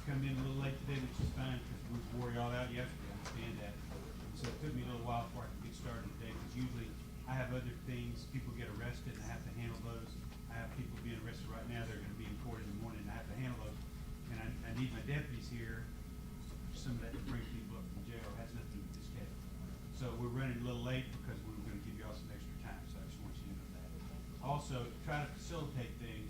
come in a little late today, which is fine, because we wore y'all out yesterday, I understand that. So it took me a little while before I could get started today, because usually I have other things, people get arrested, and I have to handle those. I have people being arrested right now, they're gonna be in court in the morning, and I have to handle those. And I need my deputies here, some of that to bring people up from jail, it has nothing to do with this case. So we're running a little late because we were gonna give y'all some extra time, so I just want you to know that. Also, try to facilitate things,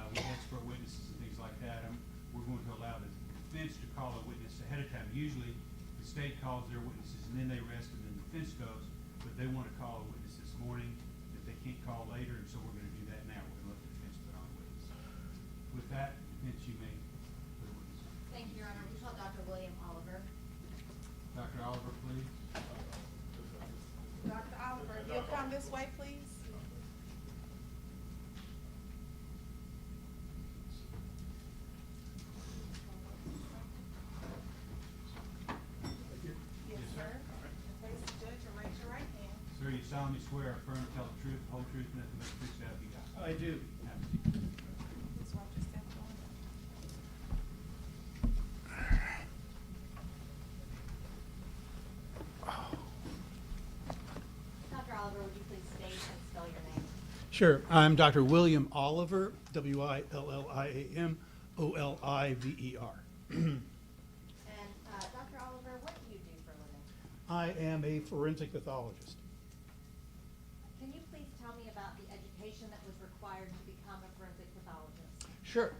with expert witnesses and things like that. We're going to allow the defense to call a witness ahead of time. Usually, the state calls their witnesses and then they rest and then the defense goes, but they want to call a witness this morning that they can't call later, and so we're going to do that now. We're going to let the defense put on a witness. With that, defense, you may put a witness on. Thank you, Your Honor. We call Dr. William Oliver. Dr. Oliver, please. Dr. Oliver, if you'll come this way, please. Yes, sir. Face the judge and raise your right hand. Sir, you solemnly swear affirm to tell the truth, the whole truth, and nothing but the truth, so help you God. I do. Have a seat. Please watch your step on. Dr. Oliver, would you please state and spell your name? Sure. I'm Dr. William Oliver, W-I-L-L-I-A-M-O-L-I-V-E-R. And Dr. Oliver, what do you do for a living? I am a forensic pathologist. Can you please tell me about the education that was required to become a forensic pathologist? Sure.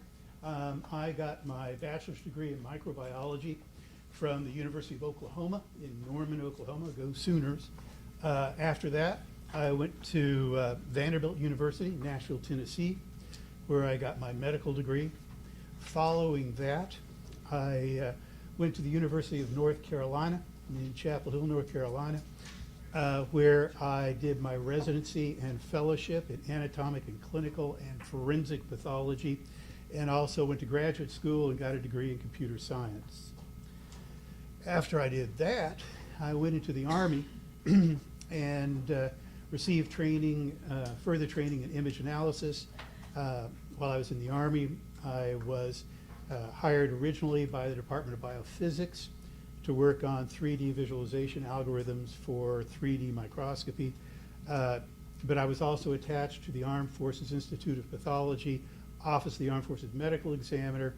I got my bachelor's degree in microbiology from the University of Oklahoma in Norman, Oklahoma. Go Sooners. After that, I went to Vanderbilt University, Nashville, Tennessee, where I got my medical degree. Following that, I went to the University of North Carolina in Chapel Hill, North Carolina, where I did my residency and fellowship in anatomic and clinical and forensic pathology, and also went to graduate school and got a degree in computer science. After I did that, I went into the Army and received training, further training in image analysis. While I was in the Army, I was hired originally by the Department of Biophysics to work on 3D visualization algorithms for 3D microscopy. But I was also attached to the Armed Forces Institute of Pathology, Office of the Armed Forces Medical Examiner,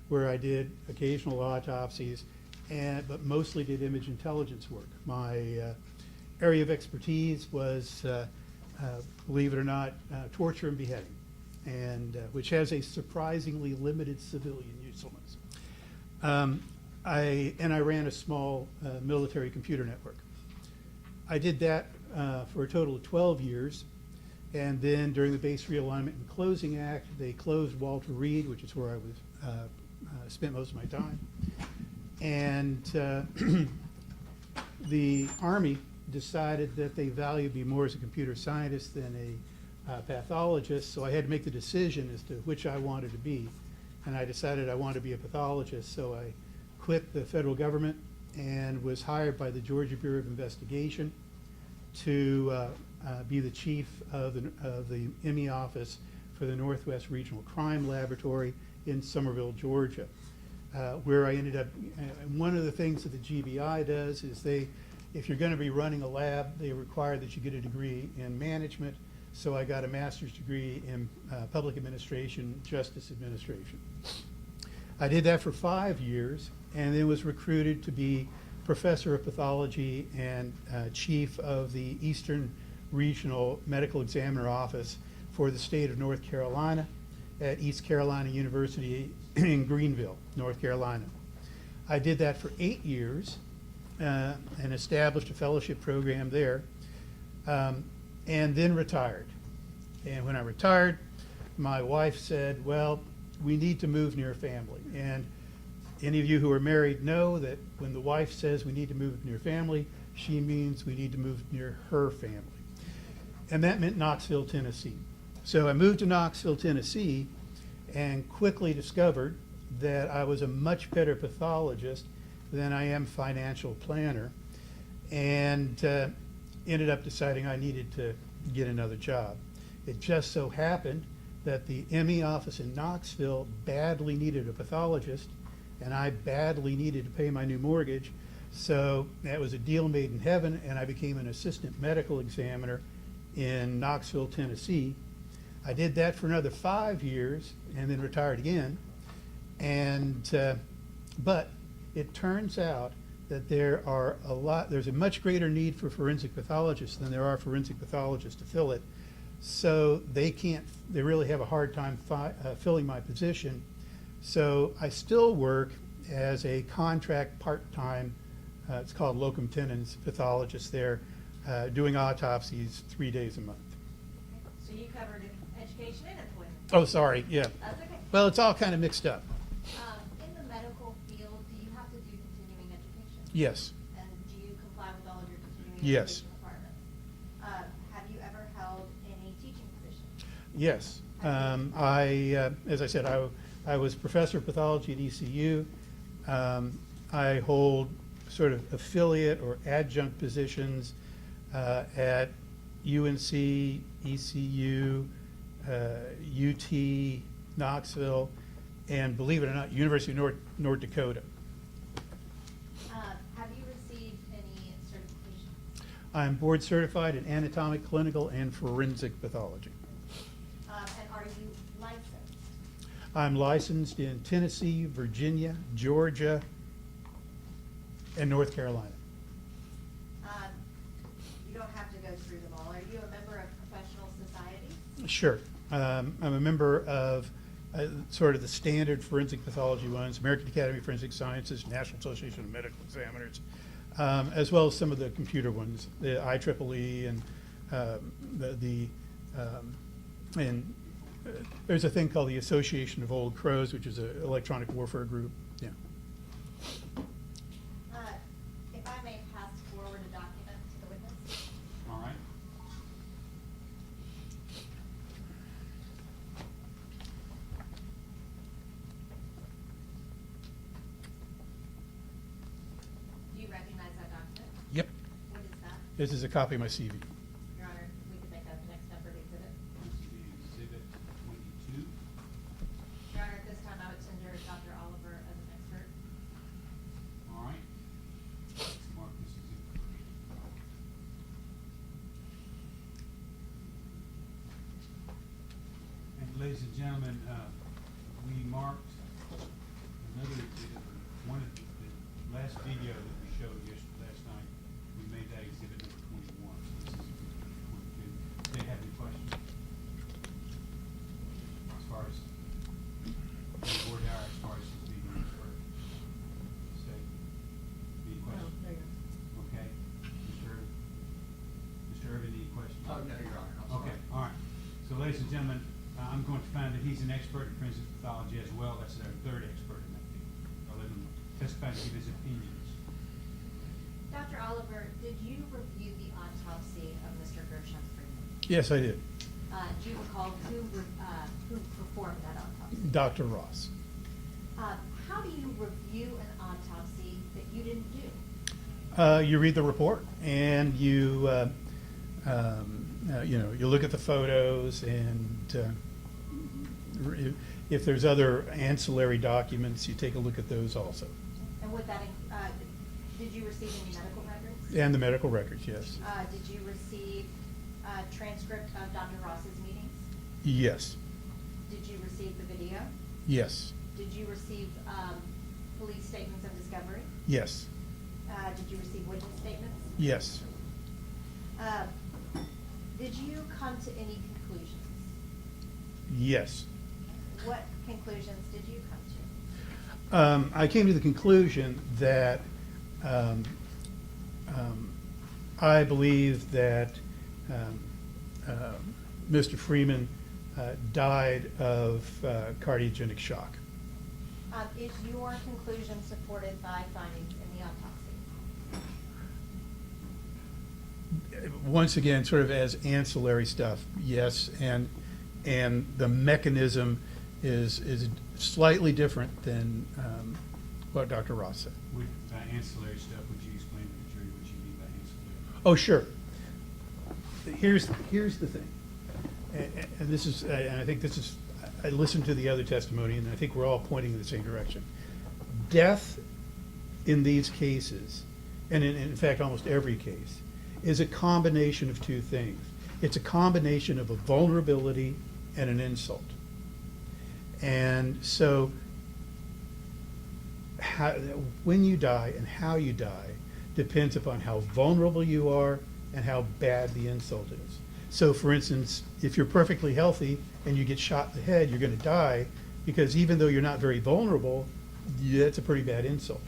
where I did occasional autopsies, but mostly did image intelligence work. My area of expertise was, believe it or not, torture and beheading, and which has a surprisingly limited civilian usefulness. I ran a small military computer network. I did that for a total of 12 years, and then during the Base Realignment and Closing Act, they closed Walter Reed, which is where I was spent most of my time. And the Army decided that they valued me more as a computer scientist than a pathologist, so I had to make the decision as to which I wanted to be. And I decided I wanted to be a pathologist, so I quit the federal government and was hired by the Georgia Bureau of Investigation to be the chief of the ME office for the Northwest Regional Crime Laboratory in Summerville, Georgia, where I ended up. One of the things that the GBI does is if you're going to be running a lab, they require that you get a degree in management. So I got a master's degree in public administration, justice administration. I did that for 5 years, and then was recruited to be professor of pathology and chief of the Eastern Regional Medical Examiner Office for the state of North Carolina at East Carolina University in Greenville, North Carolina. I did that for 8 years and established a fellowship program there, and then retired. And when I retired, my wife said, well, we need to move near family. And any of you who are married know that when the wife says we need to move near family, she means we need to move near her family. And that meant Knoxville, Tennessee. So I moved to Knoxville, Tennessee, and quickly discovered that I was a much better pathologist than I am financial planner, and ended up deciding I needed to get another job. It just so happened that the ME office in Knoxville badly needed a pathologist, and I badly needed to pay my new mortgage. So that was a deal made in heaven, and I became an assistant medical examiner in Knoxville, Tennessee. I did that for another 5 years and then retired again. And but it turns out that there's a much greater need for forensic pathologists than there are forensic pathologists to fill it. So they really have a hard time filling my position. So I still work as a contract part-time, it's called locum tenens pathologist there, doing autopsies 3 days a month. So you covered education and employment. Oh, sorry, yeah. That's okay. Well, it's all kind of mixed up. In the medical field, do you have to do continuing education? Yes, And do you comply with all of your continuing Yes. education requirements? Have you ever held any teaching positions? yes. As I said, I was professor of pathology at ECU. I hold sort of affiliate or adjunct positions at UNC, ECU, UT, Knoxville, and believe it or not, University of North Dakota. Have you received any certifications? I'm board certified in anatomic, clinical, and forensic pathology. And are you licensed? I'm licensed in Tennessee, Virginia, Georgia, and North Carolina. You don't have to go through them all. Are you a member of professional societies? Sure. I'm a member of sort of the standard forensic pathology ones, American Academy of Forensic Sciences, National Association of Medical Examiners, as well as some of the computer ones, the IEEE and there's a thing called the Association of Old Crows, which is an electronic warfare group. Yeah. If I may pass forward a document to the witness. All right. Do you recognize that document? Yep. What is that? This is a copy of my CV. Your Honor, we could make that the next numbered exhibit. This is the exhibit 22. Your Honor, at this time, I would tender Dr. Oliver as an expert. All right. Let's mark this exhibit. And ladies and gentlemen, we marked another exhibit, one of the last video that we showed last night, we made that exhibit number 21. So this is exhibit 22. Do they have any questions? As far as, the board hour, as far as being an expert? State? Any questions? Okay. Mr. Irvin, any questions? Oh, no, Your Honor, I'm sorry. Okay, all right. So ladies and gentlemen, I'm going to find that he's an expert in forensic pathology as well. That's our third expert in that field. I'll let him testify and give his opinions. Dr. Oliver, did you review the autopsy of Mr. Gershun Freeman? Yes, I did. Do you recall who performed that autopsy? Dr. Ross. How do you review an autopsy that you didn't do? You read the report and you look at the photos and if there's other ancillary documents, you take a look at those also. And would that, did you receive any medical records? And the medical records, yes. Did you receive a transcript of Dr. Ross's meetings? Yes, Did you receive the video? yes, Did you receive police statements of discovery? yes, Did you receive witness statements? yes. Did you come to any conclusions? Yes. What conclusions did you come to? I came to the conclusion that I believe that Mr. Freeman died of cardiogenic shock. Is your conclusion supported by findings in the autopsy? Once again, sort of as ancillary stuff, yes, and the mechanism is slightly different than what Dr. Ross said. By ancillary stuff, would you explain to the jury what you mean by ancillary? Oh, sure. Here's the thing, and this is, and I think this is, I listened to the other testimony, and I think we're all pointing in the same direction. death in these cases, and in fact almost every case, is a combination of two things. It's a combination of a vulnerability and an insult. And so when you die and how you die depends upon how vulnerable you are and how bad the insult is. So for instance, if you're perfectly healthy and you get shot in the head, you're going to die because even though you're not very vulnerable, that's a pretty bad insult.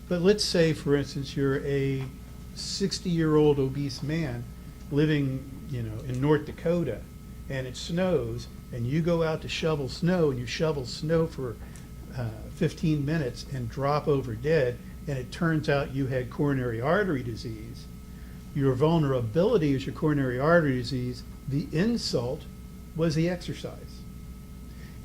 But let's say, for instance, you're a 60-year-old obese man living, in North Dakota, and it snows, and you go out to shovel snow, and you shovel snow for 15 minutes and drop over dead, and it turns out you had coronary artery disease. Your vulnerability is your coronary artery disease. The insult was the exercise.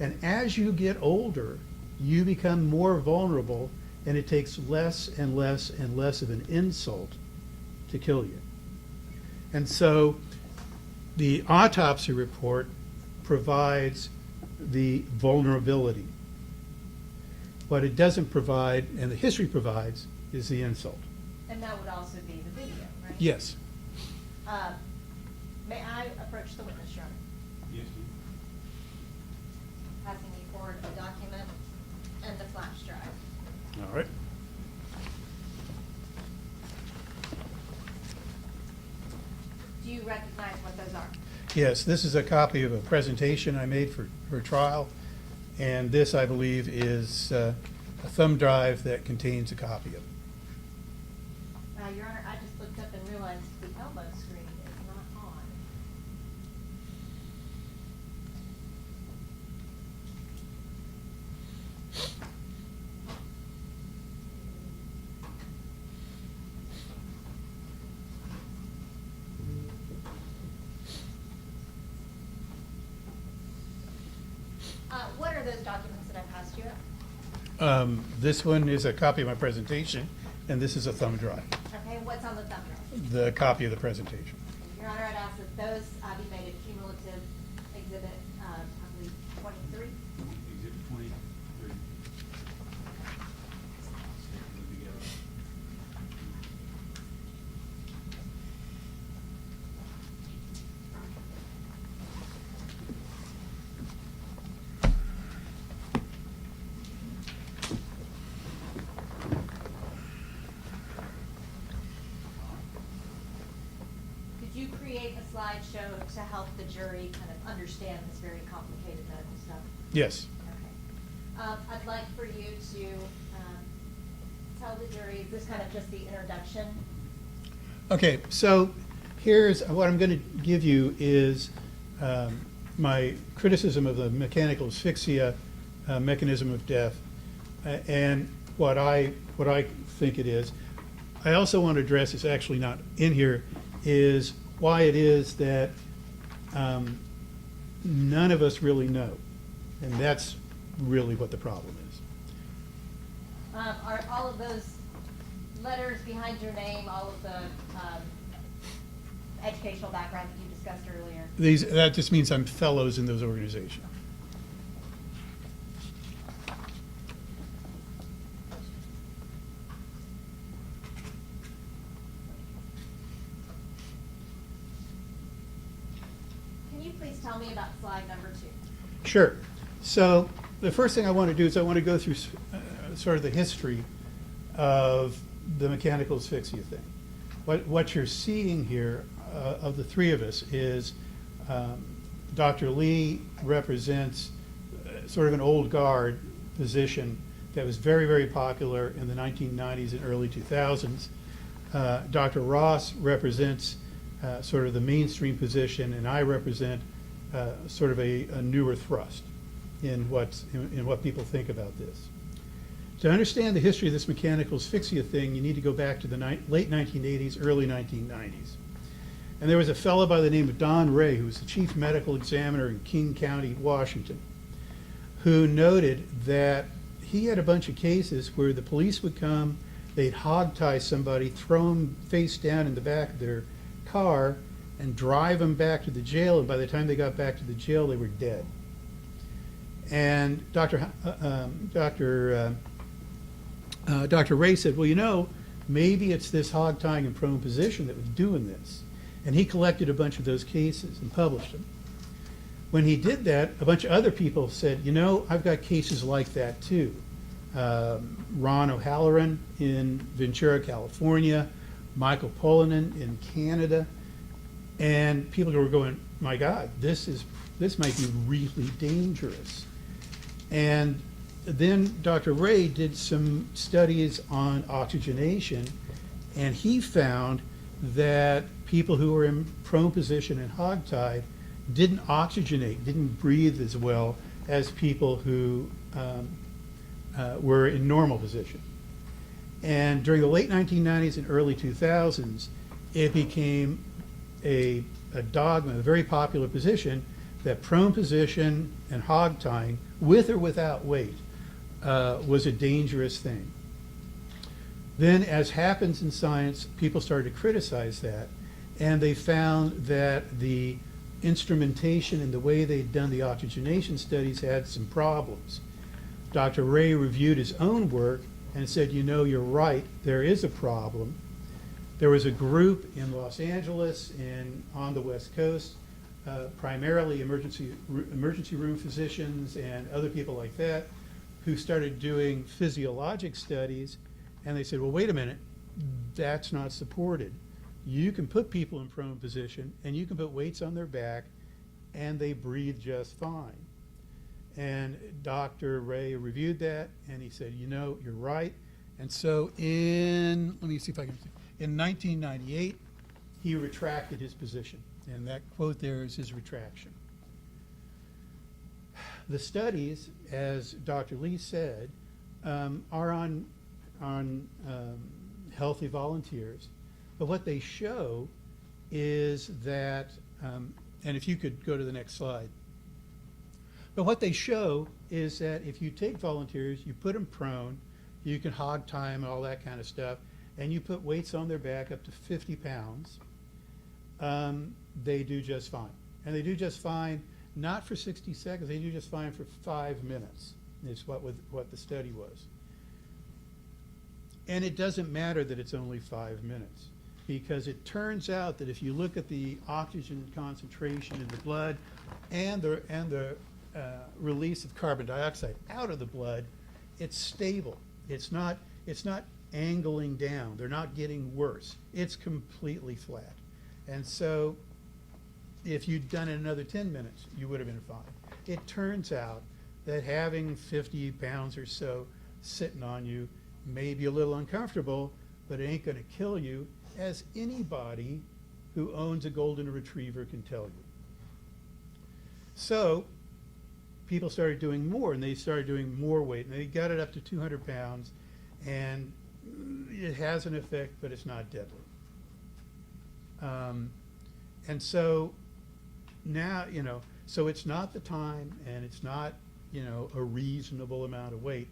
And as you get older, you become more vulnerable, and it takes less and less and less of an insult to kill you. And so the autopsy report provides the vulnerability. What it doesn't provide, and the history provides, is the insult. And that would also be the video, right? Yes. May I approach the witness, Your Honor? Yes, ma'am. Passing you forward the document and the flash drive. All right. Do you recognize what those are? Yes, this is a copy of a presentation I made for trial, and this, I believe, is a thumb drive that contains a copy of it. Your Honor, I just looked up and realized the elbow screen is not on. What are those documents that I passed you? This one is a copy of my presentation, and this is a thumb drive, Okay, what's on the thumb drive? the copy of the presentation. Your Honor, I'd ask that those be made a cumulative exhibit, I believe, 23. Exhibit 23. Stapled together. Could you create a slideshow to help the jury kind of understand this very complicated medical stuff? Yes. Okay. I'd like for you to tell the jury, is this kind of just the introduction? Okay, so here's what I'm going to give you is my criticism of the mechanical asphyxia mechanism of death, and what I think it is. I also want to address, it's actually not in here, is why it is that none of us really know, and that's really what the problem is. Are all of those letters behind your name, all of the educational background that you discussed earlier? That just means I'm fellows in those organizations. Can you please tell me about slide number 2? Sure. So the first thing I want to do is I want to go through sort of the history of the mechanical asphyxia thing. What you're seeing here of the three of us is Dr. Lee represents sort of an old guard position that was very, very popular in the 1990s and early 2000s. Dr. Ross represents sort of the mainstream position, and I represent sort of a newer thrust in what people think about this. To understand the history of this mechanical asphyxia thing, you need to go back to the late 1980s, early 1990s. And there was a fellow by the name of Don Ray, who was the chief medical examiner in King County, Washington, who noted that he had a bunch of cases where the police would come, they'd hog tie somebody, throw them face down in the back of their car, and drive them back to the jail, and by the time they got back to the jail, they were dead. And Dr. Ray said, well, you know, maybe it's this hog tying and prone position that was doing this. And he collected a bunch of those cases and published them. When he did that, a bunch of other people said, you know, I've got cases like that too. Ron O'Halloran in Ventura, California, Michael Polanen in Canada, and people were going, my God, this might be really dangerous. And then Dr. Ray did some studies on oxygenation, and he found that people who were in prone position and hogtied didn't oxygenate, didn't breathe as well as people who were in normal position. And during the late 1990s and early 2000s, it became a dogma, a very popular position, that prone position and hog tying, with or without weight, was a dangerous thing. Then, as happens in science, people started to criticize that, and they found that the instrumentation and the way they'd done the oxygenation studies had some problems. Dr. Ray reviewed his own work and said, you know, you're right, there is a problem. There was a group in Los Angeles and on the West Coast, primarily emergency room physicians and other people like that, who started doing physiologic studies, and they said, well, wait a minute, that's not supported. You can put people in prone position and you can put weights on their back and they breathe just fine. And Dr. Ray reviewed that and he said, you know, you're right. And so in 1998, he retracted his position. And that quote there is his retraction. The studies, as Dr. Lee said, are on healthy volunteers. But what they show is that, and if you could go to the next slide. But what they show is that if you take volunteers, you put them prone, you can hog tie them and all that kind of stuff, and you put weights on their back up to 50 pounds, they do just fine. And they do just fine, not for 60 seconds, they do just fine for 5 minutes, is what the study was. And it doesn't matter that it's only 5 minutes, because it turns out that if you look at the oxygen concentration in the blood and the release of carbon dioxide out of the blood, it's stable. It's not angling down. They're not getting worse. It's completely flat. And so if you'd done it another 10 minutes, you would have been fine. It turns out that having 50 pounds or so sitting on you may be a little uncomfortable, but it ain't going to kill you, as anybody who owns a golden retriever can tell you. So people started doing more, and they started doing more weight, and they got it up to 200 pounds, and it has an effect, but it's not deadly. And so now, you know, so it's not the time, and it's not, you know, a reasonable amount of weight.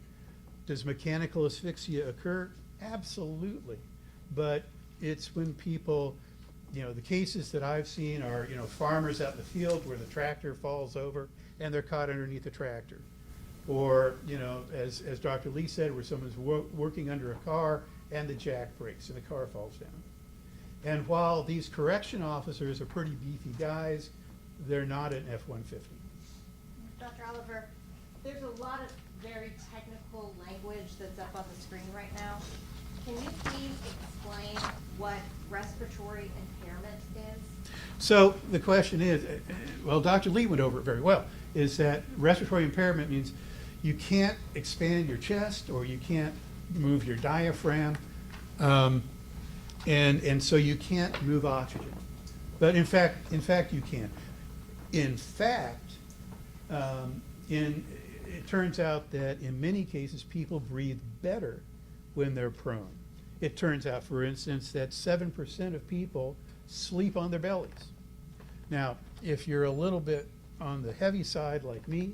Does mechanical asphyxia occur? Absolutely. But it's when people, you know, the cases that I've seen are, you know, farmers out in the field where the tractor falls over and they're caught underneath the tractor. Or, you know, as Dr. Lee said, where someone's working under a car and the jack breaks and the car falls down. And while these correction officers are pretty beefy guys, they're not an F-150. Dr. Oliver, there's a lot of very technical language that's up on the screen right now. Can you please explain what respiratory impairment is? So the question is, well, Dr. Lee went over it very well, is that respiratory impairment means you can't expand your chest or you can't move your diaphragm, and so you can't move oxygen. But in fact you can. In fact, it turns out that in many cases people breathe better when they're prone. It turns out, for instance, that 7% of people sleep on their bellies. Now, if you're a little bit on the heavy side like me,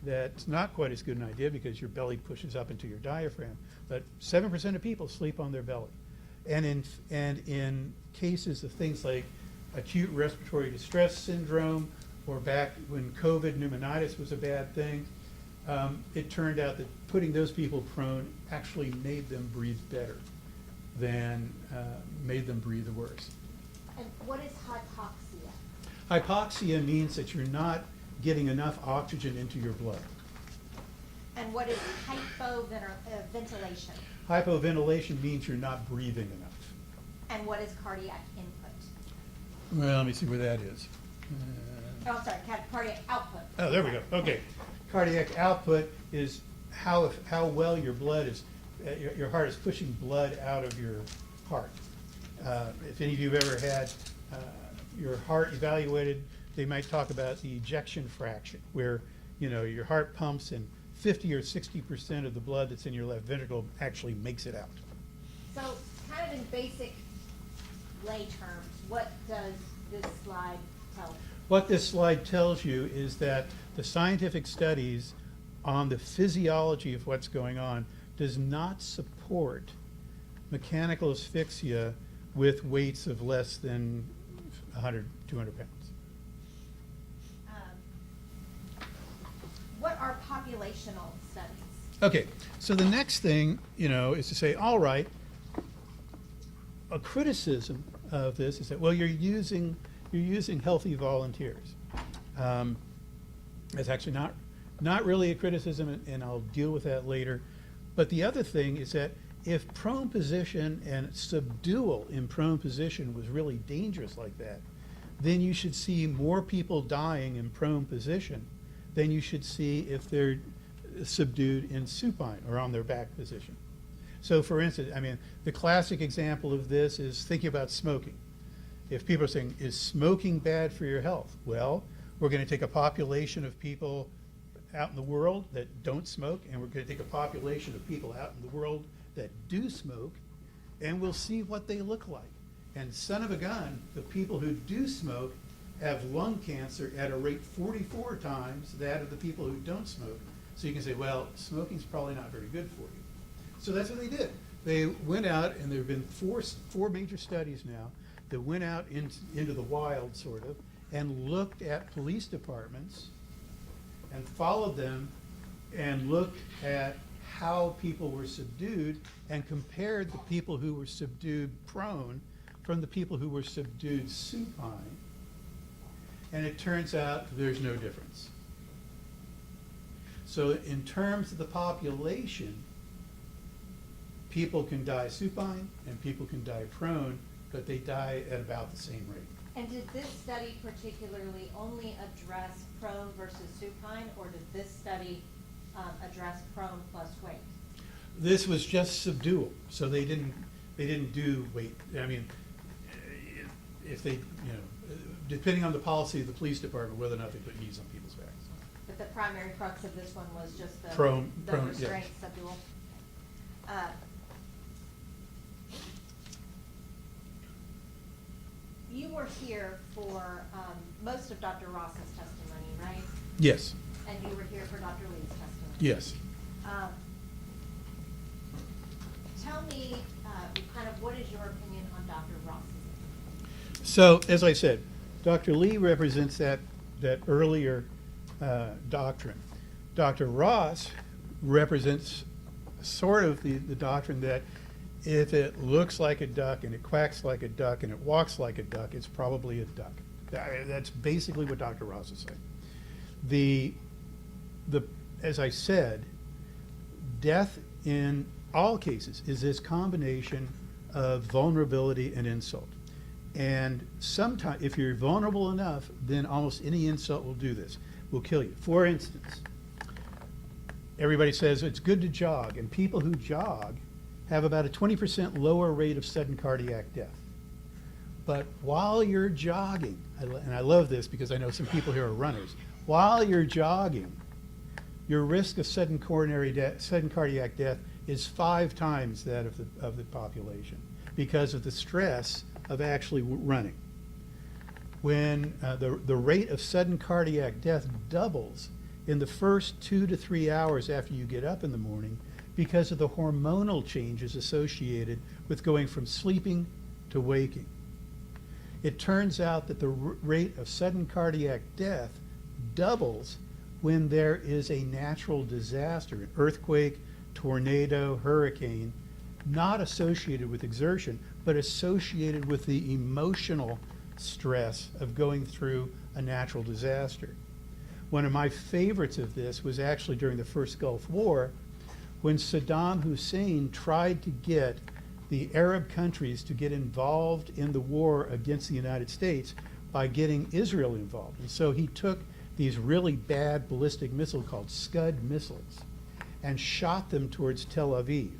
that's not quite as good an idea because your belly pushes up into your diaphragm. But 7% of people sleep on their belly. And in cases of things like acute respiratory distress syndrome, or back when COVID pneumonitis was a bad thing, it turned out that putting those people prone actually made them breathe better than made them breathe worse. And what is hypoxia? Hypoxia means that you're not getting enough oxygen into your blood. And what is hypoventilation? Hypoventilation means you're not breathing enough. And what is cardiac input? Well, let me see where that is. Oh, I'm sorry, cardiac output. Oh, there we go. Okay. Cardiac output is how well your blood is, your heart is pushing blood out of your heart. If any of you have ever had your heart evaluated, they might talk about the ejection fraction, where your heart pumps and 50 or 60% of the blood that's in your left ventricle actually makes it out. So, kind of in basic lay terms, what does this slide tell us? What this slide tells you is that the scientific studies on the physiology of what's going on does not support mechanical asphyxia with weights of less than 100, 200 pounds. What are populational studies? Okay, so the next thing, is to say, all right, a criticism of this is that, well, you're using healthy volunteers. It's actually not really a criticism, and I'll deal with that later. But the other thing is that if prone position and subdual in prone position was really dangerous like that, then you should see more people dying in prone position than you should see if they're subdued in supine or on their back position. So for instance, the classic example of this is thinking about smoking. If people are saying, is smoking bad for your health? Well, we're going to take a population of people out in the world that don't smoke, and we're going to take a population of people out in the world that do smoke, and we'll see what they look like. And son of a gun, the people who do smoke have lung cancer at a rate 44 times that of the people who don't smoke. So you can say, well, smoking's probably not very good for you. So that's what they did. They went out, and there have been four major studies now that went out into the wild, sort of, and looked at police departments and followed them and looked at how people were subdued and compared the people who were subdued prone from the people who were subdued supine. And it turns out there's no difference. So in terms of the population, people can die supine and people can die prone, but they die at about the same rate. And did this study particularly only address prone versus supine, or did this study address prone plus weight? This was just subdual, so they didn't do weight. If they, depending on the policy of the police department, whether or not they put knees on people's backs. But the primary crux of this one was just the Prone, restraint yeah. subdual. You were here for most of Dr. Ross's testimony, right? Yes. And you were here for Dr. Lee's testimony? Yes. Tell me kind of what is your opinion on Dr. Ross's? So, as I said, Dr. Lee represents that earlier doctrine. Dr. Ross represents sort of the doctrine that if it looks like a duck and it quacks like a duck and it walks like a duck, it's probably a duck. That's basically what Dr. Ross is saying. As I said, death in all cases is this combination of vulnerability and insult. And sometimes, if you're vulnerable enough, then almost any insult will do this, will kill you. For instance, everybody says it's good to jog, and people who jog have about a 20% lower rate of sudden cardiac death. But while you're jogging, and I love this because I know some people here are runners, while you're jogging, your risk of sudden cardiac death is 5 times that of the population because of the stress of actually running. When the rate of sudden cardiac death doubles in the first 2 to 3 hours after you get up in the morning because of the hormonal changes associated with going from sleeping to waking. It turns out that the rate of sudden cardiac death doubles when there is a natural disaster, an earthquake, tornado, hurricane, not associated with exertion, but associated with the emotional stress of going through a natural disaster. One of my favorites of this was actually during the first Gulf War, when Saddam Hussein tried to get the Arab countries to get involved in the war against the United States by getting Israel involved. And so he took these really bad ballistic missiles called Scud missiles and shot them towards Tel Aviv.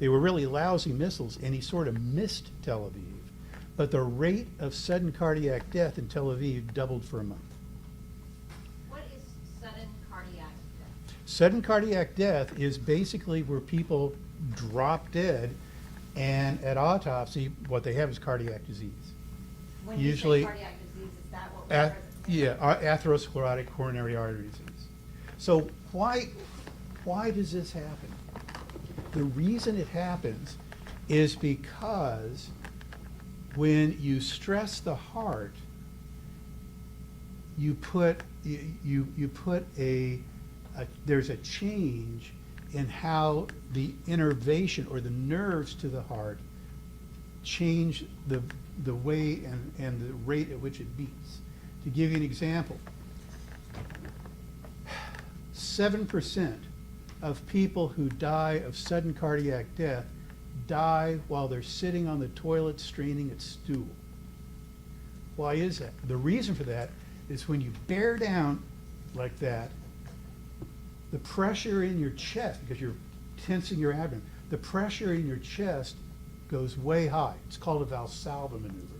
They were really lousy missiles, and he sort of missed Tel Aviv. But the rate of sudden cardiac death in Tel Aviv doubled for a month. What is sudden cardiac death? Sudden cardiac death is basically where people drop dead, and at autopsy, what they have is cardiac disease. When you Usually- say cardiac disease, is that what we're Atherosclerotic coronary artery disease. So why does this happen? The reason it happens is because when you stress the heart, you put there's a change in how the innervation or the nerves to the heart change the way and the rate at which it beats. To give you an example, 7% of people who die of sudden cardiac death die while they're sitting on the toilet straining at stool. Why is that? The reason for that is when you bear down like that, the pressure in your chest, because you're tensing your abdomen, the pressure in your chest goes way high. It's called a Valsalva maneuver.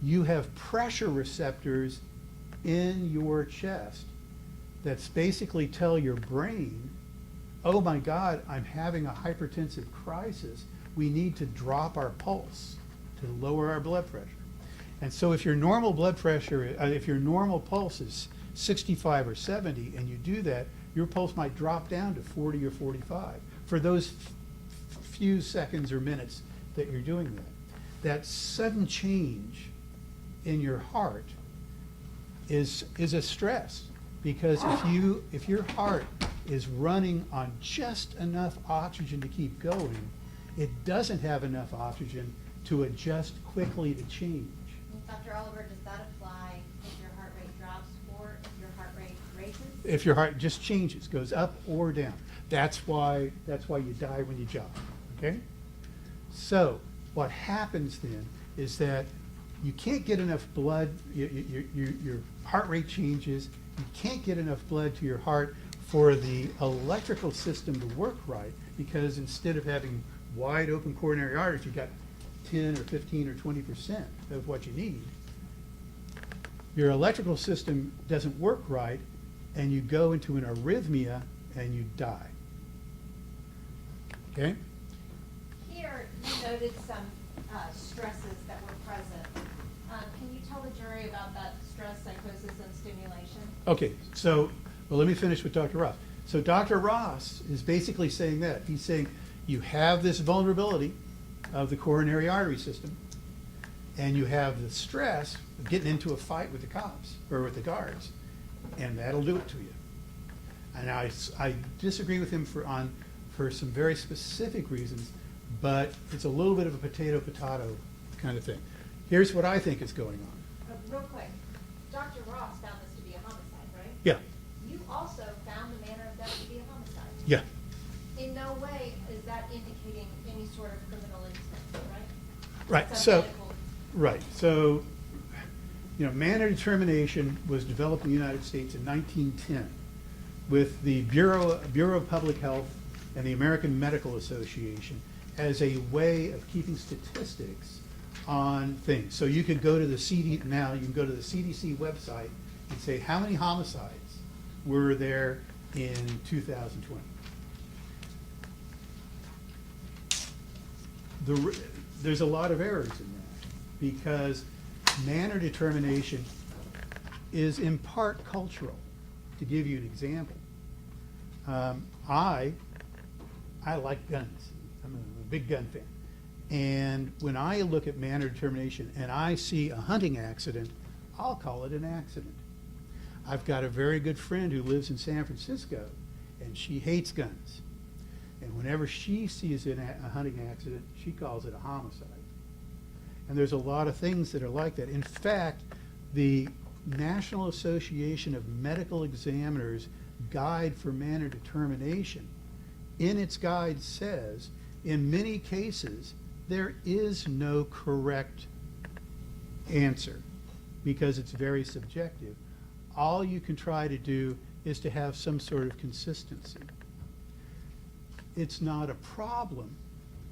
You have pressure receptors in your chest that basically tell your brain, oh my God, I'm having a hypertensive crisis. We need to drop our pulse to lower our blood pressure. And so if your normal blood pressure, if your normal pulse is 65 or 70 and you do that, your pulse might drop down to 40 or 45 for those few seconds or minutes that you're doing that. That sudden change in your heart is a stress, because if your heart is running on just enough oxygen to keep going, it doesn't have enough oxygen to adjust quickly to change. Dr. Oliver, does that apply if your heart rate drops or if your heart rate raises? If your heart just changes, goes up or down. That's why you die when you jump, okay? So what happens then is that you can't get enough blood, your heart rate changes, you can't get enough blood to your heart for the electrical system to work right, because instead of having wide open coronary arteries, you've got 10 or 15 or 20% of what you need. Your electrical system doesn't work right, and you go into an arrhythmia and you die. Okay? Here, you noted some stresses that were present. Can you tell the jury about that stress, psychosis, and stimulation? Okay, so, well, let me finish with Dr. Ross. So Dr. Ross is basically saying that. He's saying you have this vulnerability of the coronary artery system, and you have the stress of getting into a fight with the cops or with the guards, and that'll do it to you. And I disagree with him for some very specific reasons, but it's a little bit of a potato-potato kind of thing. Here's what I think is going on. Real quick, Dr. Ross found this to be a homicide, right? Yeah, You also found the manner of death to be a homicide. yeah. In no way is that indicating any sort of criminal intent, right? Right, It's a so, medical- right, so, manner determination was developed in the United States in 1910 with the Bureau of Public Health and the American Medical Association as a way of keeping statistics on things. So you could go to the now you can go to the CDC website and say, how many homicides were there in 2020? There's a lot of errors in that, because manner determination is in part cultural. To give you an example, I like guns. I'm a big gun fan. And when I look at manner determination and I see a hunting accident, I'll call it an accident. I've got a very good friend who lives in San Francisco, and she hates guns. And whenever she sees a hunting accident, she calls it a homicide. And there's a lot of things that are like that. In fact, the National Association of Medical Examiners Guide for Manner Determination, in its guide says, in many cases, there is no correct answer because it's very subjective. All you can try to do is to have some sort of consistency. It's not a problem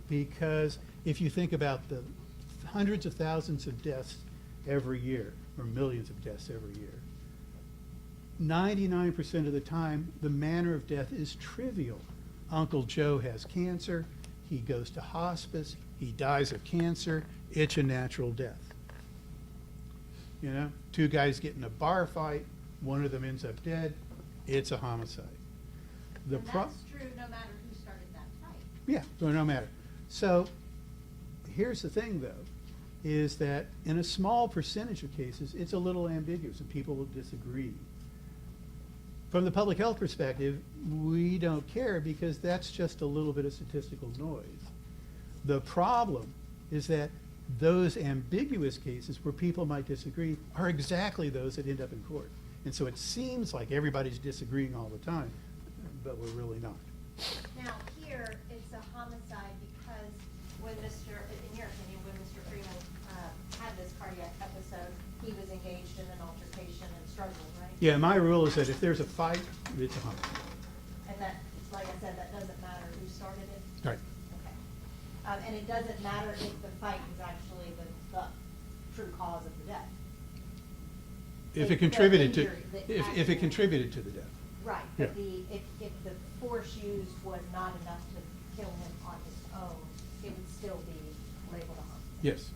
because if you think about the hundreds of thousands of deaths every year, or millions of deaths every year, 99% of the time, the manner of death is trivial. Uncle Joe has cancer, he goes to hospice, he dies of cancer, it's a natural death. You know, two guys get in a bar fight, one of them ends up dead, it's a homicide. And that's true no matter who started that fight. Yeah, so no matter. So here's the thing though, is that in a small percentage of cases, it's a little ambiguous and people will disagree. From the public health perspective, we don't care because that's just a little bit of statistical noise. The problem is that those ambiguous cases where people might disagree are exactly those that end up in court. And so it seems like everybody's disagreeing all the time, but we're really not. Now, here, it's a homicide because when Mr., in your opinion, when Mr. Freeman had this cardiac episode, he was engaged in an altercation and struggled, right? Yeah, my rule is that if there's a fight, it's a homicide. And that, like I said, that doesn't matter who started it? Right. Okay. And it doesn't matter if the fight was actually the true cause of the death? If The it contributed to, injury, the if it actual- contributed to the death. Right, Yeah. but if the force used was not enough to kill him on his own, it would still be labeled a homicide? Yes.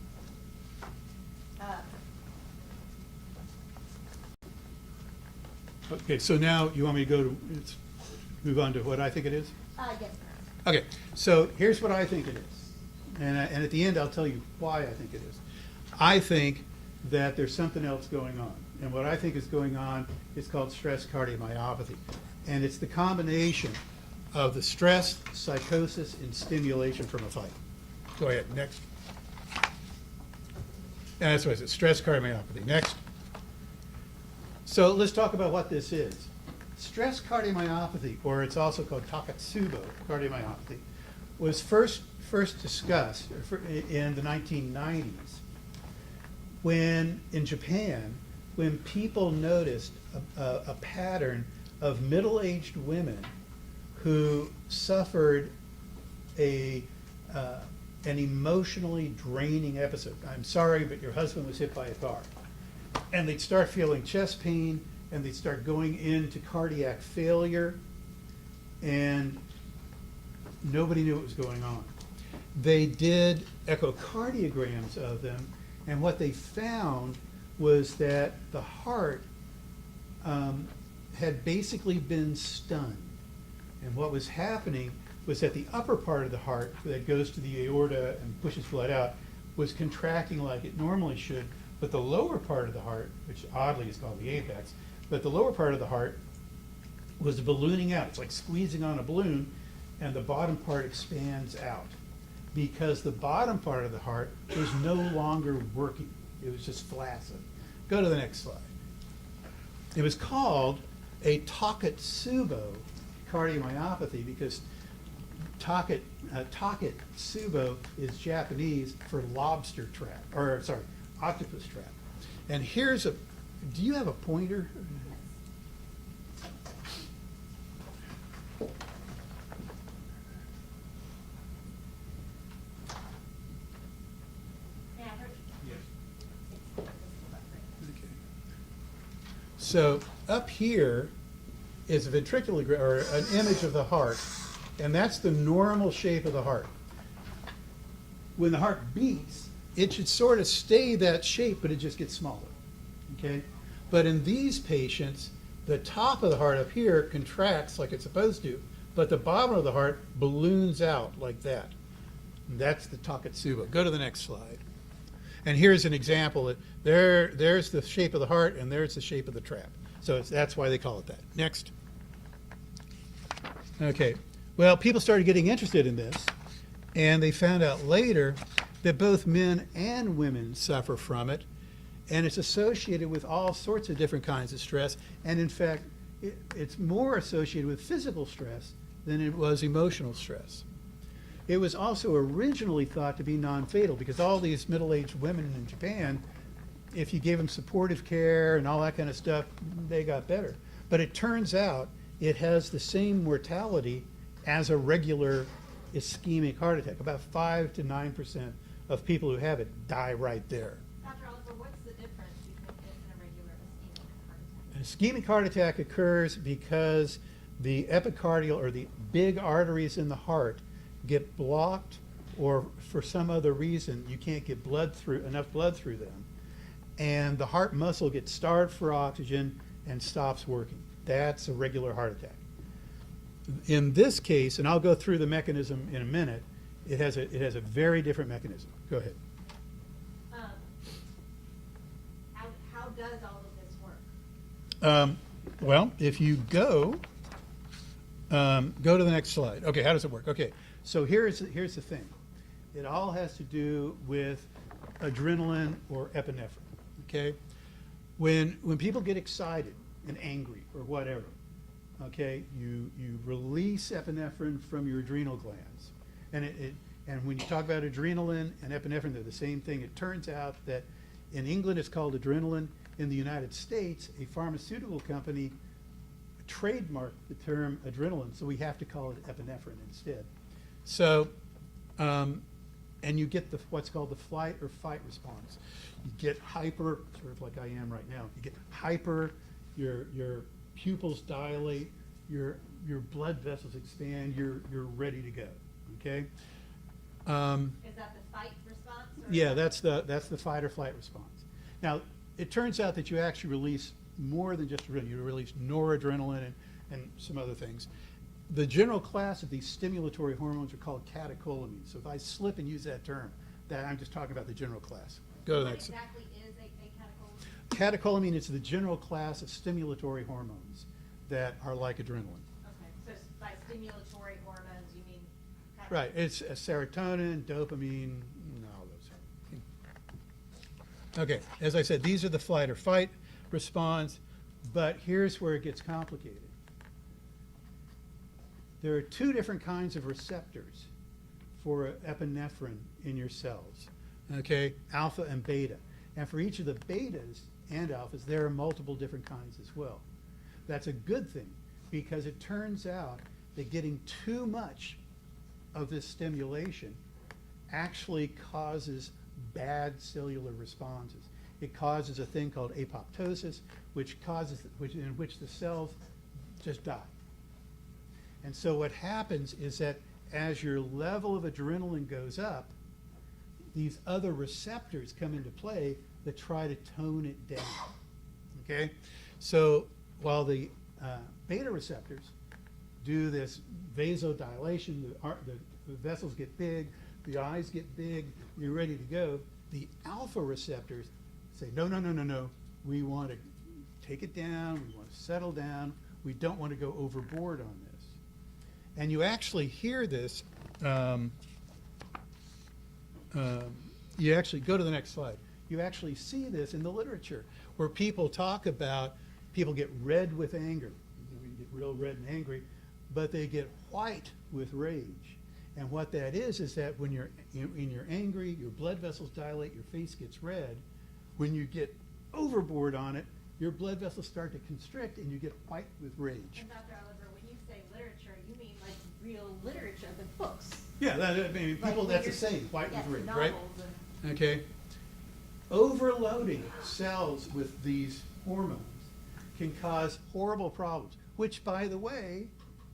Okay, so now you want me to go to, move on to what I think it is? Yes. Okay, so here's what I think it is. And at the end, I'll tell you why I think it is. I think that there's something else going on. And what I think is going on is called stress cardiomyopathy. And it's the combination of the stress, psychosis, and stimulation from a fight. Go ahead, next. And that's what I said, stress cardiomyopathy. Next. So let's talk about what this is. Stress cardiomyopathy, or it's also called Takotsubo cardiomyopathy, was first discussed in the 1990s when, in Japan, when people noticed a pattern of middle-aged women who suffered an emotionally draining episode. I'm sorry, but your husband was hit by a car. And they'd start feeling chest pain, and they'd start going into cardiac failure, and nobody knew what was going on. They did echocardiograms of them, and what they found was that the heart had basically been stunned. And what was happening was that the upper part of the heart that goes to the aorta and pushes blood out was contracting like it normally should, but the lower part of the heart, which oddly is called the apex, but the lower part of the heart was ballooning out. It's like squeezing on a balloon, and the bottom part expands out because the bottom part of the heart was no longer working. It was just flaccid. Go to the next slide. It was called a Takotsubo cardiomyopathy because Takotsubo is Japanese for lobster trap, or sorry, octopus trap. And here's a, do you have a pointer? Yeah, I heard you. Yes. Okay. So up here is a ventricular, or an image of the heart, and that's the normal shape of the heart. When the heart beats, it should sort of stay that shape, but it just gets smaller, okay? But in these patients, the top of the heart up here contracts like it's supposed to, but the bottom of the heart balloons out like that. And that's the Takotsubo. Go to the next slide. And here's an example. There's the shape of the heart, and there's the shape of the trap. So that's why they call it that. Next. Okay. Well, people started getting interested in this, and they found out later that both men and women suffer from it, and it's associated with all sorts of different kinds of stress, and in fact, it's more associated with physical stress than it was emotional stress. It was also originally thought to be non-fatal because all these middle-aged women in Japan, if you gave them supportive care and all that kind of stuff, they got better. But it turns out it has the same mortality as a regular ischemic heart attack. About 5 to 9% of people who have it die right there. Dr. Oliver, what's the difference between this and a regular ischemic heart attack? An ischemic heart attack occurs because the epicardial or the big arteries in the heart get blocked, or for some other reason you can't get enough blood through them, and the heart muscle gets starved for oxygen and stops working. That's a regular heart attack. In this case, and I'll go through the mechanism in a minute, it has a very different mechanism. Go ahead. How does all of this work? Well, if you go to the next slide. Okay, how does it work? Okay, so here's the thing. It all has to do with adrenaline or epinephrine. Okay, when people get excited and angry or whatever, okay, you release epinephrine from your adrenal glands, and when you talk about adrenaline and epinephrine, they're the same thing. It turns out that in England it's called adrenaline. In the United States, a pharmaceutical company trademarked the term adrenaline, so we have to call it epinephrine instead. So, and you get what's called the flight or fight response. You get hyper, sort of like I am right now. You get hyper, your pupils dilate, your blood vessels expand, you're ready to go. Okay. Is that the fight response? Or Yeah, that's the fight or flight response. Now, it turns out that you actually release more than just adrenaline. You release noradrenaline and some other things. The general class of these stimulatory hormones are called catecholamines. So if I slip and use that term, that I'm just talking about the general class. Go to the what next. exactly is a catecholamine? Catecholamine is the general class of stimulatory hormones that are like adrenaline. Okay, so by stimulatory hormones, you mean? Right, it's serotonin, dopamine, all those. Okay, as I said, these are the flight or fight response, but here's where it gets complicated. There are two different kinds of receptors for epinephrine in your cells, okay, alpha and beta. And for each of the betas and alphas, there are multiple different kinds as well. That's a good thing because it turns out that getting too much of this stimulation actually causes bad cellular responses. It causes a thing called apoptosis, in which the cells just die. And so what happens is that as your level of adrenaline goes up, these other receptors come into play that try to tone it down. Okay? So while the beta receptors do this vasodilation, the vessels get big, the eyes get big, you're ready to go, the alpha receptors say, no, no, no, no, no. We want to take it down, we want to settle down, we don't want to go overboard on this. And you actually hear this, you actually, go to the next slide. You actually see this in the literature where people talk about, people get red with anger. You get real red and angry, but they get white with rage. And what that is that when you're angry, your blood vessels dilate, your face gets red. When you get overboard on it, your blood vessels start to constrict and you get white with rage. And Dr. Oliver, when you say literature, you mean like real literature, the books? Yeah, people, Like that's the same, white yes, with rage, novels right? Okay. Overloading cells with these hormones can cause horrible problems, which, by the way,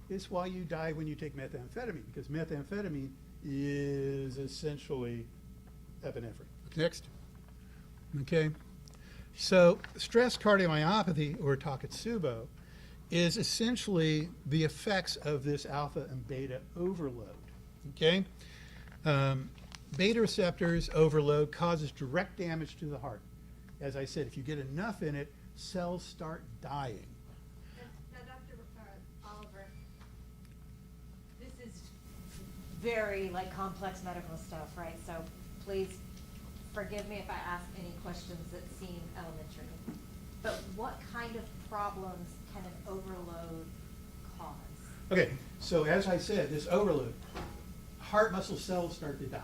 is why you die when you take methamphetamine, because methamphetamine is essentially epinephrine. Next. Okay. So stress cardiomyopathy, or Takotsubo, is essentially the effects of this alpha and beta overload. Okay? Beta receptors overload causes direct damage to the heart. As I said, if you get enough in it, cells start dying. Now, Dr. Oliver, this is very like complex medical stuff, right? So please forgive me if I ask any questions that seem elementary. But what kind of problems can an overload cause? Okay, so as I said, this overload, heart muscle cells start to die.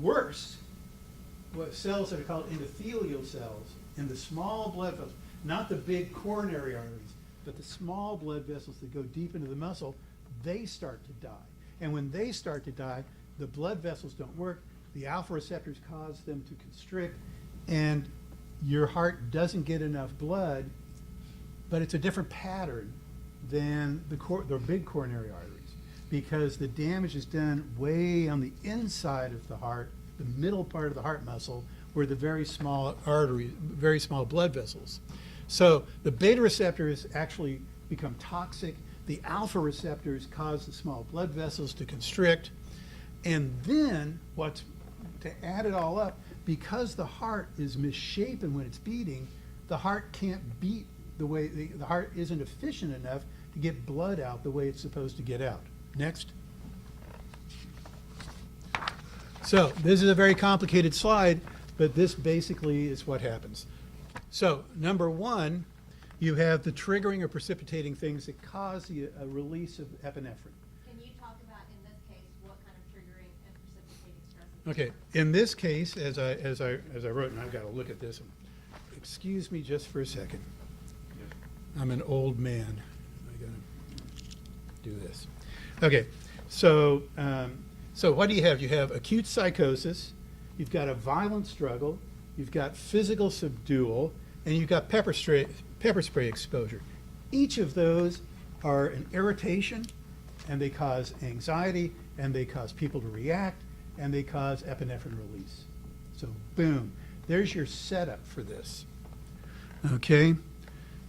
Worse, what cells that are called endothelial cells in the small blood vessels, not the big coronary arteries, but the small blood vessels that go deep into the muscle, they start to die. And when they start to die, the blood vessels don't work, the alpha receptors cause them to constrict, and your heart doesn't get enough blood, but it's a different pattern than the big coronary arteries, because the damage is done way on the inside of the heart, the middle part of the heart muscle, where the very small arteries, very small blood vessels. So the beta receptors actually become toxic. The alpha receptors cause the small blood vessels to constrict. And then to add it all up, because the heart is misshapen when it's beating, the heart can't beat the way, the heart isn't efficient enough to get blood out the way it's supposed to get out. Next. So this is a very complicated slide, but this basically is what happens. So number one, you have the triggering or precipitating things that cause a release of epinephrine. Can you talk about, in this case, what kind of triggering and precipitating stresses? Okay, in this case, as I wrote, and I've got to look at this, excuse me just for a second. I'm an old man. I gotta do this. Okay, so what do you have? You have acute psychosis, you've got a violent struggle, you've got physical subdual, and you've got pepper spray exposure. Each of those are an irritation, and they cause anxiety, and they cause people to react, and they cause epinephrine release. So boom, there's your setup for this. Okay,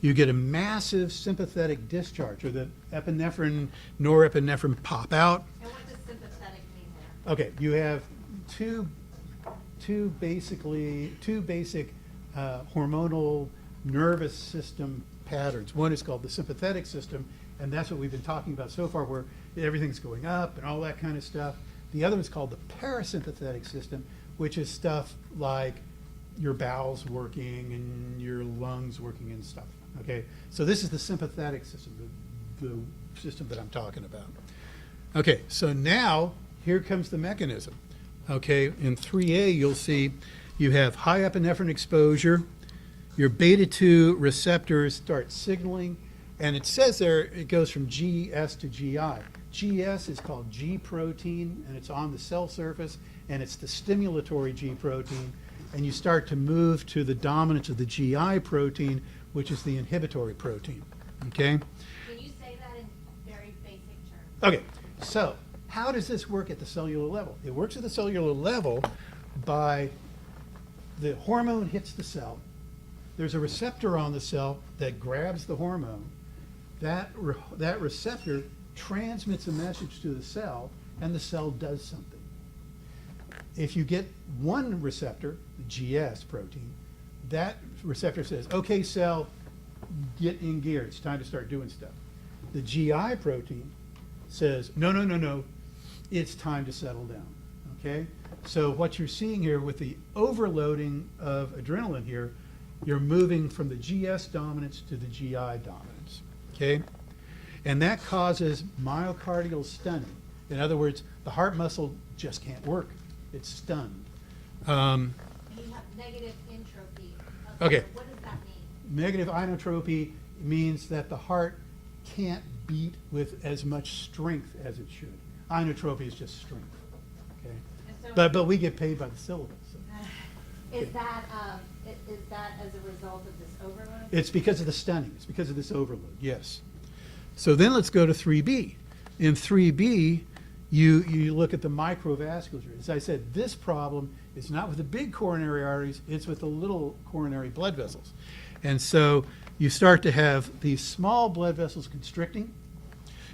you get a massive sympathetic discharge, or the epinephrine, norepinephrine pop out. And what does sympathetic mean there? Okay, you have two basic hormonal nervous system patterns. One is called the sympathetic system, and that's what we've been talking about so far, where everything's going up and all that kind of stuff. The other is called the parasympathetic system, which is stuff like your bowels working and your lungs working and stuff. Okay, so this is the sympathetic system, the system that I'm talking about. Okay, so now here comes the mechanism. Okay, in 3A you'll see you have high epinephrine exposure, your beta 2 receptors start signaling, and it says there it goes from GS to GI. GS is called G protein, and it's on the cell surface, and it's the stimulatory G protein, and you start to move to the dominance of the GI protein, which is the inhibitory protein. Okay? Can you say that in very basic terms? Okay, so how does this work at the cellular level? It works at the cellular level by the hormone hits the cell. There's a receptor on the cell that grabs the hormone. That receptor transmits a message to the cell, and the cell does something. If you get one receptor, the GS protein, that receptor says, okay, cell, get in gear. It's time to start doing stuff. The GI protein says, no, it's time to settle down. Okay? So what you're seeing here with the overloading of adrenaline here, you're moving from the GS dominance to the GI dominance. Okay? And that causes myocardial stunning. In other words, the heart muscle just can't work. It's stunned. And you have negative entropy. Okay. What does that mean? Negative inotropy means that the heart can't beat with as much strength as it should. Inotropy is just strength. Okay? And so But we get paid by the syllable. So. is that as a result of this overload? It's because of the stunning. It's because of this overload, yes. So then let's go to 3B. In 3B, you look at the microvasculature. As I said, this problem is not with the big coronary arteries, it's with the little coronary blood vessels. And so you start to have these small blood vessels constricting.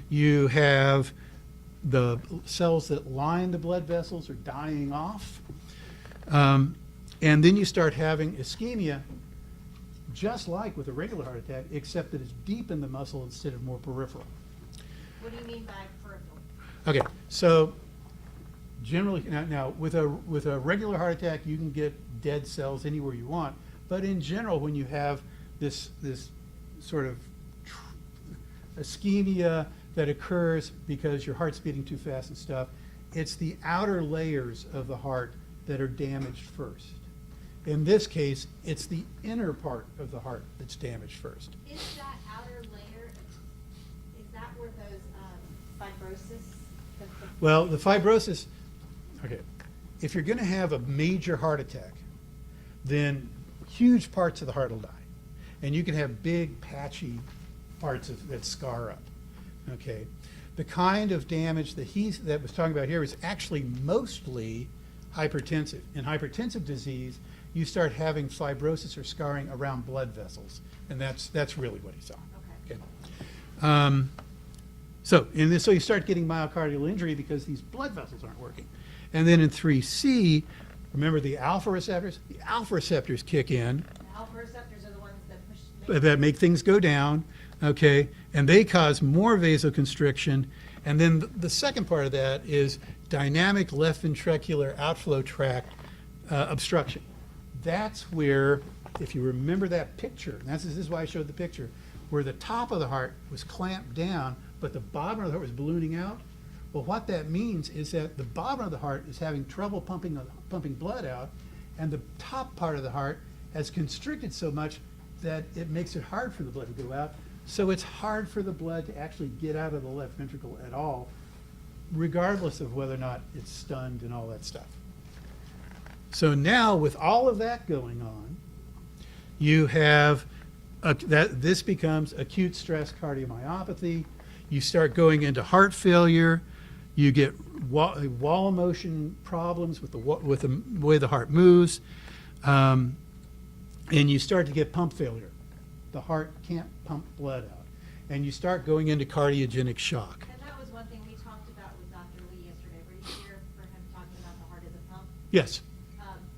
You have the cells that line the blood vessels are dying off. And then you start having ischemia, just like with a regular heart attack, except that it's deep in the muscle instead of more peripheral. What do you mean by peripheral? Okay, so generally, now with a regular heart attack, you can get dead cells anywhere you want. But in general, when you have this sort of ischemia that occurs because your heart's beating too fast and stuff, it's the outer layers of the heart that are damaged first. In this case, it's the inner part of the heart that's damaged first. Is that outer layer, is that where those fibrosis? Well, the fibrosis, okay, if you're going to have a major heart attack, then huge parts of the heart will die. And you can have big, patchy parts that scar up, okay? The kind of damage that was talking about here is actually mostly hypertensive. In hypertensive disease, you start having fibrosis or scarring around blood vessels, and that's really what he saw. Okay. So you start getting myocardial injury because these blood vessels aren't working. And then in 3C, remember the alpha receptors? The alpha receptors kick in. The alpha receptors are the ones that push. That make things go down, okay? And they cause more vasoconstriction. And then the second part of that is dynamic left ventricular outflow tract obstruction. That's where, if you remember that picture, and this is why I showed the picture, where the top of the heart was clamped down, but the bottom of the heart was ballooning out. Well, what that means is that the bottom of the heart is having trouble pumping blood out, and the top part of the heart has constricted so much that it makes it hard for the blood to go out. So it's hard for the blood to actually get out of the left ventricle at all, regardless of whether or not it's stunned and all that stuff. So now, with all of that going on, you have this becomes acute stress cardiomyopathy. You start going into heart failure. You get wall motion problems with the way the heart moves, and you start to get pump failure. The heart can't pump blood out, and you start going into cardiogenic shock. And that was one thing we talked about with Dr. Lee yesterday. Were you here for him talking about the heart as a pump? Yes,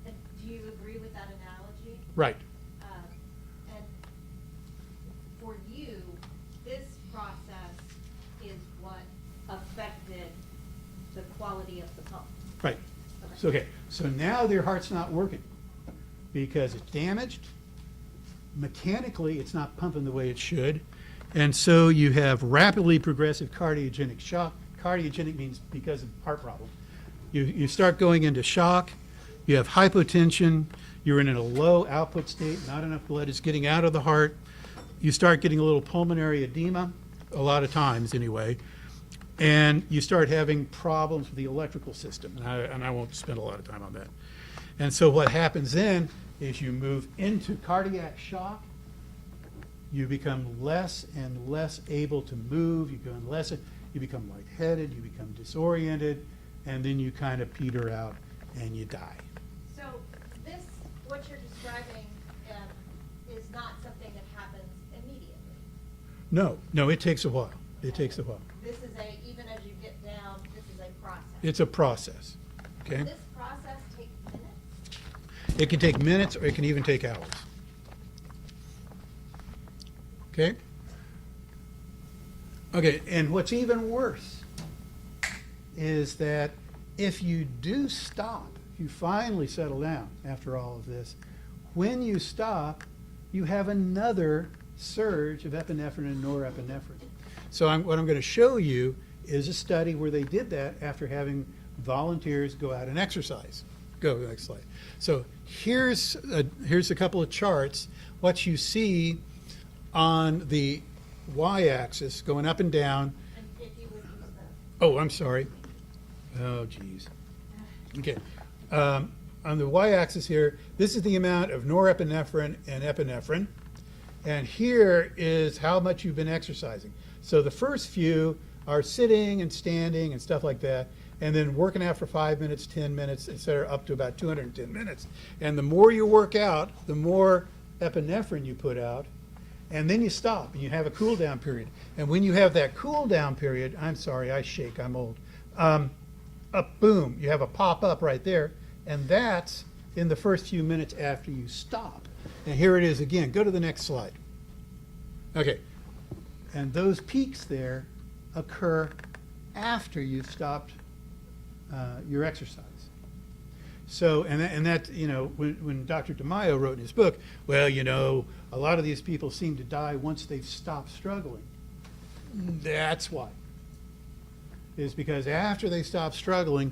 And do you agree with that analogy? right. And for you, this process is what affected the quality of the pump. Right. So now their heart's not working because it's damaged. Mechanically, it's not pumping the way it should. And so you have rapidly progressive cardiogenic shock. Cardiogenic means because of heart problem. You start going into shock. You have hypotension. You're in a low output state. Not enough blood is getting out of the heart. You start getting a little pulmonary edema, a lot of times anyway. And you start having problems with the electrical system. And I won't spend a lot of time on that. And so what happens then is you move into cardiac shock. You become less and less able to move. You become lightheaded. You become disoriented. And then you kind of peter out and you die. So this, what you're describing, is not something that happens immediately. No, it takes a while. It takes a while. This is even as you get down, this is a process. It's a process, okay? Does this process take minutes? It can take minutes or it can even take hours. Okay? Okay, and what's even worse is that if you do stop, if you finally settle down after all of this, when you stop, you have another surge of epinephrine and norepinephrine. So what I'm going to show you is a study where they did that after having volunteers go out and exercise. Go to the next slide. So here's a couple of charts. What you see on the y-axis going up and down. And if you would use the. Oh, I'm sorry. Oh, geez. Okay. On the y-axis here, this is the amount of norepinephrine and epinephrine. And here is how much you've been exercising. So the first few are sitting and standing and stuff like that, and then working out for 5 minutes, 10 minutes, et cetera, up to about 210 minutes. And the more you work out, the more epinephrine you put out, and then you stop and you have a cool down period. And when you have that cool down period, I'm sorry, I shake, I'm old. Boom, you have a pop up right there, and that's in the first few minutes after you stop. And here it is again. Go to the next slide. Okay. And those peaks there occur after you've stopped your exercise. So, and that, you know, when Dr. DeMaio wrote in his book, well, you know, a lot of these people seem to die once they've stopped struggling. That's why. Is because after they stop struggling,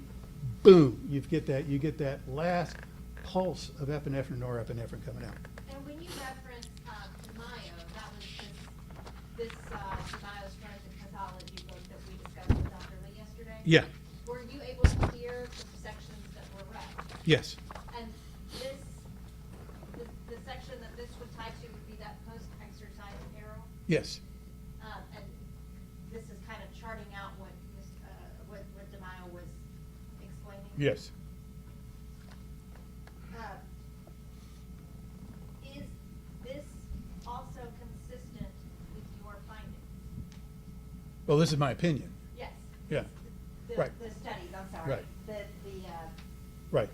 boom, you get that last pulse of epinephrine, norepinephrine coming out. And when you reference DeMaio, that was this DeMaio's Forensic Pathology book that we discussed with Dr. Lee yesterday? Yeah. Were you able to hear the sections that were read? Yes. And the section that this would tie to would be that post-exercise apparel? Yes. And this is kind of charting out what DeMaio was explaining? Yes. Is this also consistent with your findings? Well, this is my opinion. Yes. Yeah. Right. The studies, I'm sorry. Right. The Right.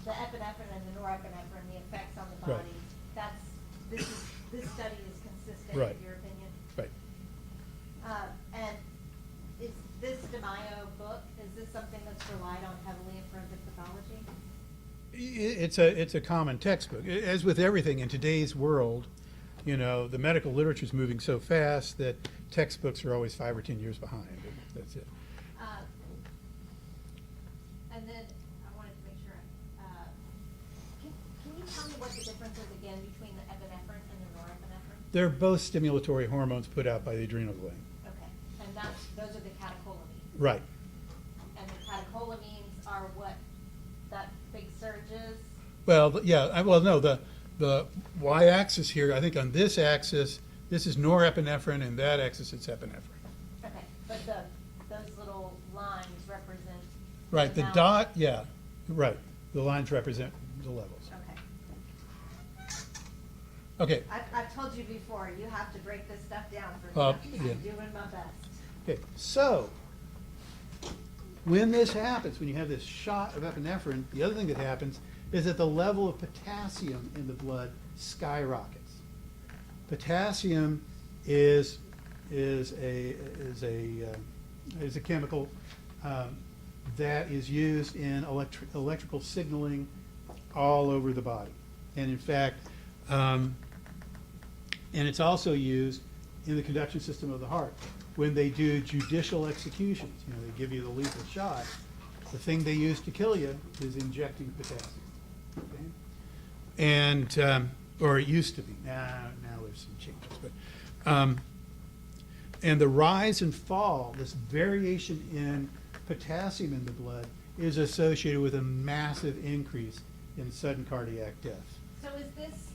epinephrine and the norepinephrine, the effects on the Right. body, this study is consistent Right. in your opinion? Right. And is this DeMaio book, is this something that's relied on heavily in forensic pathology? It's a common textbook. As with everything in today's world, you know, the medical literature is moving so fast that textbooks are always 5 or 10 years behind. That's it. And then I wanted to make sure, can you tell me what the difference is again between the epinephrine and the norepinephrine? They're both stimulatory hormones put out by the adrenal gland. Okay, and those are the catecholamines? Right. And the catecholamines are what that big surge is? Well, yeah, well, no, the y-axis here, I think on this axis, this is norepinephrine, and that axis it's epinephrine. Okay, but those little lines represent? Right, the amount- dot, yeah, right. The lines represent the levels. Okay. Okay, I've told you before, you have to break this stuff down for me. yeah. I'm doing my best. okay, so when this happens, when you have this shot of epinephrine, the other thing that happens is that the level of potassium in the blood skyrockets. Potassium is a chemical that is used in electrical signaling all over the body, and in fact, and it's also used in the conduction system of the heart. When they do judicial executions, you know, they give you the lethal shot, the thing they use to kill you is injecting potassium. Okay? And, or it used to be. Now there's some changes. But, and the rise and fall, this variation in potassium in the blood, is associated with a massive increase in sudden cardiac death. So is this,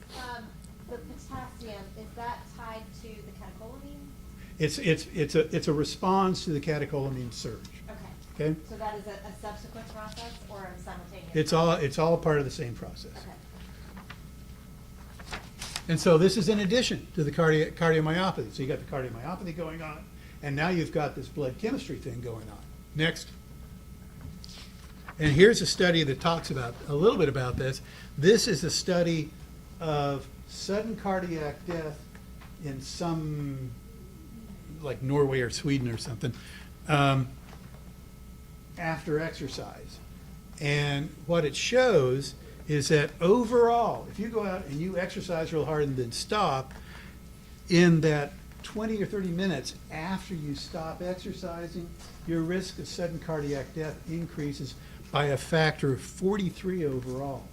the potassium, is that tied to the catecholamine? It's a response to the catecholamine surge. Okay. Okay? So that is a subsequent process or a simultaneous? It's all part of the same process. Okay. And so this is in addition to the cardiomyopathy. So you got the cardiomyopathy going on, and now you've got this blood chemistry thing going on. Next. And here's a study that talks about a little bit about this. This is a study of sudden cardiac death in some, like Norway or Sweden or something, after exercise. And what it shows is that overall, if you go out and you exercise real hard and then stop, in that 20 or 30 minutes after you stop exercising, your risk of sudden cardiac death increases by a factor of 43 overall.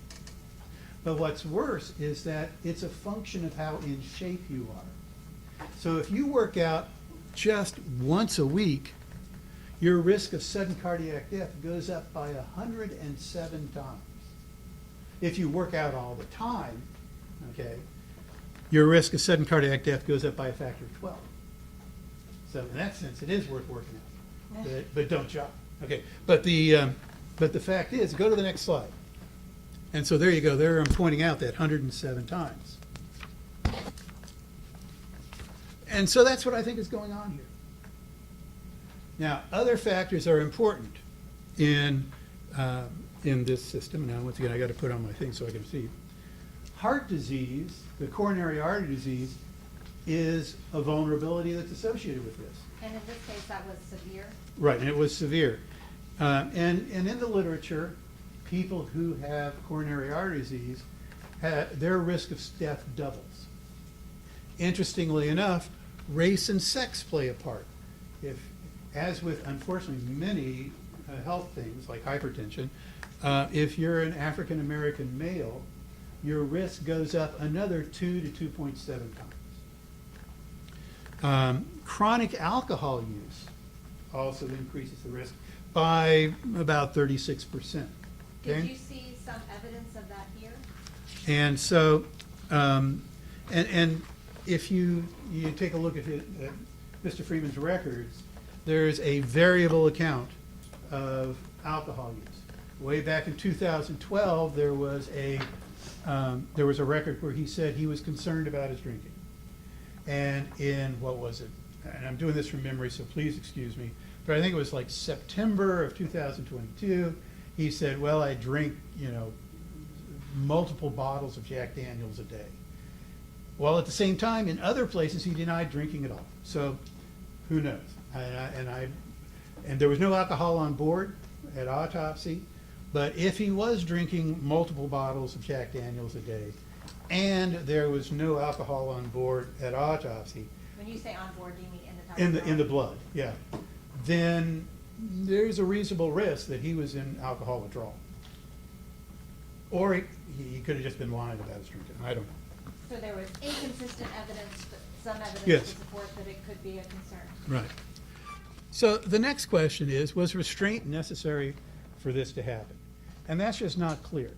But what's worse is that it's a function of how in shape you are. So if you work out just once a week, your risk of sudden cardiac death goes up by 107 times. If you work out all the time, okay, your risk of sudden cardiac death goes up by a factor of 12. So in that sense, it is worth working out, but don't jog. Okay, but the fact is, go to the next slide. And so there you go. There I'm pointing out that 107 times. And so that's what I think is going on here. Now, other factors are important in in this system. Now, once again, I got to put on my thing so I can see. Heart disease, the coronary artery disease, is a vulnerability that's associated with this. And in this case, that was severe? Right, and it was severe. And in the literature, people who have coronary artery disease, their risk of death doubles. Interestingly enough, race and sex play a part. As with, unfortunately, many health things like hypertension, if you're an African American male, your risk goes up another 2 to 2.7 times. Chronic alcohol use also increases the risk by about 36%. Did Okay? you see some evidence of that here? And so, and if you take a look at Mr. Freeman's records, there's a variable account of alcohol use. Way back in 2012, there was a record where he said he was concerned about his drinking. And in, what was it? And I'm doing this from memory, so please excuse me, but I think it was like September of 2022, he said, well, I drink, multiple bottles of Jack Daniels a day. While at the same time, in other places, he denied drinking at all. So who knows? And there was no alcohol on board at autopsy, but if he was drinking multiple bottles of Jack Daniels a day, and there was no alcohol on board at autopsy, When you say on board, do you mean in the in the blood, yeah, then there's a reasonable risk that he was in alcohol withdrawal. Or he could have just been lying about his drinking. I don't know. So there was inconsistent evidence, but some evidence Yes. to support that it could be a concern. Right. So the next question is, was restraint necessary for this to happen? And that's just not clear,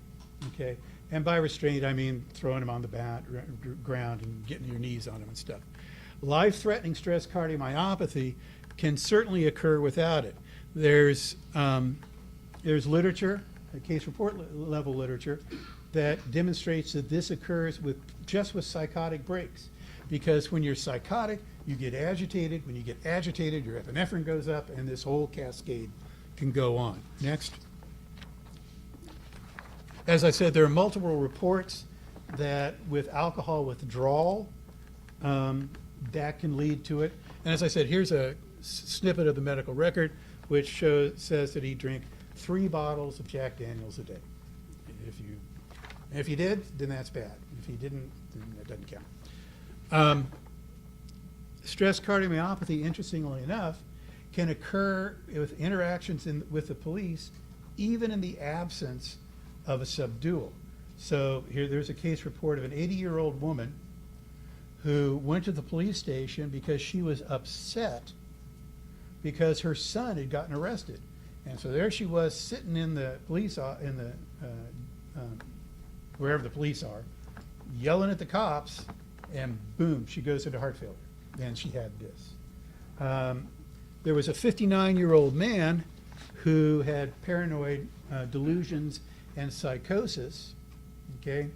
okay? And by restraint, I mean throwing him on the ground and getting your knees on him and stuff. Life-threatening stress cardiomyopathy can certainly occur without it. There's literature, case report level literature, that demonstrates that this occurs just with psychotic breaks. Because when you're psychotic, you get agitated. When you get agitated, your epinephrine goes up, and this whole cascade can go on. Next. As I said, there are multiple reports that with alcohol withdrawal, that can lead to it. And as I said, here's a snippet of the medical record, which says that he drank 3 bottles of Jack Daniels a day. If you did, then that's bad. If you didn't, then that doesn't count. Stress cardiomyopathy, interestingly enough, can occur with interactions with the police, even in the absence of a subdual. So there's a case report of an 80-year-old woman who went to the police station because she was upset because her son had gotten arrested. And so there she was sitting in the police, wherever the police are, yelling at the cops, and boom, she goes into heart failure. And she had this. There was a 59-year-old man who had paranoid delusions and psychosis, okay,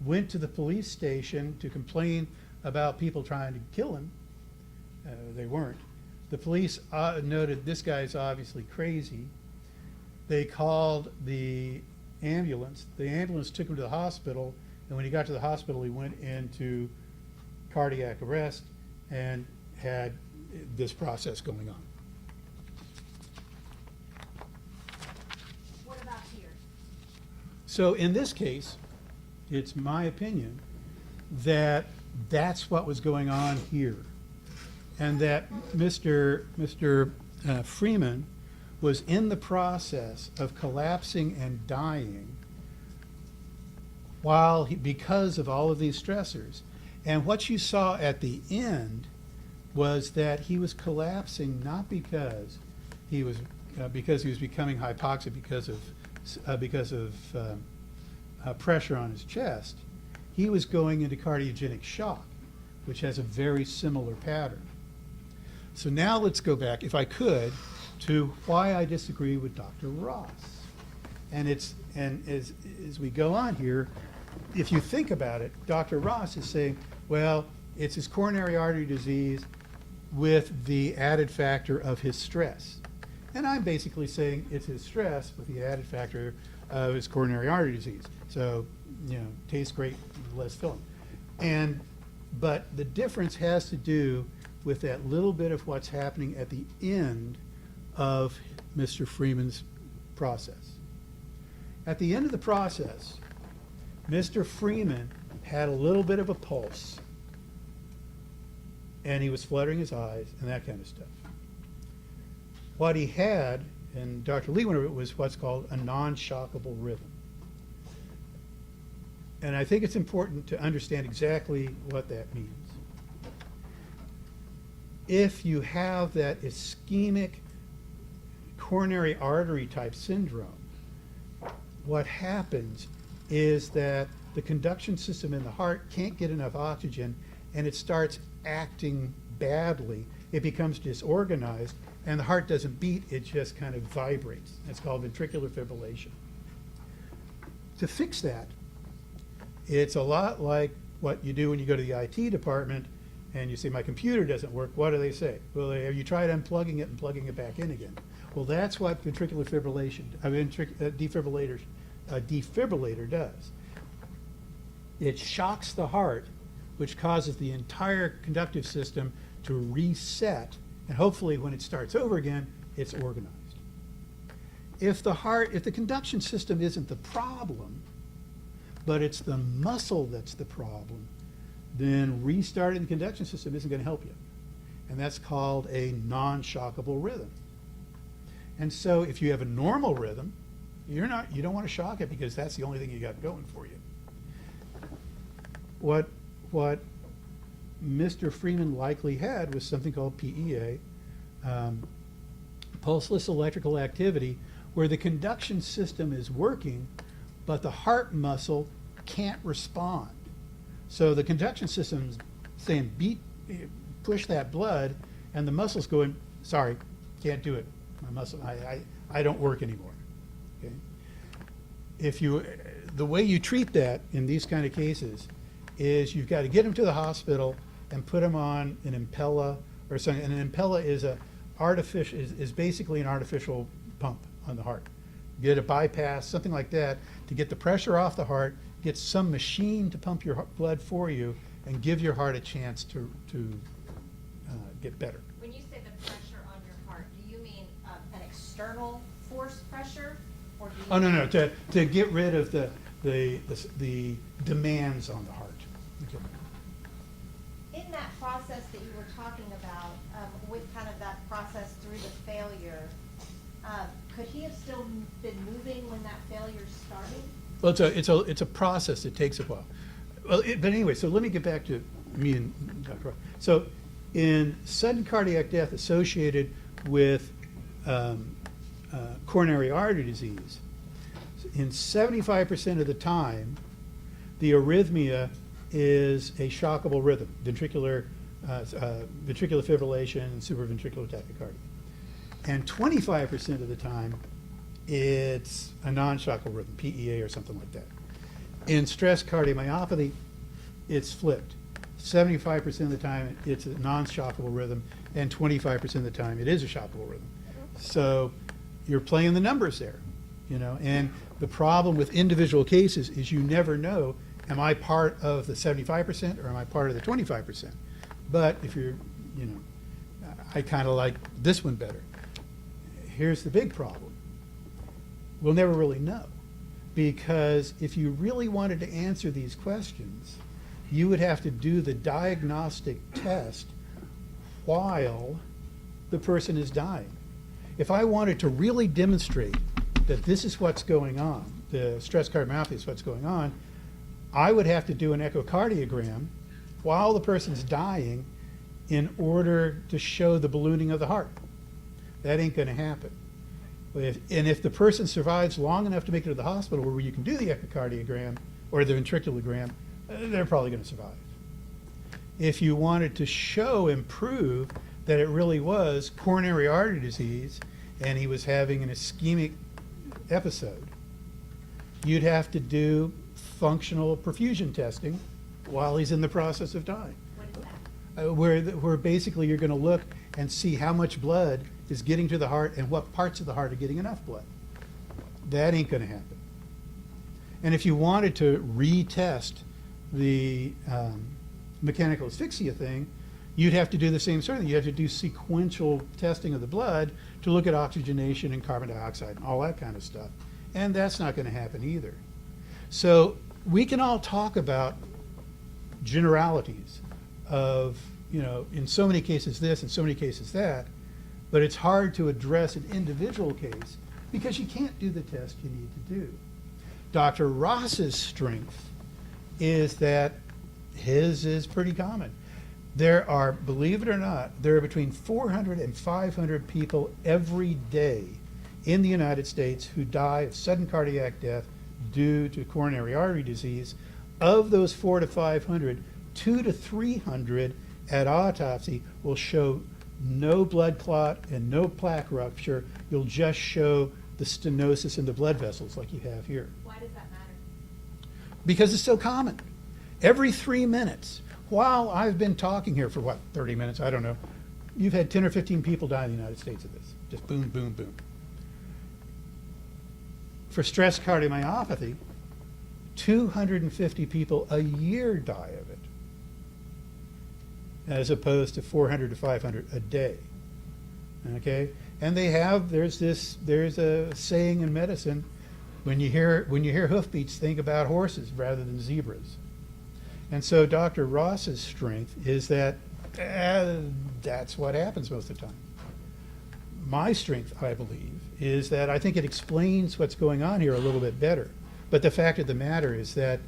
went to the police station to complain about people trying to kill him. They weren't. The police noted this guy's obviously crazy. They called the ambulance. The ambulance took him to the hospital, and when he got to the hospital, he went into cardiac arrest and had this process going on. What about here? So in this case, it's my opinion that that's what was going on here, and that Mr. Freeman was in the process of collapsing and dying because of all of these stressors. And what you saw at the end was that he was collapsing not because he was becoming hypoxic because of pressure on his chest. He was going into cardiogenic shock, which has a very similar pattern. So now let's go back, if I could, to why I disagree with Dr. Ross. And as we go on here, if you think about it, Dr. Ross is saying, well, it's his coronary artery disease with the added factor of his stress. And I'm basically saying it's his stress with the added factor is coronary artery disease. So, tastes great, less filling. But the difference has to do with that little bit of what's happening at the end of Mr. Freeman's process. At the end of the process, Mr. Freeman had a little bit of a pulse, and he was fluttering his eyes and that kind of stuff. What he had, and Dr. Lee went over it, was what's called a non-shockable rhythm. And I think it's important to understand exactly what that means. If you have that ischemic coronary artery type syndrome, what happens is that the conduction system in the heart can't get enough oxygen, and it starts acting badly. It becomes disorganized, and the heart doesn't beat, it just kind of vibrates. It's called ventricular fibrillation. To fix that, it's a lot like what you do when you go to the IT department and you say, my computer doesn't work. What do they say? Well, have you tried unplugging it and plugging it back in again? Well, that's what ventricular fibrillation, a defibrillator does. It shocks the heart, which causes the entire conductive system to reset, and hopefully when it starts over again, it's organized. If the conduction system isn't the problem, but it's the muscle that's the problem, then restarting the conduction system isn't going to help you. And that's called a non-shockable rhythm. And so if you have a normal rhythm, you don't want to shock it because that's the only thing you got going for you. What Mr. Freeman likely had was something called PEA, pulseless electrical activity, where the conduction system is working, but the heart muscle can't respond. So the conduction system's saying, push that blood, and the muscle's going, sorry, can't do it. My muscle, I don't work anymore. Okay? The way you treat that in these kind of cases is you've got to get them to the hospital and put them on an Impella or something. And an Impella is basically an artificial pump on the heart. Get a bypass, something like that, to get the pressure off the heart, get some machine to pump your blood for you, and give your heart a chance to get better. When you say the pressure on your heart, do you mean an external force pressure, or do you? Oh, no, to get rid of the demands on the heart. Okay. In that process that you were talking about, with kind of that process through the failure, could he have still been moving when that failure started? Well, it's a process that takes a while. Well, but anyway, so let me get back to me and Dr. Ross. So in sudden cardiac death associated with coronary artery disease, in 75% of the time, the arrhythmia is a shockable rhythm, ventricular fibrillation and supraventricular tachycardia. And 25% of the time, it's a non-shockable rhythm, PEA or something like that. In stress cardiomyopathy, it's flipped. 75% of the time, it's a non-shockable rhythm, and 25% of the time, it is a shockable rhythm. So you're playing the numbers there, and the problem with individual cases is you never know, am I part of the 75% or am I part of the 25%? But if you're, I kind of like this one better. Here's the big problem. We'll never really know, because if you really wanted to answer these questions, you would have to do the diagnostic test while the person is dying. If I wanted to really demonstrate that this is what's going on, the stress cardiomyopathy is what's going on, I would have to do an echocardiogram while the person's dying in order to show the ballooning of the heart. That ain't going to happen. If the person survives long enough to make it to the hospital where you can do the echocardiogram or the ventriculogram, they're probably going to survive. If you wanted to prove that it really was coronary artery disease and he was having an ischemic episode, you'd have to do functional perfusion testing while he's in the process of dying. What is that? Where basically you're going to look and see how much blood is getting to the heart and what parts of the heart are getting enough blood. That ain't going to happen. And if you wanted to retest the mechanical asphyxia thing, you'd have to do the same sort of thing. You have to do sequential testing of the blood to look at oxygenation and carbon dioxide and all that kind of stuff. And that's not going to happen either. So we can all talk about generalities of, in so many cases this, in so many cases that, but it's hard to address an individual case because you can't do the test you need to do. Dr. Ross's strength is that his is pretty common. There are, believe it or not, there are between 400 and 500 people every day in the United States who die of sudden cardiac death due to coronary artery disease. Of those 400 to 500, 200 to 300 at autopsy will show no blood clot and no plaque rupture. You'll just show the stenosis in the blood vessels like you have here. Why does that matter? Because it's so common. Every 3 minutes, while I've been talking here for 30 minutes, I don't know, you've had 10 or 15 people die in the United States of this. Just boom, boom, boom. For stress cardiomyopathy, 250 people a year die of it, as opposed to 400 to 500 a day. Okay? And there's a saying in medicine, when you hear hoofbeats, think about horses rather than zebras. And so Dr. Ross's strength is that that's what happens most of the time. My strength, I believe, is that I think it explains what's going on here a little bit better. But the fact of the matter is that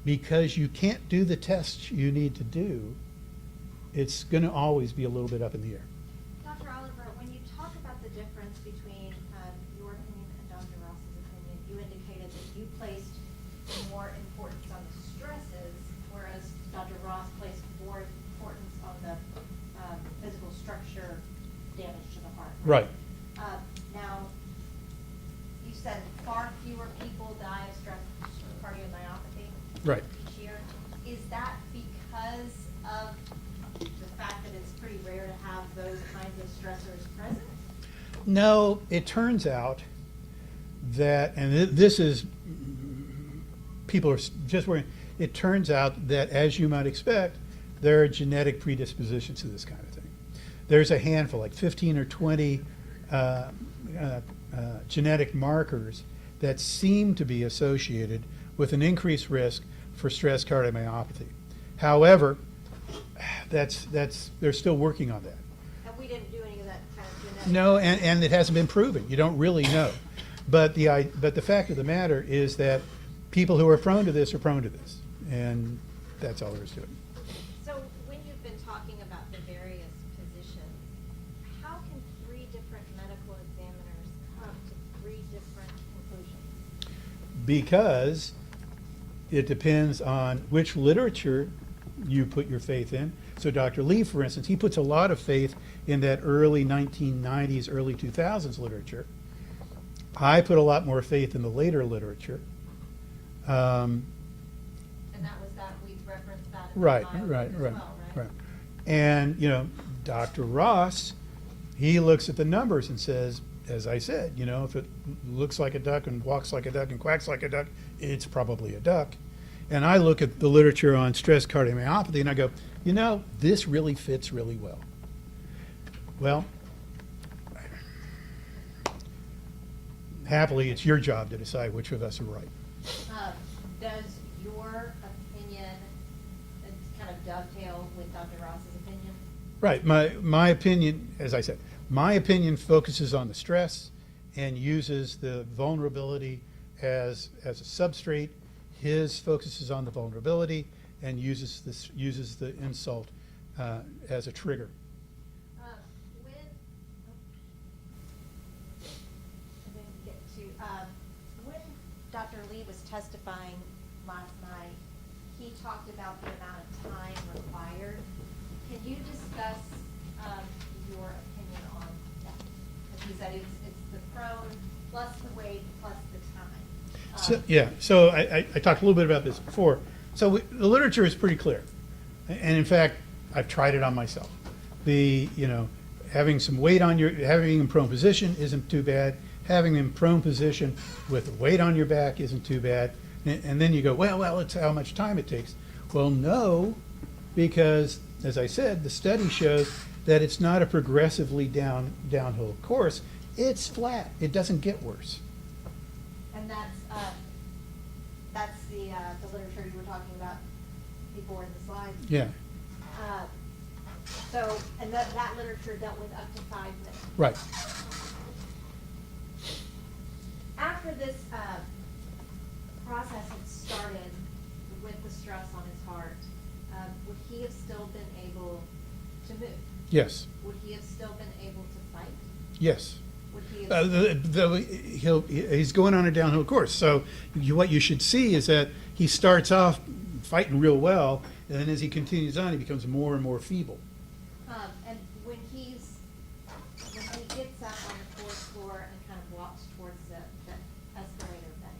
because you can't do the tests you need to do, it's going to always be a little bit up in the air. Dr. Oliver, when you talk about the difference between your opinion and Dr. Ross's opinion, you indicated that you placed more importance on the stresses, whereas Dr. Ross placed more importance on the physical structure damage to the heart. Right. Now, you said far fewer people die of stress cardiomyopathy Right. each year. Is that because of the fact that it's pretty rare to have those kinds of stressors present? No, it turns out that, and this is, people are just worrying, it turns out that, as you might expect, there are genetic predispositions to this kind of thing. There's a handful, like 15 or 20 genetic markers that seem to be associated with an increased risk for stress cardiomyopathy. However, they're still working on that. And we didn't do any of that kind of genetic? No, and it hasn't been proven. You don't really know. But the fact of the matter is that people who are prone to this are prone to this, and that's all there is to it. So when you've been talking about the various positions, how can 3 different medical examiners come to 3 different conclusions? Because it depends on which literature you put your faith in. So Dr. Lee, for instance, he puts a lot of faith in that early 1990s, early 2000s literature. I put a lot more faith in the later literature. And that was that, we referenced that in the Right, bio right, as right, well, right. And, Dr. Ross, he looks at the numbers and says, as I said, if it looks like a duck and walks like a duck and quacks like a duck, it's probably a duck. And I look at the literature on stress cardiomyopathy and I go, this really fits really well. Well, happily, it's your job to decide which of us are right. Does your opinion kind of dovetail with Dr. Ross's opinion? Right. My opinion, as I said, my opinion focuses on the stress and uses the vulnerability as a substrate. His focuses on the vulnerability and uses the insult as a trigger. When Dr. Lee was testifying last night, he talked about the amount of time required. Can you discuss your opinion on that? Because he said it's the prone plus the weight plus the time. So I talked a little bit about this before. So the literature is pretty clear. And in fact, I've tried it on myself. Having some weight on having in prone position isn't too bad. Having in prone position with weight on your back isn't too bad. And then you go, well, it's how much time it takes. Well, no, because, as I said, the study shows that it's not a progressively downhill course. It's flat. It doesn't get worse. And that's the literature you were talking about before in the slides. Yeah, So, and that literature dealt with up to 5 minutes. right. After this process had started with the stress on his heart, would he have still been able to move? Yes, Would he have still been able to fight? yes. Would he have? He's going on a downhill course. So what you should see is that he starts off fighting real well, and then as he continues on, he becomes more and more feeble. And when he gets up on the 4th floor and kind of walks towards the escalator bank,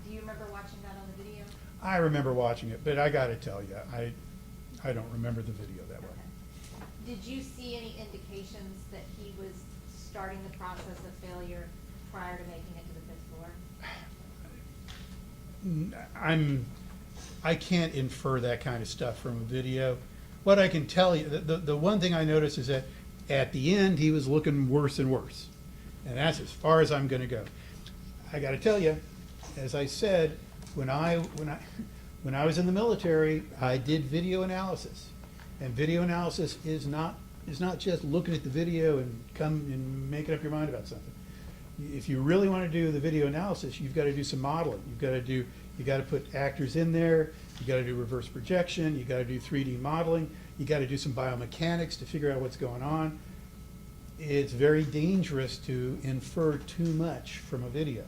do you remember watching that on the video? I remember watching it, but I got to tell you, I don't remember the video that way. Okay. Did you see any indications that he was starting the process of failure prior to making it to the 5th floor? I can't infer that kind of stuff from a video. What I can tell you, the one thing I noticed is that at the end, he was looking worse and worse. And that's as far as I'm going to go. I got to tell you, as I said, when I was in the military, I did video analysis. And video analysis is not just looking at the video and making up your mind about something. If you really want to do the video analysis, you've got to do some modeling. You got to put actors in there. You got to do reverse projection. You got to do 3D modeling. You got to do some biomechanics to figure out what's going on. It's very dangerous to infer too much from a video.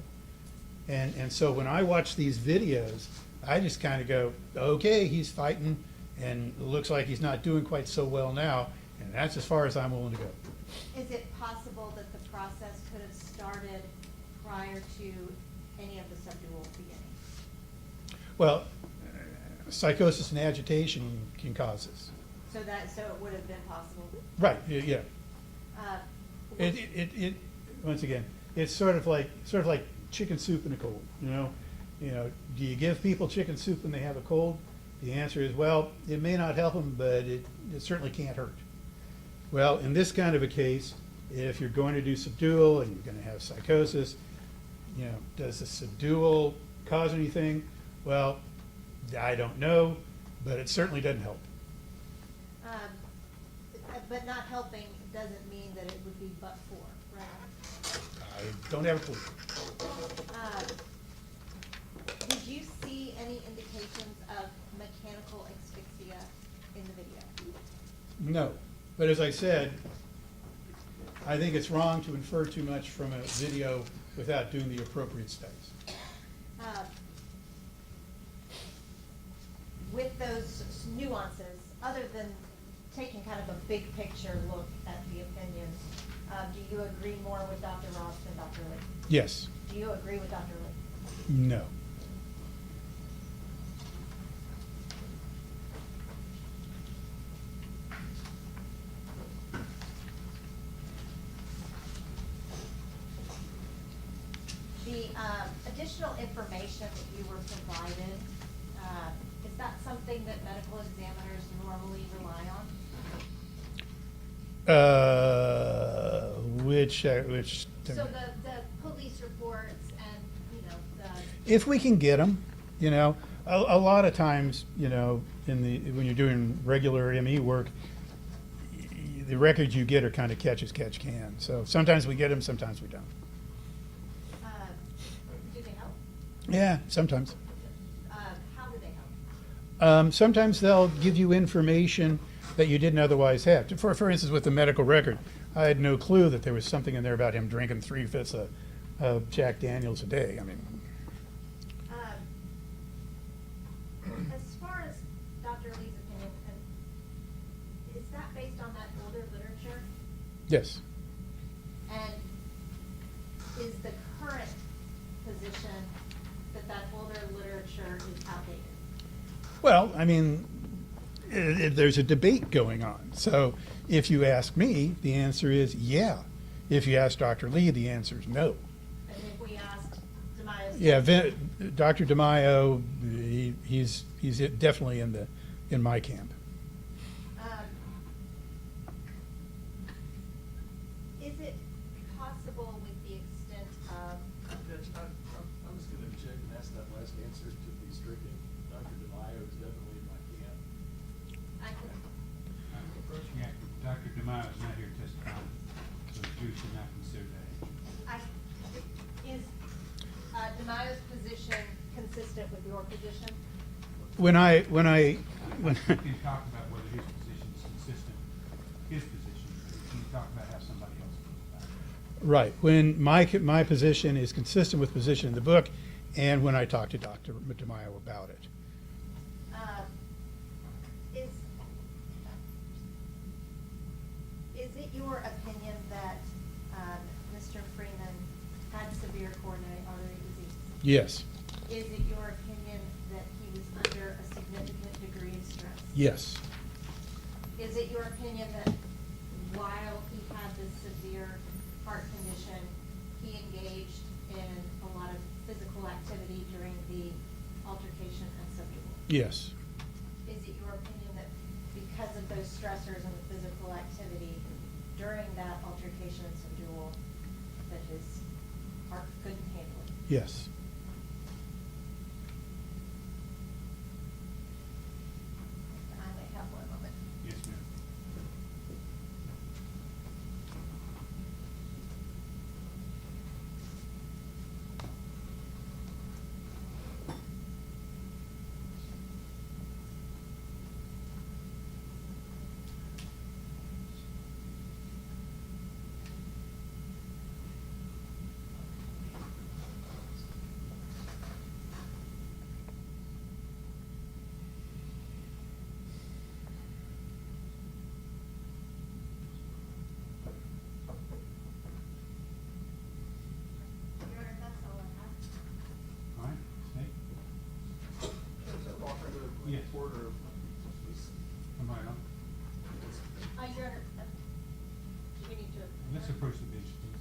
And so when I watch these videos, I just kind of go, okay, he's fighting, and it looks like he's not doing quite so well now, and that's as far as I'm willing to go. Is it possible that the process could have started prior to any of the subdual beginning? Well, psychosis and agitation can cause this. So it would have been possible? Right, yeah. Uh, It once again, it's sort of like chicken soup in a cold, you know? Do you give people chicken soup when they have a cold? The answer is, well, it may not help them, but it certainly can't hurt. Well, in this kind of a case, if you're going to do subdual and you're going to have psychosis, does the subdual cause anything? Well, I don't know, but it certainly doesn't help. But not helping doesn't mean that it would be but for, right? I don't have a clue. Did you see any indications of mechanical asphyxia in the video? No, but as I said, I think it's wrong to infer too much from a video without doing the appropriate studies. With those nuances, other than taking kind of a big picture look at the opinions, do you agree more with Dr. Ross than Dr. Lee? Yes. Do you agree with Dr. Lee? No. The additional information that you were provided, is that something that medical examiners normally rely on? Which. So the police reports and, the. If we can get them, a lot of times, when you're doing regular ME work, the records you get are kind of catch as catch can. So sometimes we get them, sometimes we don't. Do they help? Yeah, sometimes. How do they help? Sometimes they'll give you information that you didn't otherwise have. For instance, with the medical record, I had no clue that there was something in there about him drinking 3/5 of Jack Daniels a day. I mean, As far as Dr. Lee's opinion, is that based on that older literature? yes. And is the current position that older literature is outdated? Well, I mean, there's a debate going on. So if you ask me, the answer is yeah. If you ask Dr. Lee, the answer is no. And if we asked Demaio Yeah, Dr. DeMaio, he's definitely in my camp. Um, Is it possible with the extent of, Judge, I'm just gonna check and ask that last answer to be stricken. Dr. DeMaio is definitely in my camp. I can, Yeah, Dr. DeMaio is not here testifying, so the jury should not consider that. is DeMaio's position consistent with your position? When We can talk about whether his position is consistent, his position, but we can talk about how somebody else feels about it. Right, when my position is consistent with position in the book, and when I talk to Dr. DeMaio about it. Is it your opinion that Mr. Freeman had severe coronary artery disease? Yes, Is it your opinion that he was under a significant degree of stress? yes, Is it your opinion that while he had this severe heart condition, he engaged in a lot of physical activity during the altercation and subdual? yes, Is it your opinion that because of those stressors and the physical activity during that altercation and subdual, that his heart couldn't handle it? yes. I may have one moment. Yes, ma'am. Your Honor, that's all I have. All right, Snake, Judge, I've offered a Yes. order of come right on. Your Honor, do we need to? Let's approach the bench, please.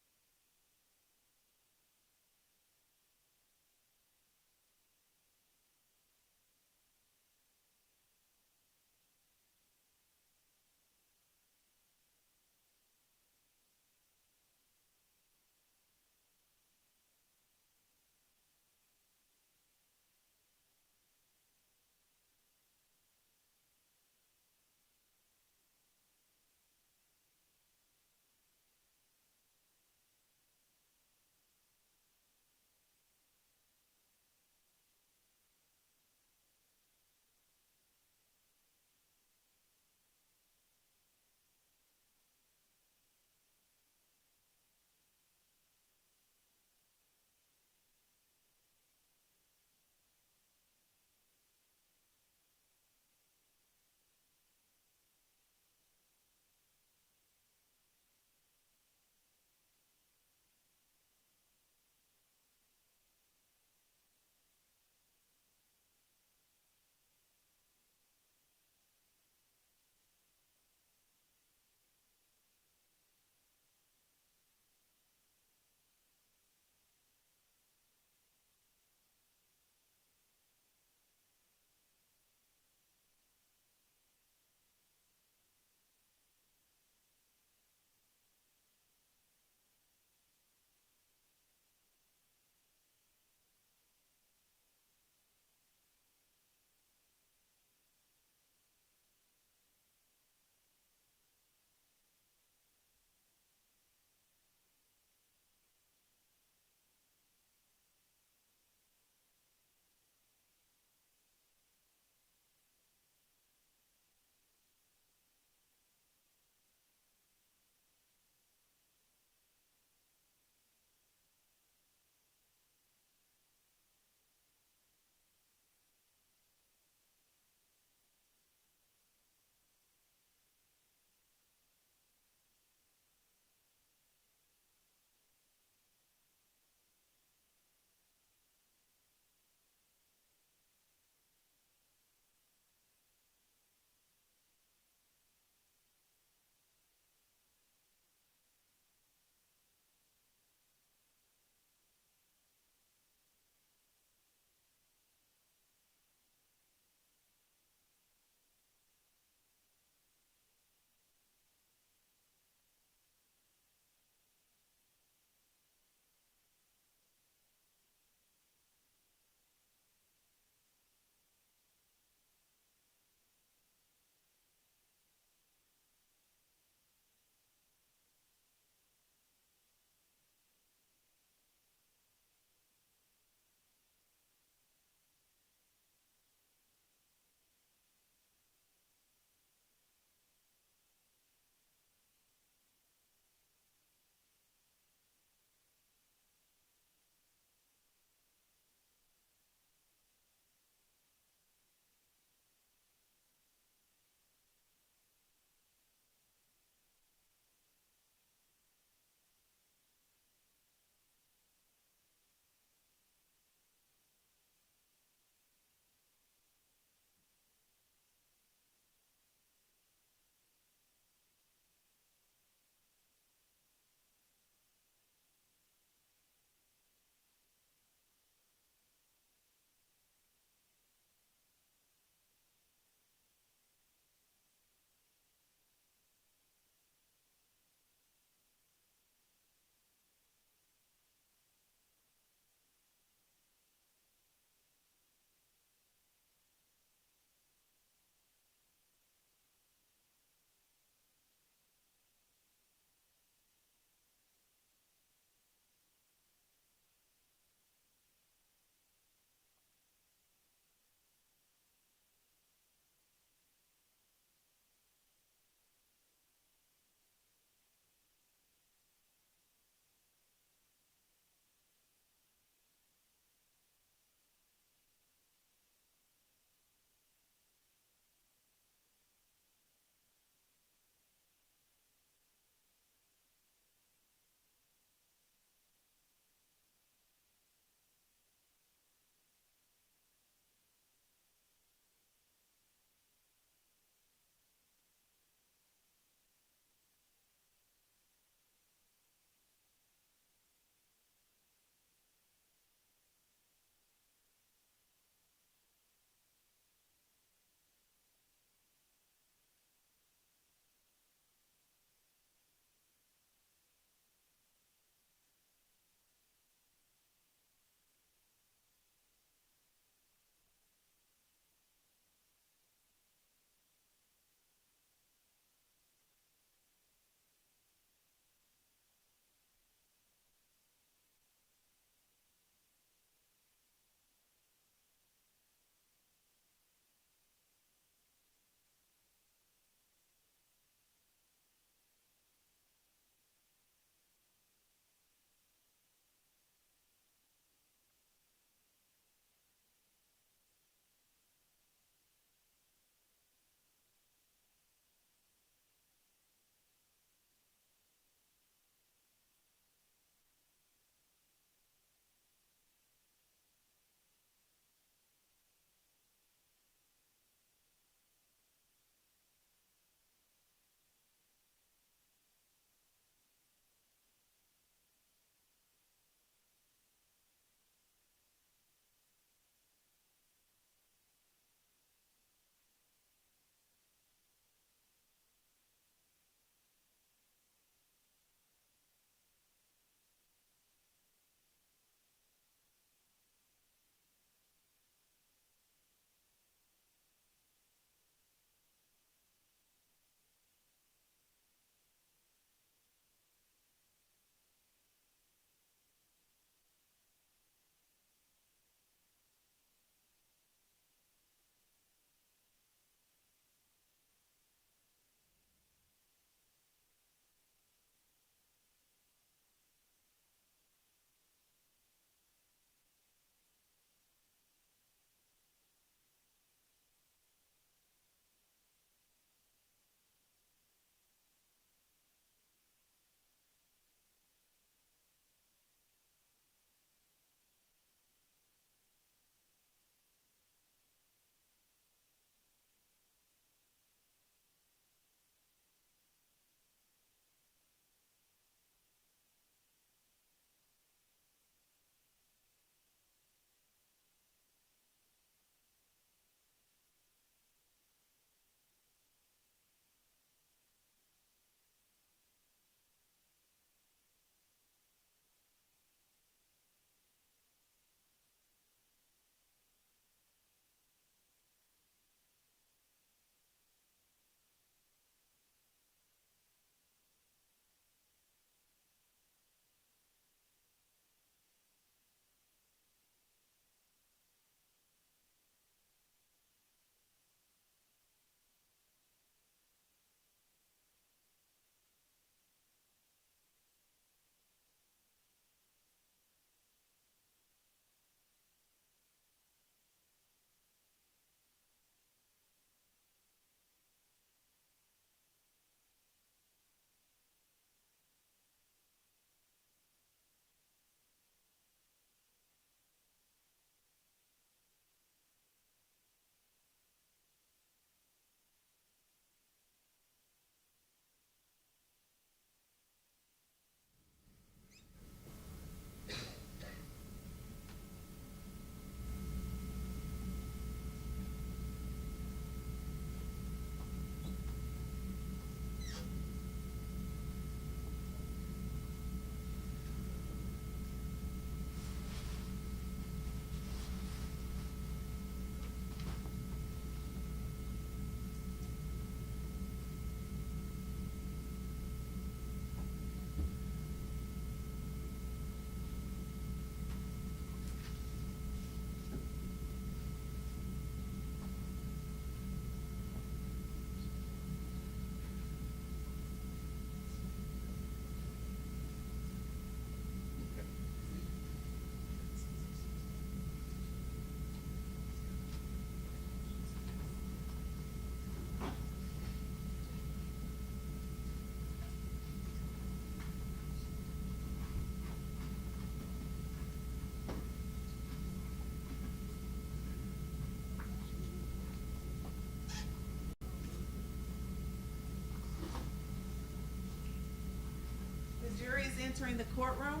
The jury is entering the courtroom.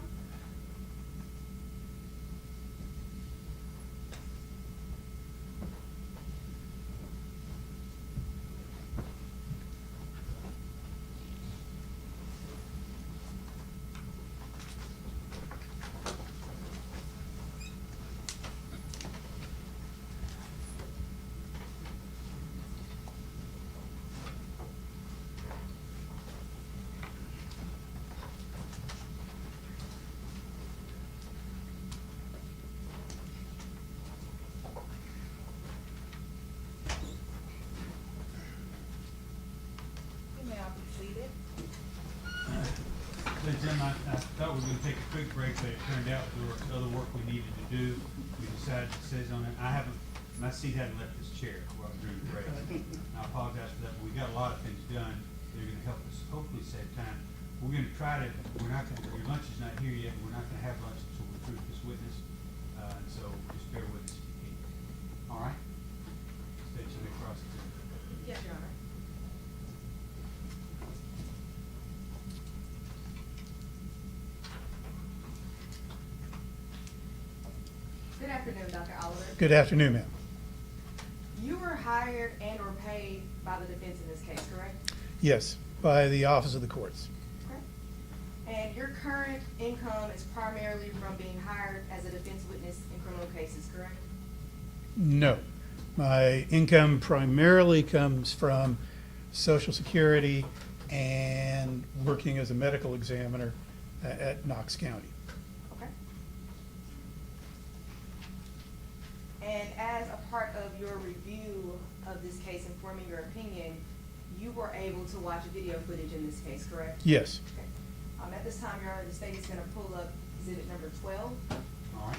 You may all be seated. Ladies and gentlemen, I thought we were gonna take a quick break, but it turned out there was other work we needed to do. We decided to sit on it. My seat hadn't left this chair while during the break. I apologize for that, but we got a lot of things done. They're gonna help us hopefully save time. We're gonna try to, your lunch is not here yet, and we're not gonna have lunch until we're through with this witness. So just bear with us if you can. All right? State your name across the table. Yes, Your Honor. Good afternoon, Dr. Oliver. Good afternoon, ma'am. You were hired and or paid by the defense in this case, correct? Yes, by the Office of the Courts. Okay. And your current income is primarily from being hired as a defense witness in criminal cases, correct? No. My income primarily comes from Social Security and working as a medical examiner at Knox County. Okay. And as a part of your review of this case and forming your opinion, you were able to watch video footage in this case, correct? Yes. Okay. At this time, Your Honor, the state is gonna pull up exhibit number 12. All right?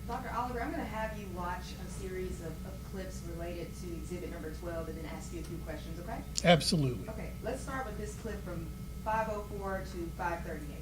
Dr. Oliver, I'm gonna have you watch a series of clips related to exhibit number 12 and then ask you a few questions, okay? Absolutely. Okay, let's start with this clip from 5:04 to 5:38.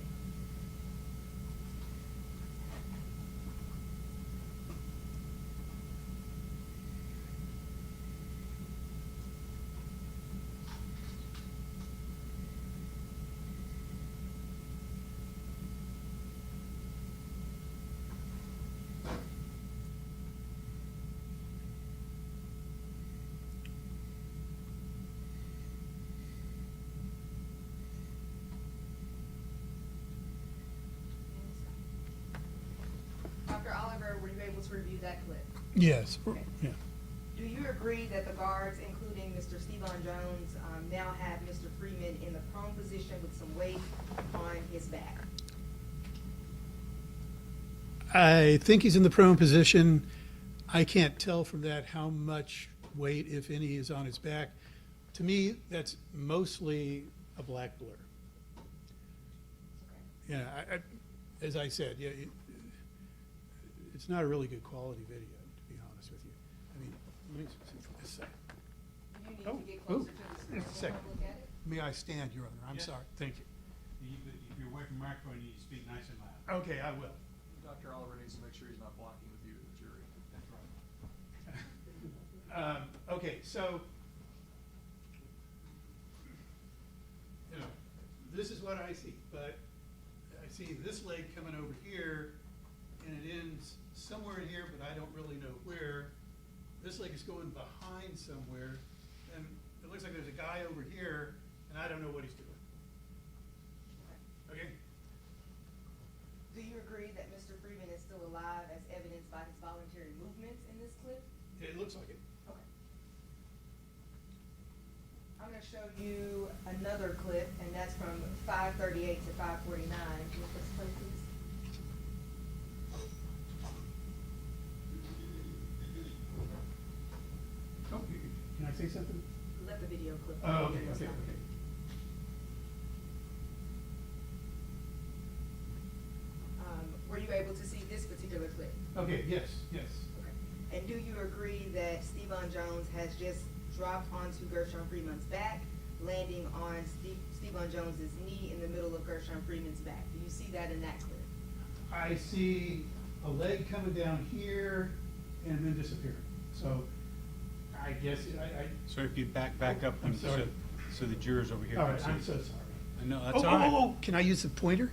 Dr. Oliver, were you able to review that clip? Yes. Okay. Yeah. Do you agree that the guards, including Mr. Stevan Jones, now have Mr. Freeman in the prone position with some weight on his back? I think he's in the prone position. I can't tell from that how much weight, if any, is on his back. To me, that's mostly a black blur. Okay. Yeah, as I said, yeah, it's not a really good quality video, to be honest with you. I mean, let me see for this second. You need Oh, to get closer to the oh, screen. just a second. Look at it. May I stand, Your Honor? I'm Yeah. sorry. Thank you. If you're away from the microphone, you need to speak nice and loud. Okay, I will. Dr. Oliver needs to make sure he's not blocking the view of the jury. That's right. Okay, so, you know, this is what I see, but I see this leg coming over here, and it ends somewhere in here, but I don't really know where. This leg is going behind somewhere, and it looks like there's a guy over here, and I don't know what he's doing. Okay? Do you agree that Mr. Freeman is still alive as evidenced by his voluntary movements in this clip? It looks like it. Okay. I'm gonna show you another clip, and that's from 5:38 to 5:49. Can you please play, please? Oh, can I say something? let the video clip. Oh, okay, okay, okay. Were you able to see this particular clip? Okay, yes, yes. Okay. And do you agree that Steven Jones has just dropped onto Gershun Freeman's back, landing on Steven Jones's knee in the middle of Gershun Freeman's back? Do you see that in that clip? I see a leg coming down here and then disappearing. So I guess So if you back up, I'm sorry. so the jurors over here all can right, see. I'm so sorry. No, that's all right. Can I use the pointer?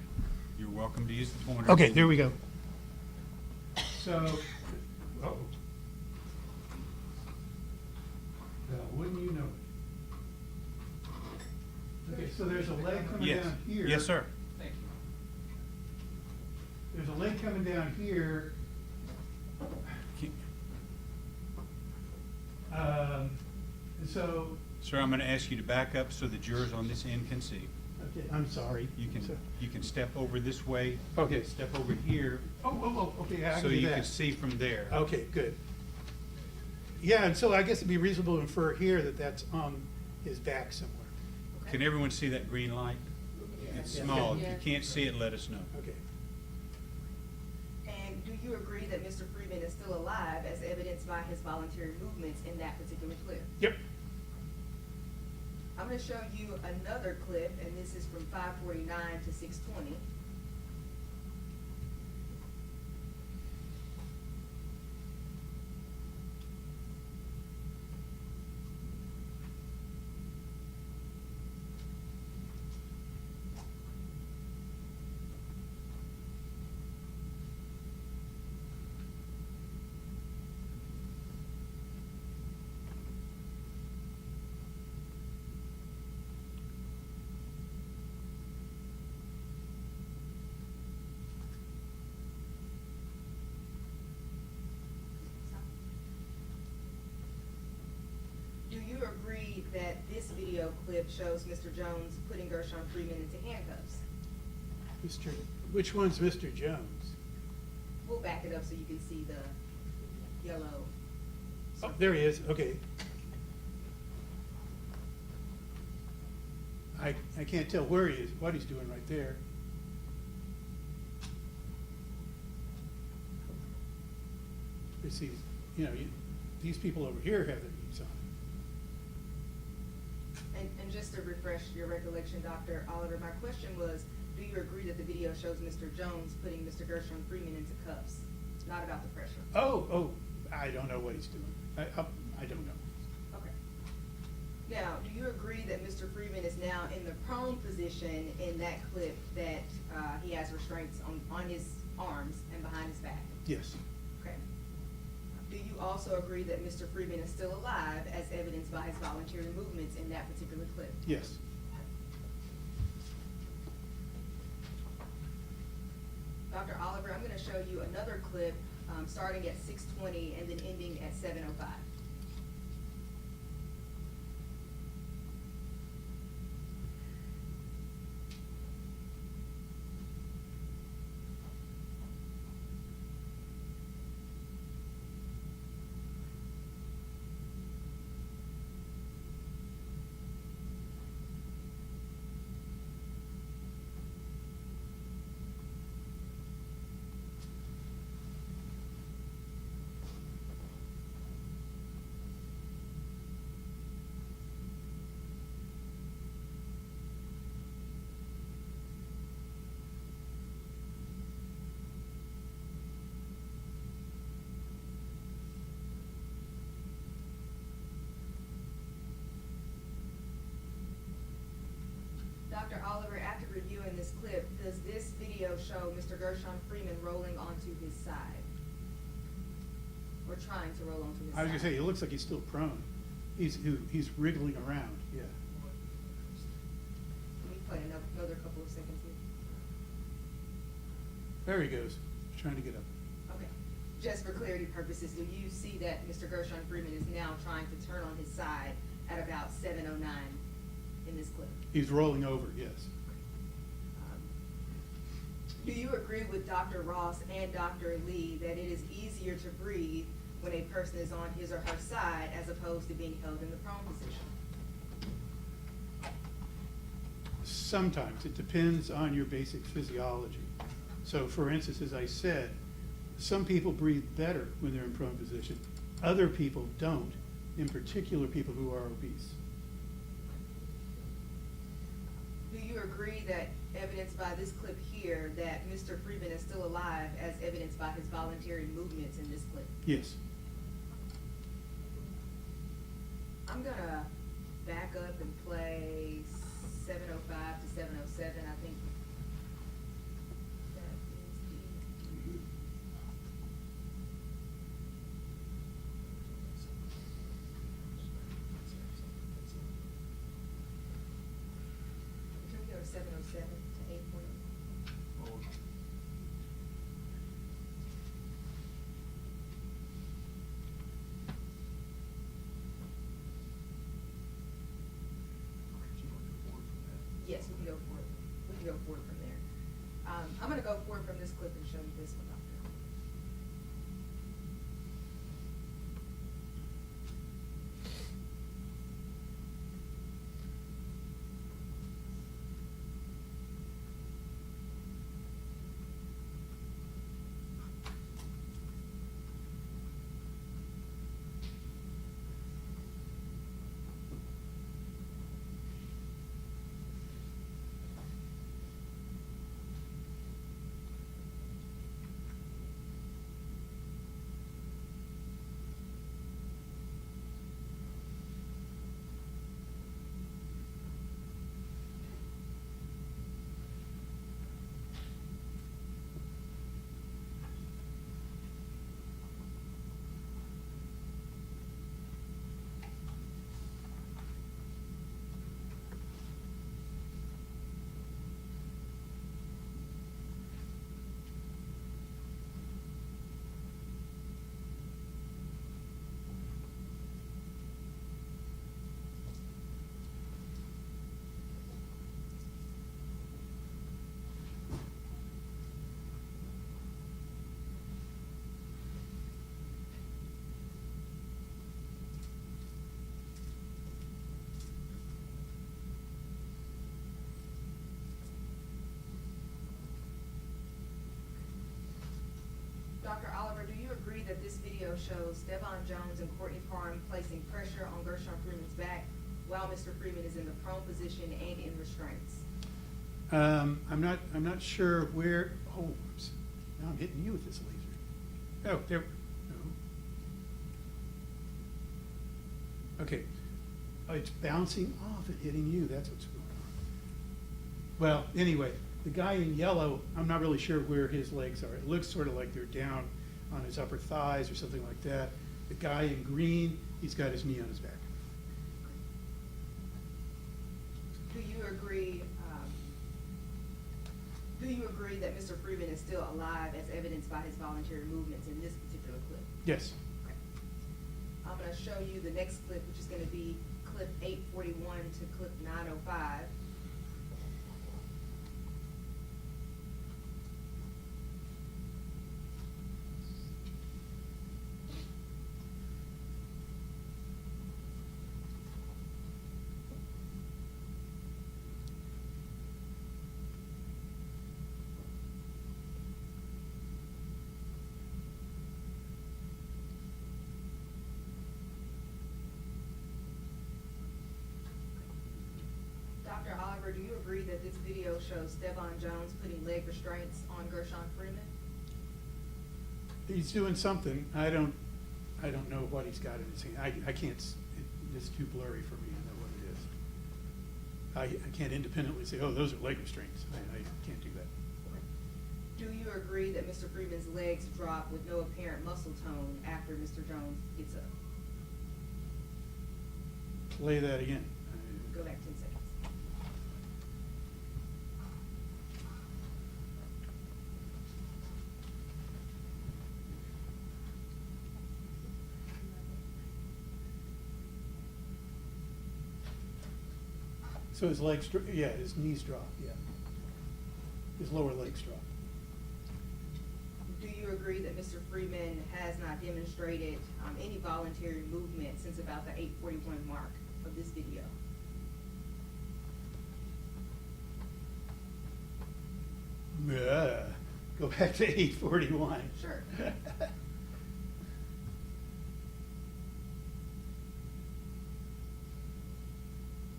You're welcome to use the pointer. Okay, there we go. So, well, wouldn't you know it? Okay, so there's a leg coming Yes, down here. yes, sir. Thank you. There's a leg coming down here. And so, Sir, I'm gonna ask you to back up so the jurors on this end can see. okay, I'm sorry. You can step over this way. Okay. Step over here, Okay, I so can do you that. can see from there. Okay, good. Yeah, and so I guess it'd be reasonable to infer here that that's on his back somewhere. Can everyone see that green light? It's Yeah. small. If you Yeah. can't see it, let us know. Okay. And do you agree that Mr. Freeman is still alive as evidenced by his voluntary movements in that particular clip? Yep. I'm gonna show you another clip, and this is from 5:49 to 6:20. Do you agree that this video clip shows Mr. Jones putting Gershun Freeman into handcuffs? Which one's Mr. Jones? We'll back it up so you can see the yellow. Oh, there he is, okay. I can't tell where he is, what he's doing right there. You see, these people over here have their boots on. And just to refresh your recollection, Dr. Oliver, my question was, do you agree that the video shows Mr. Jones putting Mr. Gershun Freeman into cuffs? Not about the pressure. Oh, I don't know what he's doing. I don't know. Okay. Now, do you agree that Mr. Freeman is now in the prone position in that clip that he has restraints on his arms and behind his back? Yes, Okay. Do you also agree that Mr. Freeman is still alive as evidenced by his voluntary movements in that particular clip? yes. Dr. Oliver, I'm going to show you another clip starting at 6:20 and then ending at 7:05. Dr. Oliver, after reviewing this clip, does this video show Mr. Gershun Freeman rolling onto his side? Or trying to roll onto his side? I was gonna say, it looks like he's still prone. He's wriggling around, yeah. Let me play another couple of seconds here. There he goes, trying to get up. Okay. Just for clarity purposes, do you see that Mr. Gershun Freeman is now trying to turn on his side at about 7:09 in this clip? He's rolling over, yes. Do you agree with Dr. Ross and Dr. Lee that it is easier to breathe when a person is on his or her side as opposed to being held in the prone position? Sometimes, it depends on your basic physiology. So for instance, as I said, some people breathe better when they're in prone position. Other people don't, in particular people who are obese. Do you agree that evidenced by this clip here, that Mr. Freeman is still alive as evidenced by his voluntary movements in this clip? Yes. I'm gonna back up and play 7:05 to 7:07, I think. That is the. Can we go to 7:07 to 8:40? Yes, we can go forward. We can go forward from there. I'm gonna go forward from this clip and show you this one, Doctor. Dr. Oliver, do you agree that this video shows Stephon Jones and Courtney Parham placing pressure on Gershun Freeman's back while Mr. Freeman is in the prone position and in restraints? I'm not sure where, oh, now I'm hitting you with this laser. Oh, there, no. Okay, oh, it's bouncing off and hitting you, that's what's going on. Well, anyway, the guy in yellow, I'm not really sure where his legs are. It looks sort of like they're down on his upper thighs or something like that. The guy in green, he's got his knee on his back. Do you agree that Mr. Freeman is still alive as evidenced by his voluntary movements in this particular clip? Yes. Okay. I'm gonna show you the next clip, which is gonna be clip 841 to clip 905. Dr. Oliver, do you agree that this video shows Stephon Jones putting leg restraints on Gershun Freeman? He's doing something. I don't know what he's got in his hand. I can't, it's too blurry for me to know what it is. I can't independently say, oh, those are leg restraints. I can't do that. Do you agree that Mr. Freeman's legs drop with no apparent muscle tone after Mr. Jones gets up? Play that again. Go back 10 seconds. So his legs, yeah, his knees drop, yeah. His lower legs drop. Do you agree that Mr. Freeman has not demonstrated any voluntary movement since about the 8:41 mark of this video? Go back to 841. Sure.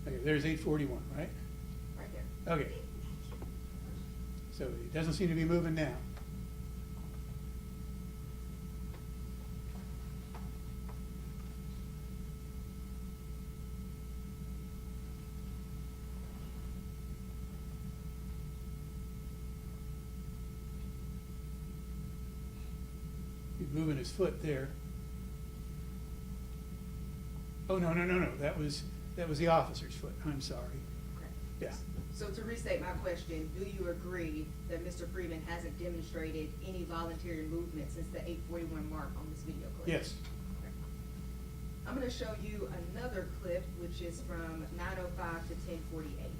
Okay, there's 841, right? Right there. Okay. So it doesn't seem to be moving now. He's moving his foot there. Oh, no, that was the officer's foot. I'm sorry. Okay. Yeah. So to restate my question, do you agree that Mr. Freeman hasn't demonstrated any voluntary movement since the 841 mark on this video clip? Yes. Okay. I'm gonna show you another clip, which is from 9:05 to 10:48.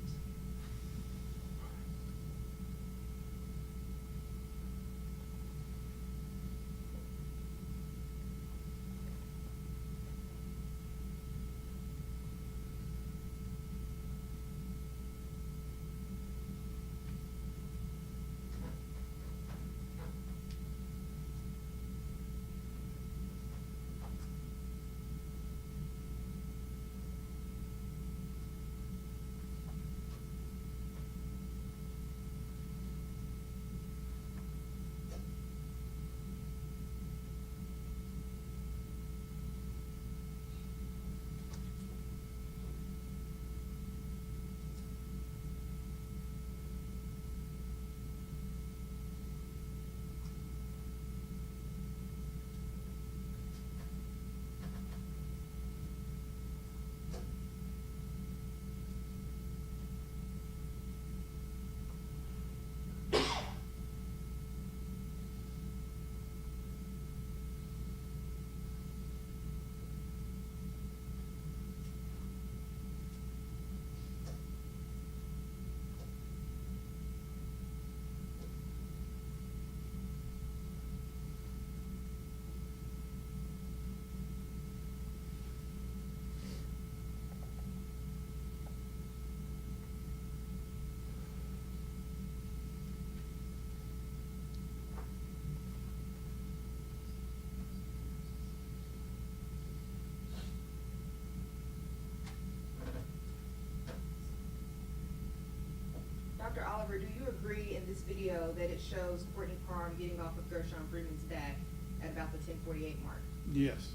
Dr. Oliver, do you agree in this video that it shows Courtney Parham getting off of Gershun Freeman's back at about the 10:48 mark? Yes.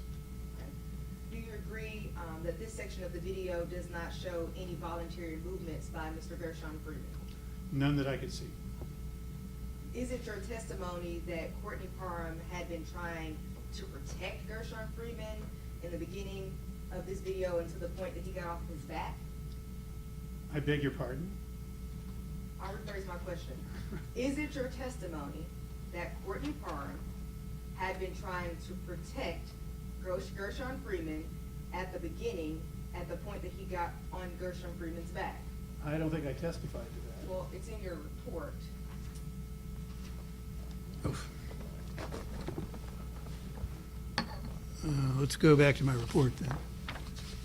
Okay. Do you agree that this section of the video does not show any voluntary movements by Mr. Gershun Freeman? None that I could see. Is it your testimony that Courtney Parham had been trying to protect Gershun Freeman in the beginning of this video and to the point that he got off his back? I beg your pardon? I'll rephrase my question. Is it your testimony that Courtney Parham had been trying to protect Gershun Freeman at the beginning, at the point that he got on Gershun Freeman's back? I don't think I testified to that. Well, it's in your report. Oof. Let's go back to my report then.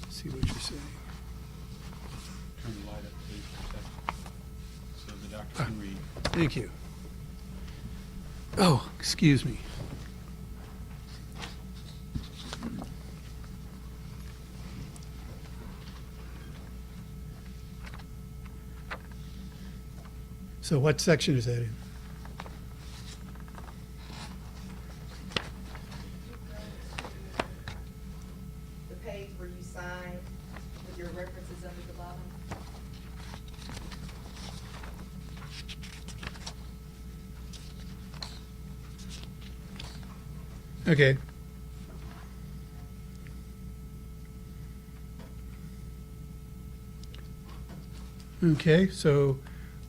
See what you're saying. Turn the light up, please, for a second, so the doctor can read. Thank you. Oh, excuse me. So what section is that in? The page where you sign with your references under the bottom. Okay. Okay, so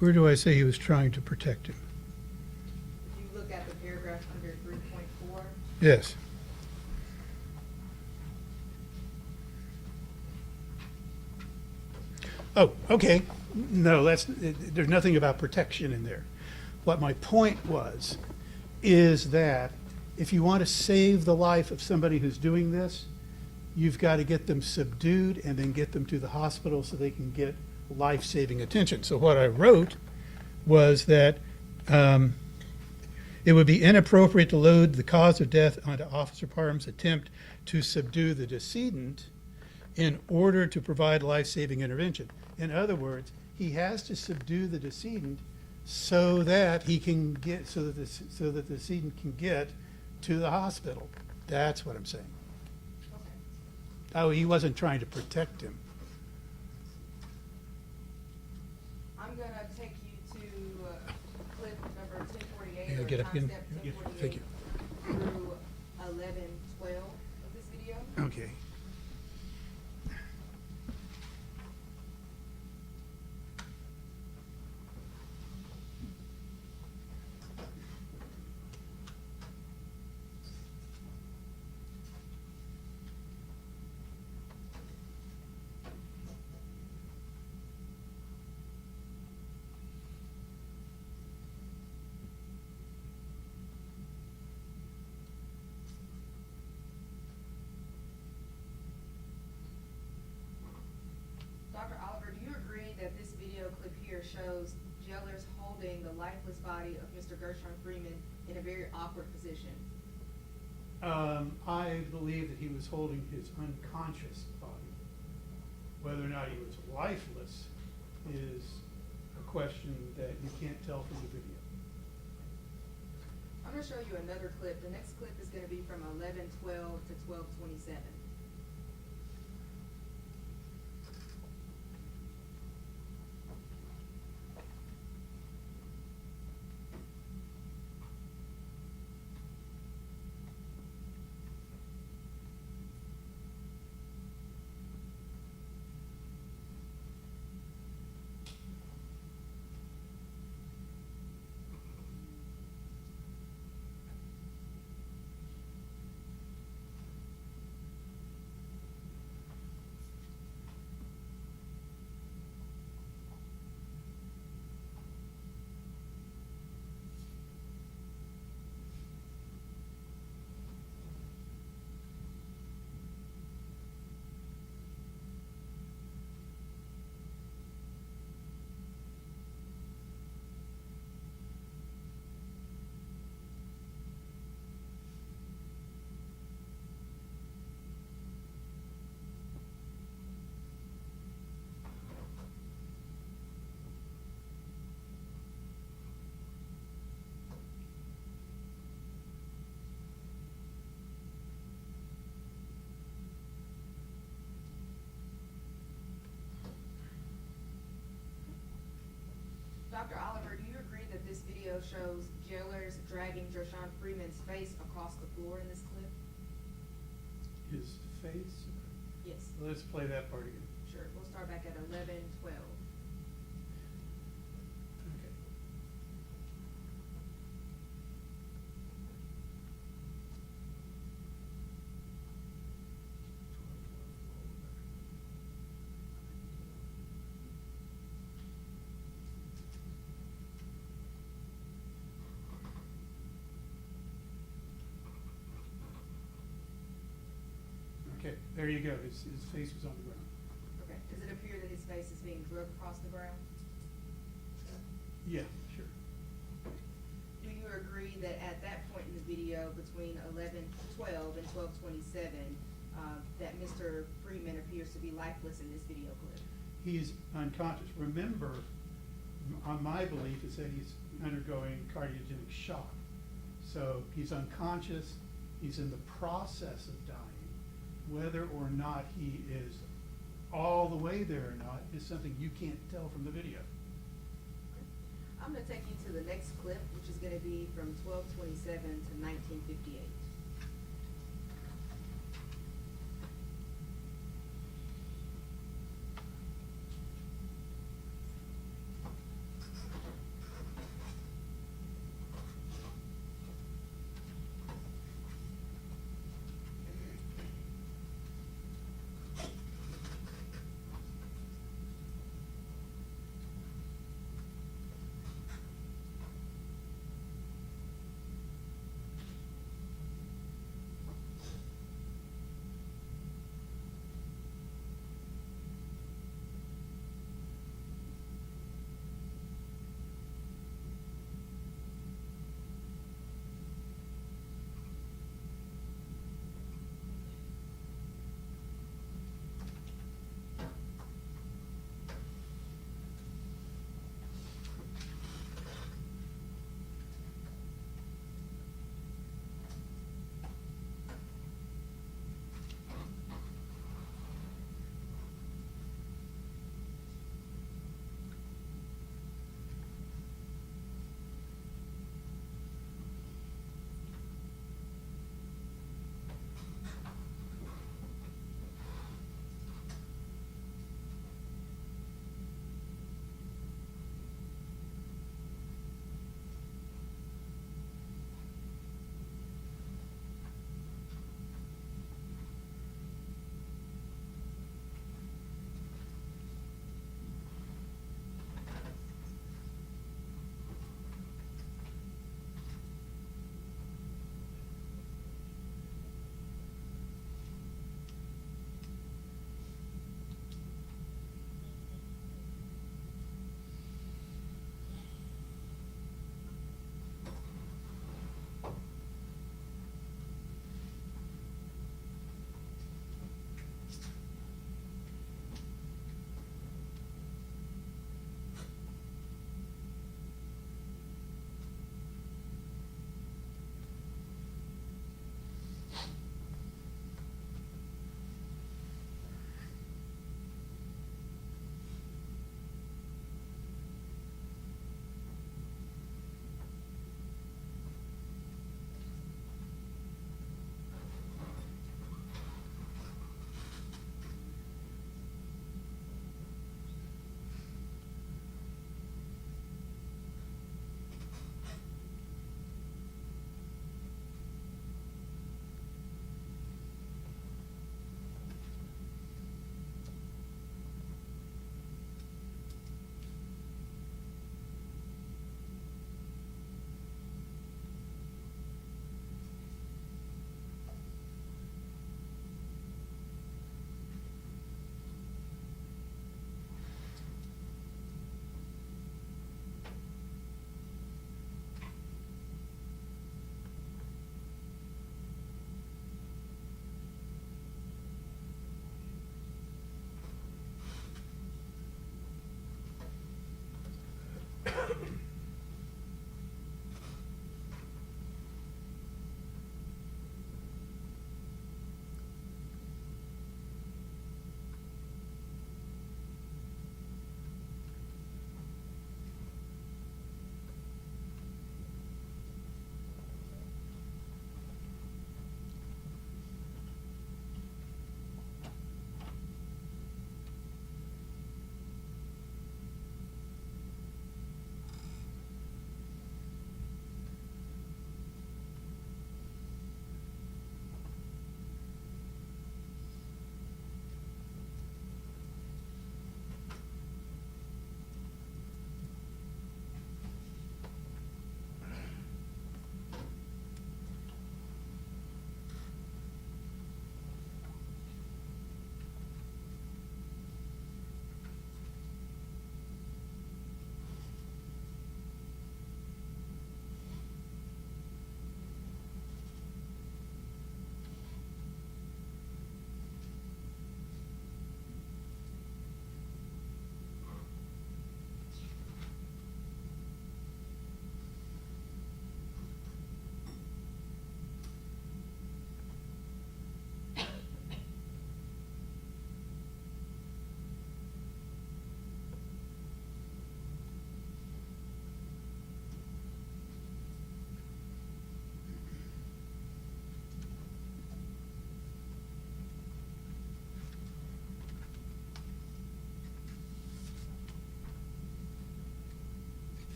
where do I say he was trying to protect him? If you look at the paragraph under 3.4, Yes. Oh, okay. No, there's nothing about protection in there. What my point was, is that if you want to save the life of somebody who's doing this, you've got to get them subdued and then get them to the hospital so they can get life-saving attention. So what I wrote was that It would be inappropriate to load the cause of death onto Officer Parham's attempt to subdue the decedent in order to provide life-saving intervention. In other words, he has to subdue the decedent so that he can get, so that the decedent can get to the hospital. That's what I'm saying. Oh, he wasn't trying to protect him. I'm gonna take you to clip number 1048, Yeah, or get up again. concept Yeah, 1048 thank you. through 1112 of this video. Okay. Dr. Oliver, do you agree that this video clip here shows jailers holding the lifeless body of Mr. Gershun Freeman in a very awkward position? I believe that he was holding his unconscious body. Whether or not he was lifeless is a question that you can't tell from the video. I'm gonna show you another clip. The next clip is gonna be from 1112 to 1227. Dr. Oliver, do you agree that this video shows jailers dragging Gershun Freeman's face across the floor in this clip? His face? Yes. Let's play that part again. Sure, we'll start back at 1112. Okay. Okay, there you go. His face was on the ground. Okay, does it appear that his face is being dragged across the ground? Yeah, sure. Do you agree that at that point in the video, between 1112 and 1227, that Mr. Freeman appears to be lifeless in this video clip? He's unconscious. Remember, my belief is that he's undergoing cardiogenic shock. So he's unconscious, he's in the process of dying. Whether or not he is all the way there or not is something you can't tell from the video. I'm gonna take you to the next clip, which is gonna be from 1227 to 1958.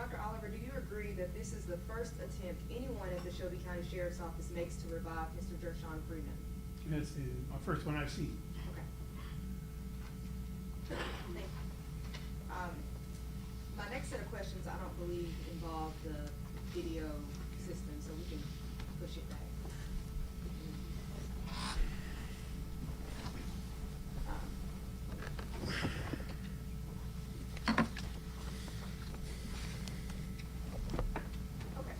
Dr. Oliver, do you agree that this is the first attempt anyone at the Shelby County Sheriff's Office makes to revive Mr. Gershun Freeman? That's the first one I've seen. Okay. Thank you. My next set of questions, I don't believe involve the video system, so we can push it back. Okay,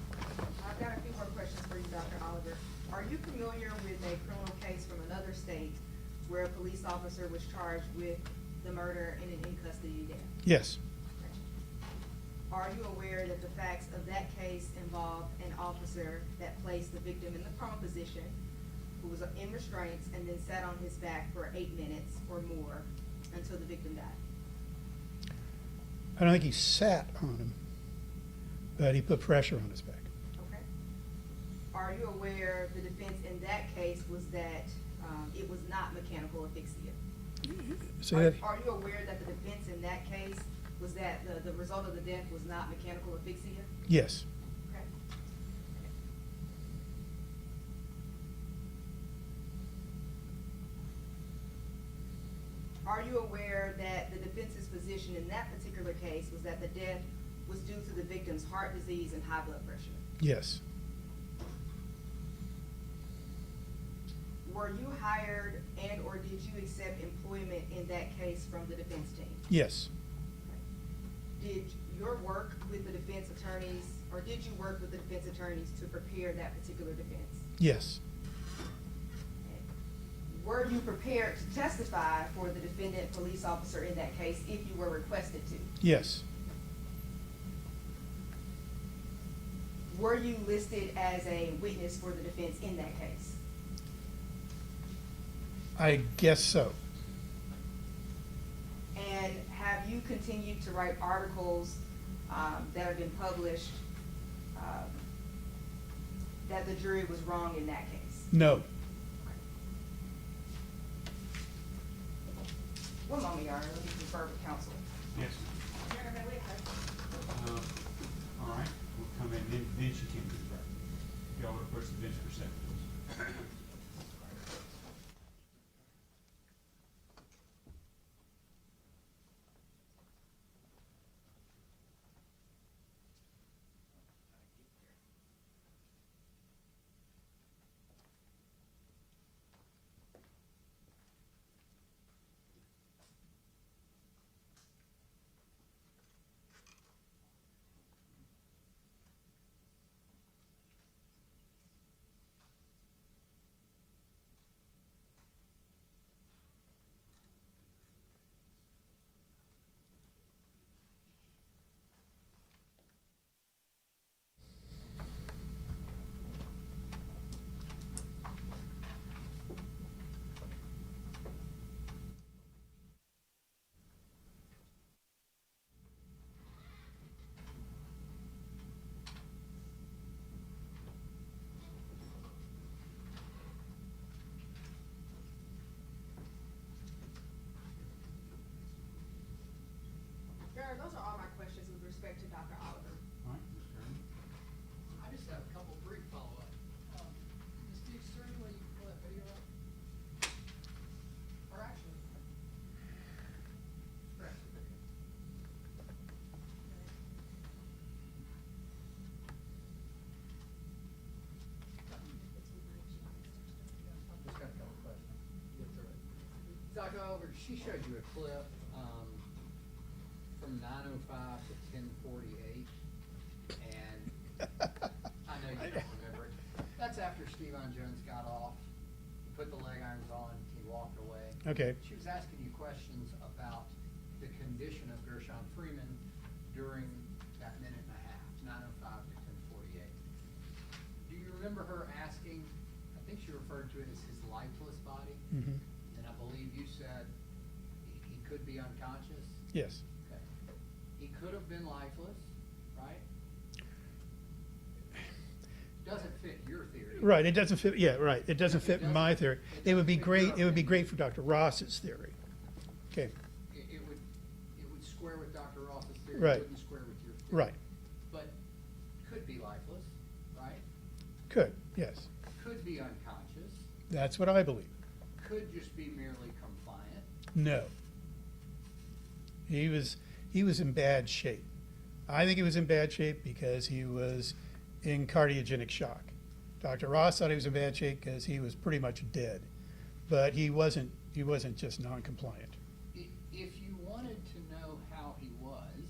I've got a few more questions for you, Dr. Oliver. Are you familiar with a criminal case from another state where a police officer was charged with the murder and an in-custody death? Yes. Are you aware that the facts of that case involved an officer that placed the victim in the prone position, who was in restraints, and then sat on his back for 8 minutes or more until the victim died? I don't think he sat on him, but he put pressure on his back. Okay. Are you aware the defense in that case was that it was not mechanical asphyxia? Say that. Are you aware that the defense in that case was that the result of the death was not mechanical asphyxia? Yes. Okay. Are you aware that the defense's position in that particular case was that the death was due to the victim's heart disease and high blood pressure? Yes. Were you hired and or did you accept employment in that case from the defense team? Yes. Did your work with the defense attorneys, or did you work with the defense attorneys to prepare that particular defense? Yes. Were you prepared to testify for the defendant police officer in that case if you were requested to? Yes. Were you listed as a witness for the defense in that case? I guess so. And have you continued to write articles that have been published that the jury was wrong in that case? No. One moment, Your Honor, let me confer with counsel. Yes, all right, we'll come in, then she came to the front. If y'all would approach the bench for a second, please. Your Honor, those are all my questions with respect to Dr. Oliver. All right, Ms. Curran. I just have a couple brief follow-up. Ms. Dukes, is there any way you can pull that video up? Or actually, scratch the video. Just got a couple questions. Get through it. Dr. Oliver, she showed you a clip, from 9:05 to 10:48, and I know you don't remember it. That's after Steven Jones got off, put the leg irons on, he walked away. Okay. She was asking you questions about the condition of Gershun Freeman during that minute and a half, 9:05 to 10:48. Do you remember her asking, I think she referred to it as his lifeless body? Mm-hmm. And I believe you said he could be unconscious? Yes. Okay. He could have been lifeless, right? Doesn't fit your theory. Right. It doesn't fit. Yeah. Right. It doesn't fit doesn't- my theory. it It would be doesn't fit great. your It would be opinion. great for Dr. Ross's theory. Okay. It would square with Dr. Ross's theory. Right. It wouldn't square with your theory. Right. Could, yes. Could be unconscious, That's what I believe. could just be merely compliant. No. He was in bad shape. I think he was in bad shape because he was in cardiogenic shock. Dr. Ross thought he was in bad shape because he was pretty much dead. But he wasn't just non-compliant. If you wanted to know how he was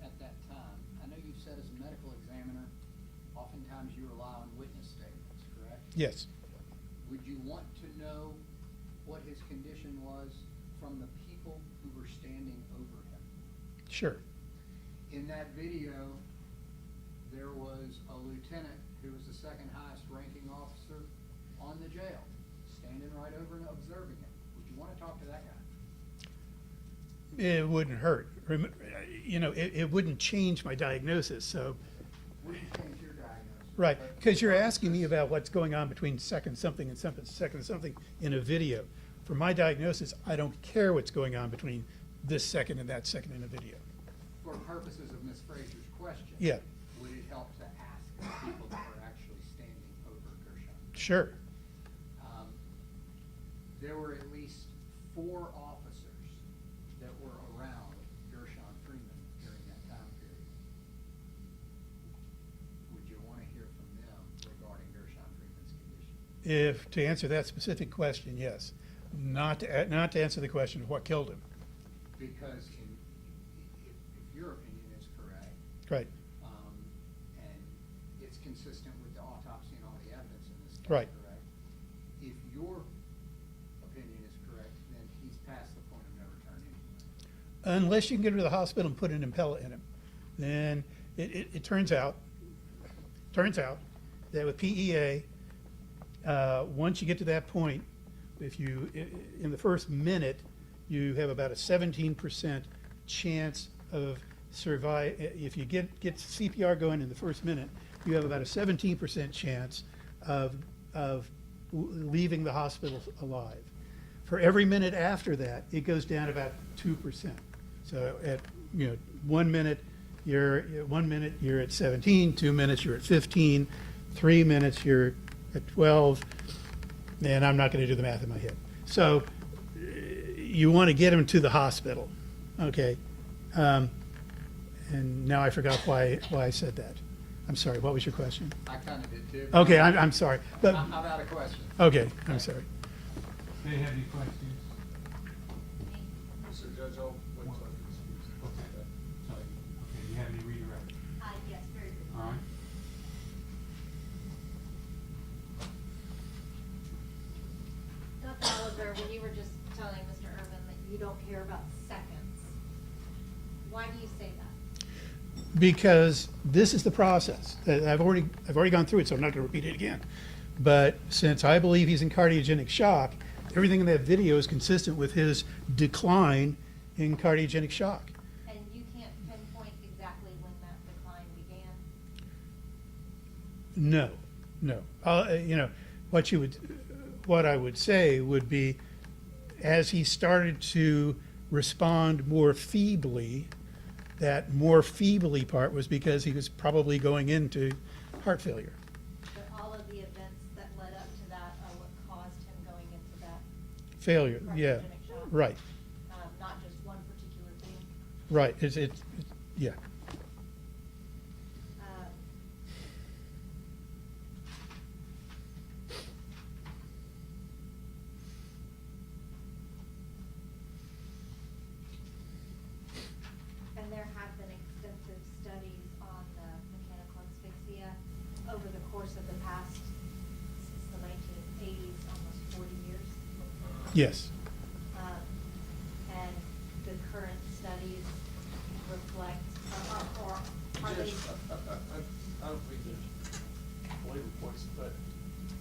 at that time, I know you've said as a medical examiner, oftentimes you rely on witness statements, correct? Yes. Would you want to know what his condition was from the people who were standing over him? Sure. In that video, there was a lieutenant who was the second highest ranking officer on the jail, standing right over and observing him. Would you want to talk to that guy? It wouldn't hurt. It wouldn't change my diagnosis, so. Wouldn't change your diagnosis. Right, but- because you're asking me about what's going on between second something and second something in a video. For my diagnosis, I don't care what's going on between this second and that second in a video. For purposes of Ms. Fraser's question. Yeah. Would it help to ask the people that were actually standing over Gershon? Sure. There were at least 4 officers that were around Gershon Freeman during that time period. Would you want to hear from them regarding Gershon Freeman's condition? If, to answer that specific question, yes. Not to answer the question of what killed him. Because if your opinion is correct, Right, and it's consistent with the autopsy and all the evidence in this case, Right. correct? If your opinion is correct, then he's past the point of no return anyway. unless you can get him to the hospital and put an impella in him. Then it turns out that with PEA, once you get to that point, in the first minute, you have about a 17% chance of survive. If you get CPR going in the first minute, you have about a 17% chance of leaving the hospital alive. For every minute after that, it goes down about 2%. So at 1 minute, you're at 17. 2 minutes, you're at 15. 3 minutes, you're at 12. And I'm not going to do the math in my head. So you want to get him to the hospital, okay? And now I forgot why I said that. I'm sorry. What was your question? I kind of did too. Okay, I'm sorry. But I'm out of questions. okay, I'm sorry. Do you have any questions? Mr. Judge, I'll wait till after this speaks. Okay. So, okay, do you have any redirect? Yes, very good. All right. Dr. Oliver, when you were just telling Mr. Irvin that you don't care about seconds, why do you say that? Because this is the process. I've already gone through it, so I'm not going to repeat it again. But since I believe he's in cardiogenic shock, everything in that video is consistent with his decline in cardiogenic shock. And you can't pinpoint exactly when that decline began? No. What I would say would be, as he started to respond more feebly, that more feebly part was because he was probably going into heart failure. But all of the events that led up to that are what caused him going into that Failure, yeah, cardiogenic shock? right, Not just one particular thing? right, yeah. Uh, And there have been extensive studies on the mechanical asphyxia over the course of the past, since the 1980s, almost 40 years. Yes, And the current studies reflect, or are they? Judge, I don't think there's flavor points, but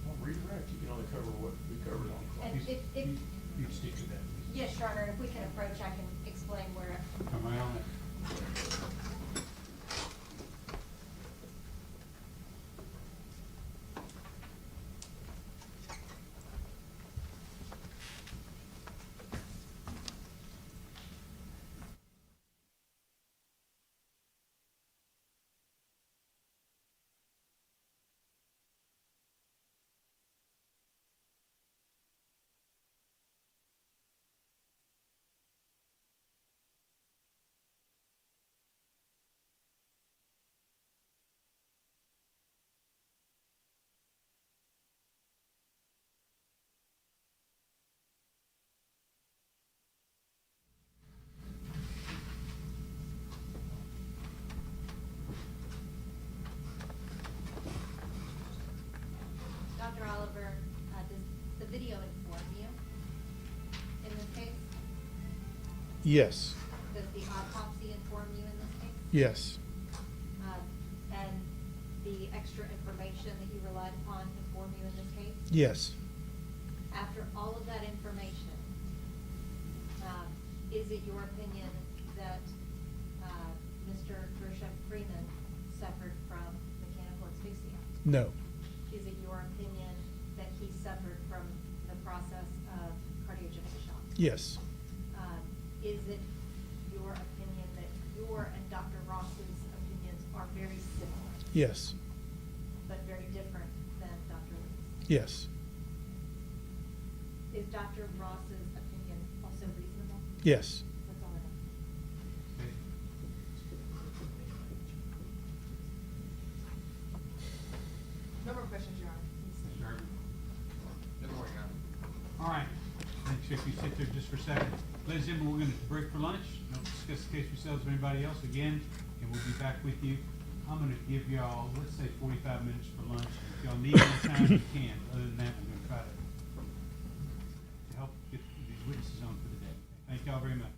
on redirect, you can only cover what we covered on. And if, You stick to that. yes, Your Honor, if we can approach, I can explain where. Come right on it. Yes, Does the autopsy inform you in this case? yes, And the extra information that you relied upon inform you in this case? yes, After all of that information, is it your opinion that Mr. Gershun Freeman suffered from mechanical asphyxia? no, Is it your opinion that he suffered from the process of cardiogenic shock? yes, Is it your opinion that your and Dr. Ross's opinions are very similar, yes, but very different than Dr. Lee's? yes, Is Dr. Ross's opinion also reasonable? yes. That's all I have. Okay. No more questions, Your Honor. Mr. Irvin. No more, Your Honor. All right, thanks, if you sit there just for a second. Ladies and gentlemen, we're gonna break for lunch, don't discuss the case yourselves or anybody else again, and we'll be back with you. I'm gonna give y'all, let's say 45 minutes for lunch, if y'all need more time, you can, other than that, we're gonna try to help get these witnesses on for the day. Thank y'all very much.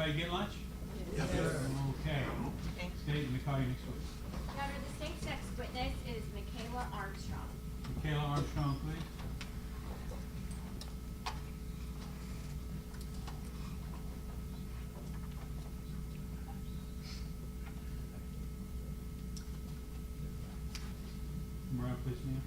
Everybody get lunch? Yes. Okay. State, let me call you next week. Your Honor, the state's next witness is Michaela Armstrong. Michaela Armstrong, please. Come around, please, ma'am.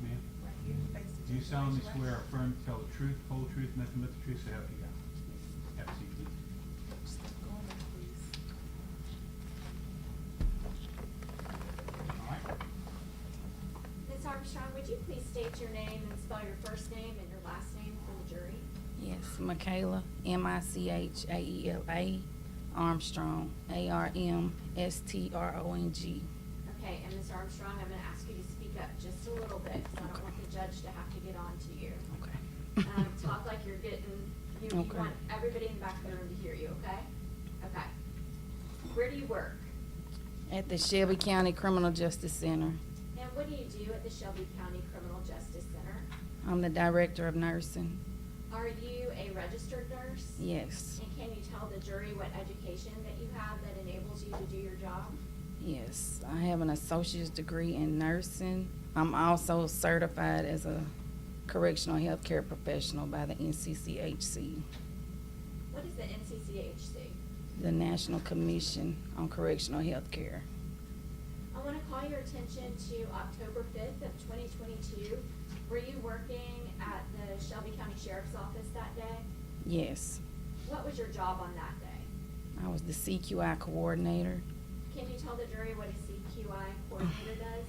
Ma'am, do you solemnly swear or affirm to tell the truth, whole truth, nothing but the truth, so help you God? Have a seat, please. All right. Ms. Armstrong, would you please state your name and spell your first name and your last name for the jury? Yes, Michaela, Michaela, Armstrong, Armstrong. Okay, and Ms. Armstrong, I'm gonna ask you to speak up just a little bit, because I don't want the judge to have to get on to you. Okay. Talk like you're getting, you Okay. want everybody in the back of the room to hear you, okay? Okay. Where do you work? At the Shelby County Criminal Justice Center. And what do you do at the Shelby County Criminal Justice Center? I'm the Director of Nursing. Are you a registered nurse? Yes, And can you tell the jury what education that you have that enables you to do your job? yes. I have an associate's degree in nursing. I'm also certified as a correctional healthcare professional by the NCCHC, What is the NCCHC? the National Commission on Correctional Healthcare. I want to call your attention to October 5th of 2022. Were you working at the Shelby County Sheriff's Office that day? Yes, What was your job on that day? I was the CQI coordinator. Can you tell the jury what a CQI coordinator does?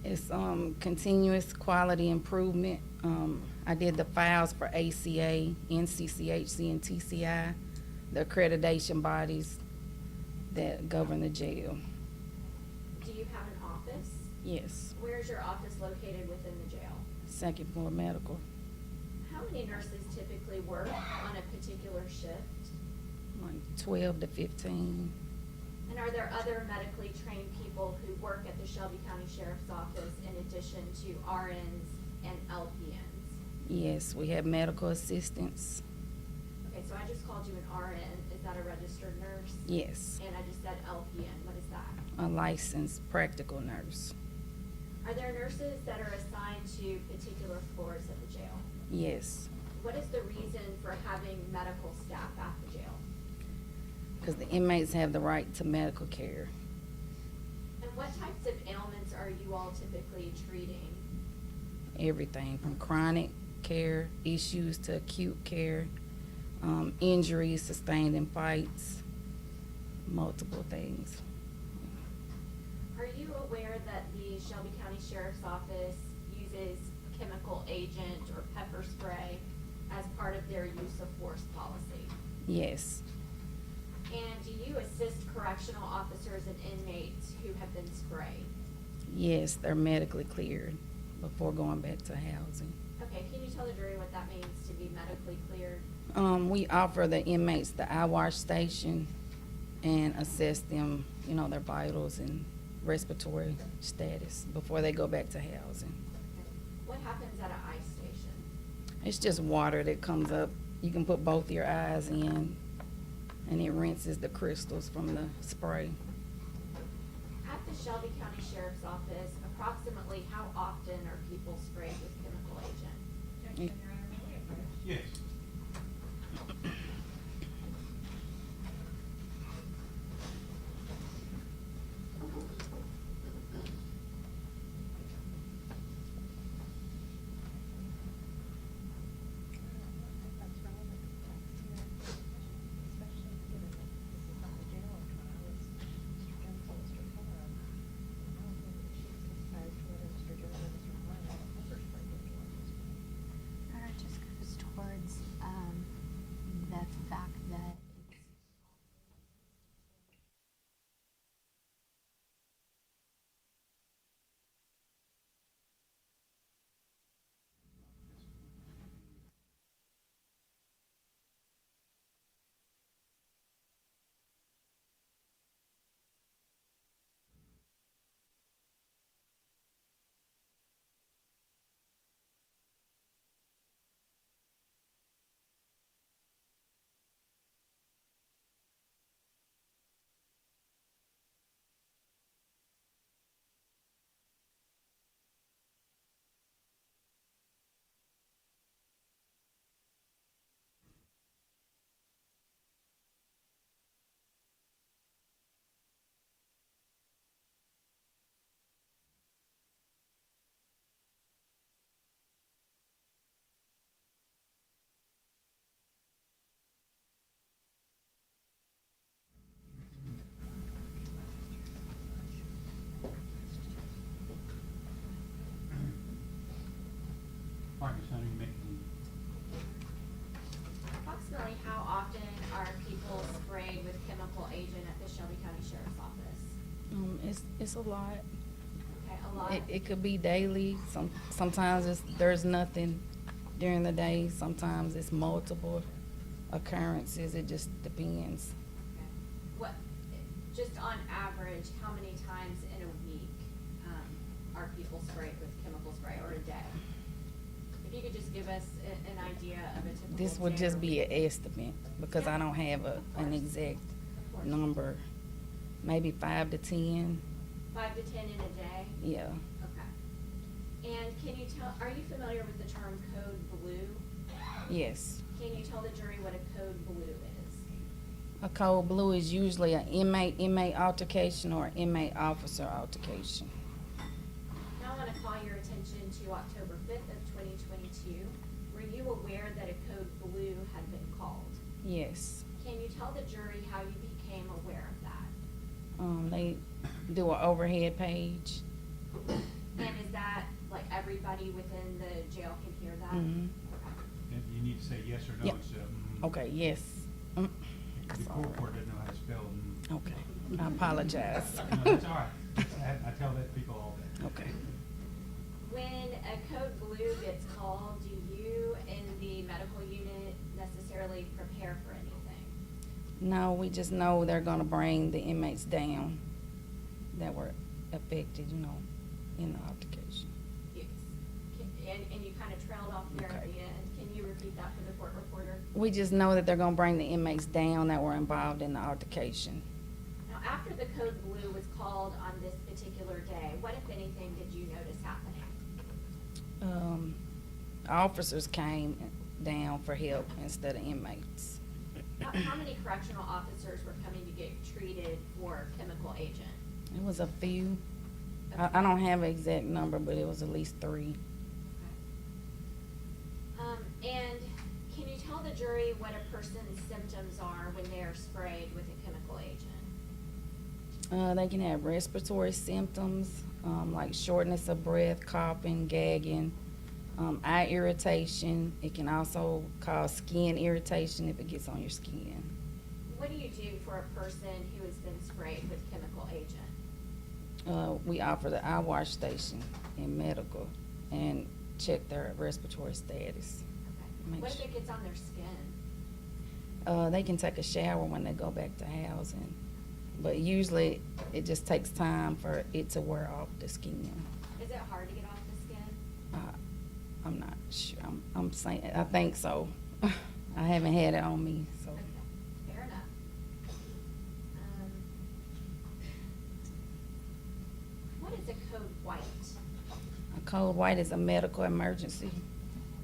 It's continuous quality improvement. I did the files for ACA, NCCHC, and TCI, the accreditation bodies that govern the jail. Do you have an office? Yes, Where is your office located within the jail? second floor medical, How many nurses typically work on a particular shift? like 12 to 15. And are there other medically trained people who work at the Shelby County Sheriff's Office in addition to RNs and LPNs? Yes, we have medical assistants. Okay, so I just called you an RN. Is that a registered nurse? Yes, And I just said LPN. What is that? a licensed practical nurse. Are there nurses that are assigned to particular floors of the jail? Yes, What is the reason for having medical staff at the jail? because the inmates have the right to medical care. And what types of ailments are you all typically treating? Everything from chronic care issues to acute care, injuries sustained in fights, multiple things. Are you aware that the Shelby County Sheriff's Office uses chemical agent or pepper spray as part of their use of force policy? Yes, And do you assist correctional officers and inmates who have been sprayed? yes, they're medically cleared before going back to housing. Okay, can you tell the jury what that means to be medically cleared? We offer the inmates the eye wash station and assess them, their vitals and respiratory status before they go back to housing. What happens at an eye station? It's just water that comes up. You can put both your eyes in, and it rinses the crystals from the spray. At the Shelby County Sheriff's Office, approximately how often are people sprayed with chemical agent? Yes. department's not even making any. Approximately how often are people sprayed with chemical agent at the Shelby County Sheriff's Office? It's a lot. Okay, a lot. It could be daily, sometimes there's nothing during the day, sometimes it's multiple occurrences, it just depends. Okay. What, just on average, how many times in a week, are people sprayed with chemical spray, or a day? If you could just give us an idea of a typical This would day just or be week. an estimate, because I don't have an exact Of course. number, maybe 5 to 10, 5 to 10 in a day? yeah. Okay. And can you tell, are you familiar with the term code blue? Yes. Can you tell the jury what a code blue is? A code blue is usually an inmate altercation or inmate officer altercation. Now I want to call your attention to October 5th of 2022. Were you aware that a code blue had been called? Yes. Can you tell the jury how you became aware of that? They do an overhead page. And is that, like, everybody within the jail can hear that? Mhm. Okay. And you need to say yes or no Yep. instead of Okay, yes. The That's all court right. report doesn't know how to spell Okay, I apologize. No, that's all right. I tell that to people all day. Okay. When a code blue gets called, do you in the medical unit necessarily prepare for anything? No, we just know they're gonna bring the inmates down that were affected, in the altercation. Yes. And you kind of trailed off there at Okay. the end. Can you repeat that for the court reporter? We just know that they're gonna bring the inmates down that were involved in the altercation. Now, after the code blue was called on this particular day, what, if anything, did you notice happening? Officers came down for help instead of inmates. How many correctional officers were coming to get treated for chemical agent? It was a few. I don't have an exact number, but it was at least 3. And can you tell the jury what a person's symptoms are when they are sprayed with a chemical agent? They can have respiratory symptoms, like shortness of breath, coughing, gagging, eye irritation. It can also cause skin irritation if it gets on your skin. What do you do for a person who has been sprayed with chemical agent? We offer the eye wash station in medical and check their respiratory status. Okay. Make What if sure- it gets on their skin? They can take a shower when they go back to housing, but usually it just takes time for it to wear off the skin. Is it hard to get off the skin? I'm not sure. I'm saying, I think so. I haven't had it on me, so. Okay, fair enough. What is a code white? A code white is a medical emergency.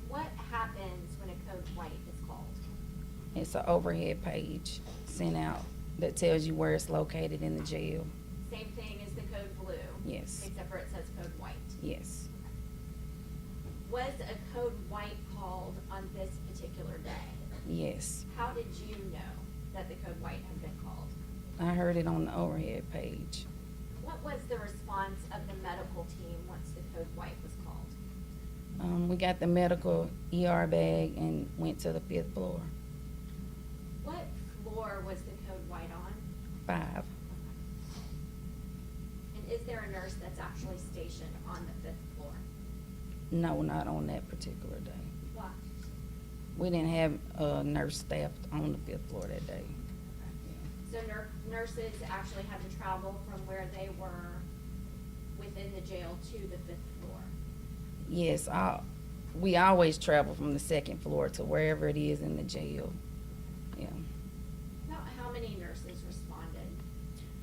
What happens when a code white is called? It's an overhead page sent out that tells you where it's located in the jail. Same thing as the code blue? Yes. Except for it says code white. Yes. Was a code white called on this particular day? Yes. How did you know that the code white had been called? I heard it on the overhead page. What was the response of the medical team once the code white was called? We got the medical ER bag and went to the 5th floor. What floor was the code white on? 5. And is there a nurse that's actually stationed on the 5th floor? No, not on that particular day. Why? We didn't have a nurse staffed on the 5th floor that day. So nurses actually had to travel from where they were within the jail to the 5th floor? Yes, we always travel from the 2nd floor to wherever it is in the jail. Yeah. About how many nurses responded?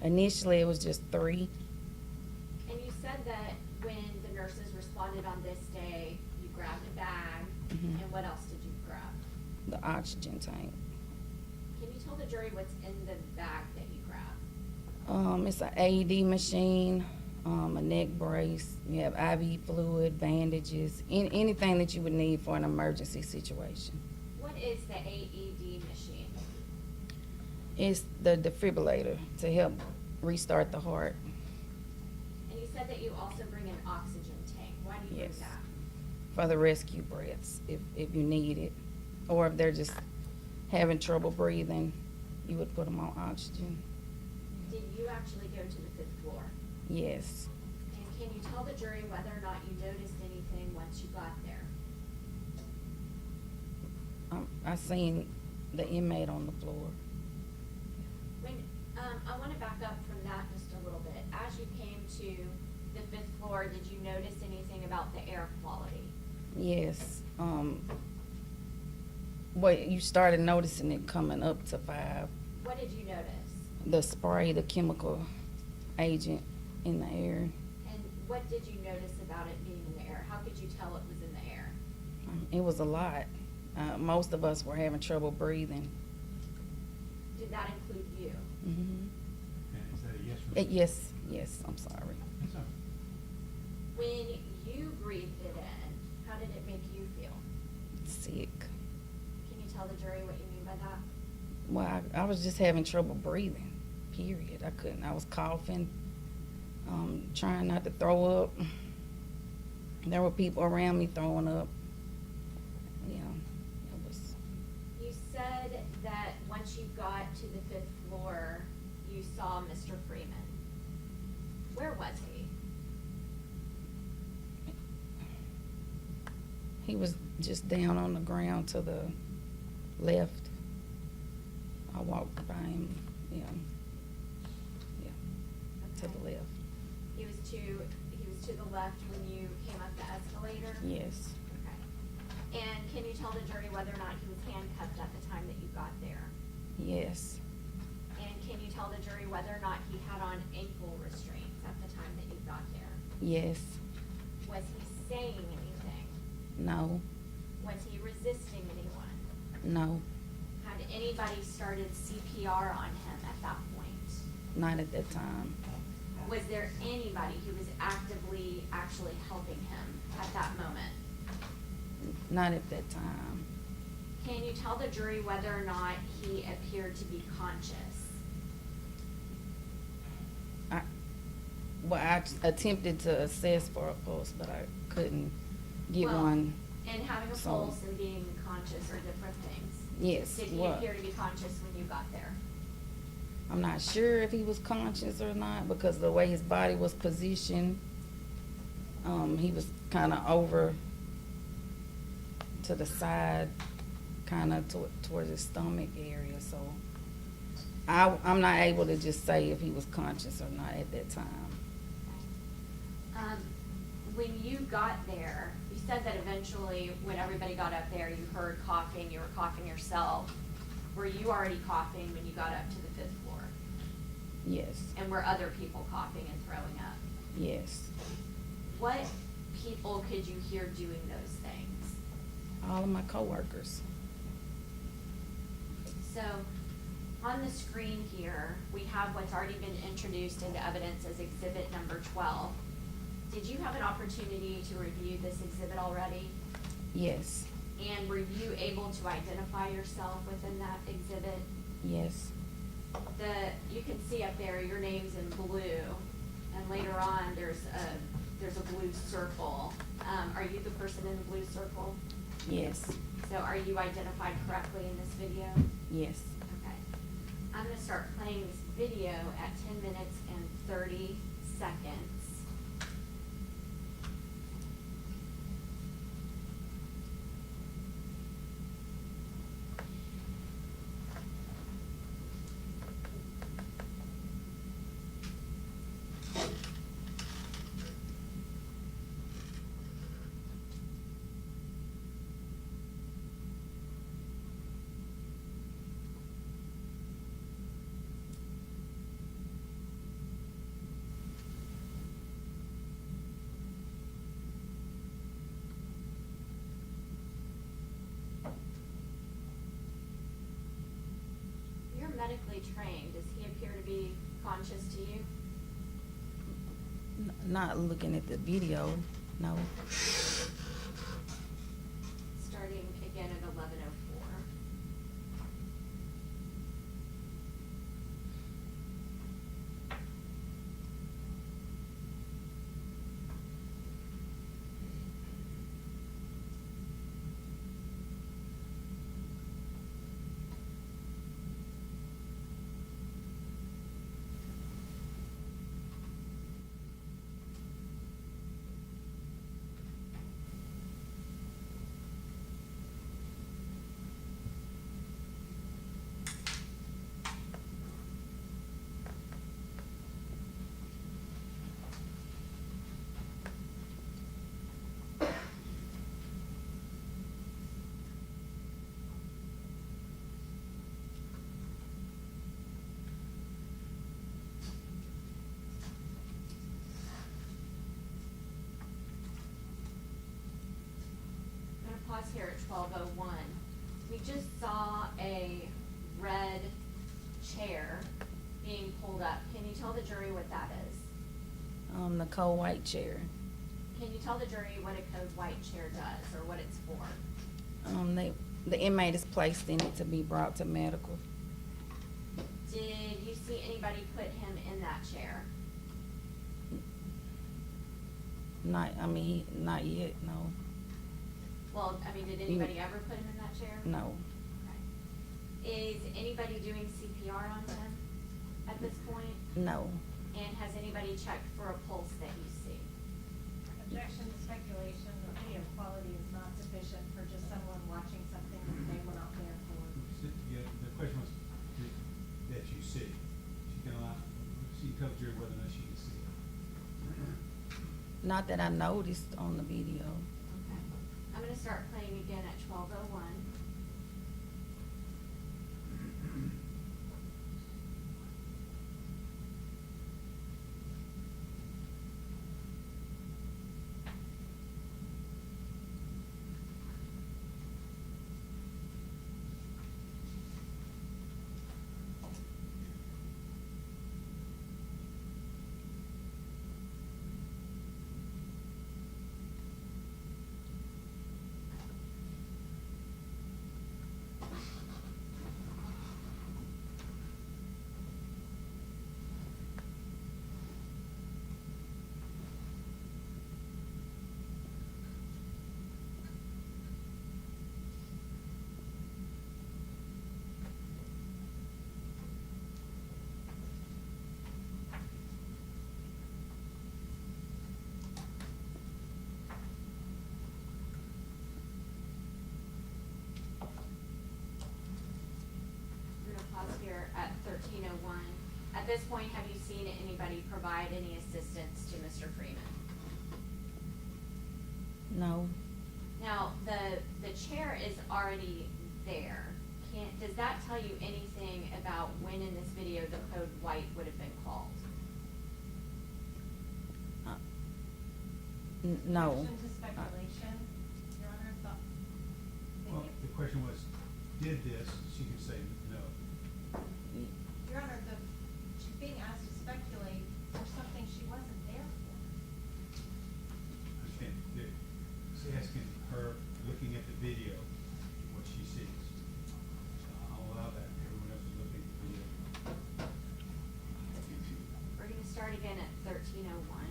Initially, it was just 3. And you said that when the nurses responded on this day, you grabbed a bag, Mhm. and what else did you grab? The oxygen tank. Can you tell the jury what's in the bag that you grabbed? It's an AED machine, a neck brace. You have IV fluid, bandages, anything that you would need for an emergency situation. What is the AED machine? It's the defibrillator to help restart the heart. And you said that you also bring an oxygen tank. Why do you bring Yes. that? for the rescue breaths, if you need it. Or if they're just having trouble breathing, you would put them on oxygen. Did you actually go to the 5th floor? Yes. And can you tell the jury whether or not you noticed anything once you got there? I seen the inmate on the floor. When, I wanna back up from that just a little bit. As you came to the 5th floor, did you notice anything about the air quality? Yes. You started noticing it coming up to 5. What did you notice? The spray, the chemical agent in the air. And what did you notice about it being in the air? How could you tell it was in the air? It was a lot. Most of us were having trouble breathing. Did that include you? Mm-hmm. Okay, is that a yes or no? Yes, I'm sorry. That's all right. When you breathed it in, how did it make you feel? Sick. Can you tell the jury what you mean by that? Well, I was just having trouble breathing, period. I was coughing, trying not to throw up. There were people around me throwing up. You know, it was, You said that once you got to the 5th floor, you saw Mr. Freeman. Where was he? he was just down on the ground to the left. I walked by him, yeah, to the left. He was to the left when you came up the escalator? Yes, Okay. And can you tell the jury whether or not he was handcuffed at the time that you got there? yes, And can you tell the jury whether or not he had on ankle restraints at the time that you got there? yes, Was he saying anything? no, Was he resisting anyone? no, Had anybody started CPR on him at that point? not at that time. Was there anybody who was actually helping him at that moment? Not at that time. Can you tell the jury whether or not he appeared to be conscious? I attempted to assess for a pulse, but I couldn't get Well, one. And having a So- pulse and being conscious are different things. Yes, Did he well- appear to be conscious when you got there? I'm not sure if he was conscious or not because the way his body was positioned, he was kind of over to the side, kind of towards his stomach area. So I'm not able to just say if he was conscious or not at that time. When you got there, you said that eventually when everybody got up there, you heard coughing, you were coughing yourself. Were you already coughing when you got up to the 5th floor? Yes, And were other people coughing and throwing up? yes. What people could you hear doing those things? All of my coworkers. So, on the screen here, we have what's already been introduced into evidence as exhibit number 12. Did you have an opportunity to review this exhibit already? Yes, And were you able to identify yourself within that exhibit? yes, You can see up there, your name's in blue, and later on, there's a blue circle. Are you the person in the blue circle? yes, So are you identified correctly in this video? yes. Okay. I'm gonna start playing this video at 10 minutes and 30 seconds. You're medically trained. Does he appear to be conscious to you? Not looking at the video, no. Starting again at 11:04. pause here at 12:01. We just saw a red chair being pulled up. Can you tell the jury what that is? The cold white chair. Can you tell the jury what a code white chair does or what it's for? The inmate is placed in it to be brought to medical. Did you see anybody put him in that chair? Not yet, no. Well, I mean, did anybody ever put him in that chair? No. Okay. Is anybody doing CPR on him at this point? No. And has anybody checked for a pulse that you see? Objection to speculation, the video quality is not sufficient for just someone watching something that they were not there for. Yeah, the question was that you see. She tells you whether or not she can see it. Not that I noticed on the video. Okay. I'm gonna start playing again at 12:01. We're gonna pause here at 13:01. At this point, have you seen anybody provide any assistance to Mr. Freeman? No. Now, the chair is already there. Does that tell you anything about when in this video the code white would have been called? No. Objection to speculation, Your Honor, thought. Well, the question was, did this? She could say no. Your Honor, she's being asked to speculate for something she wasn't there for. Understand? She's asking her, looking at the video, what she sees. I'll allow that. Everyone else is looking at the video. We're gonna start again at 13:01.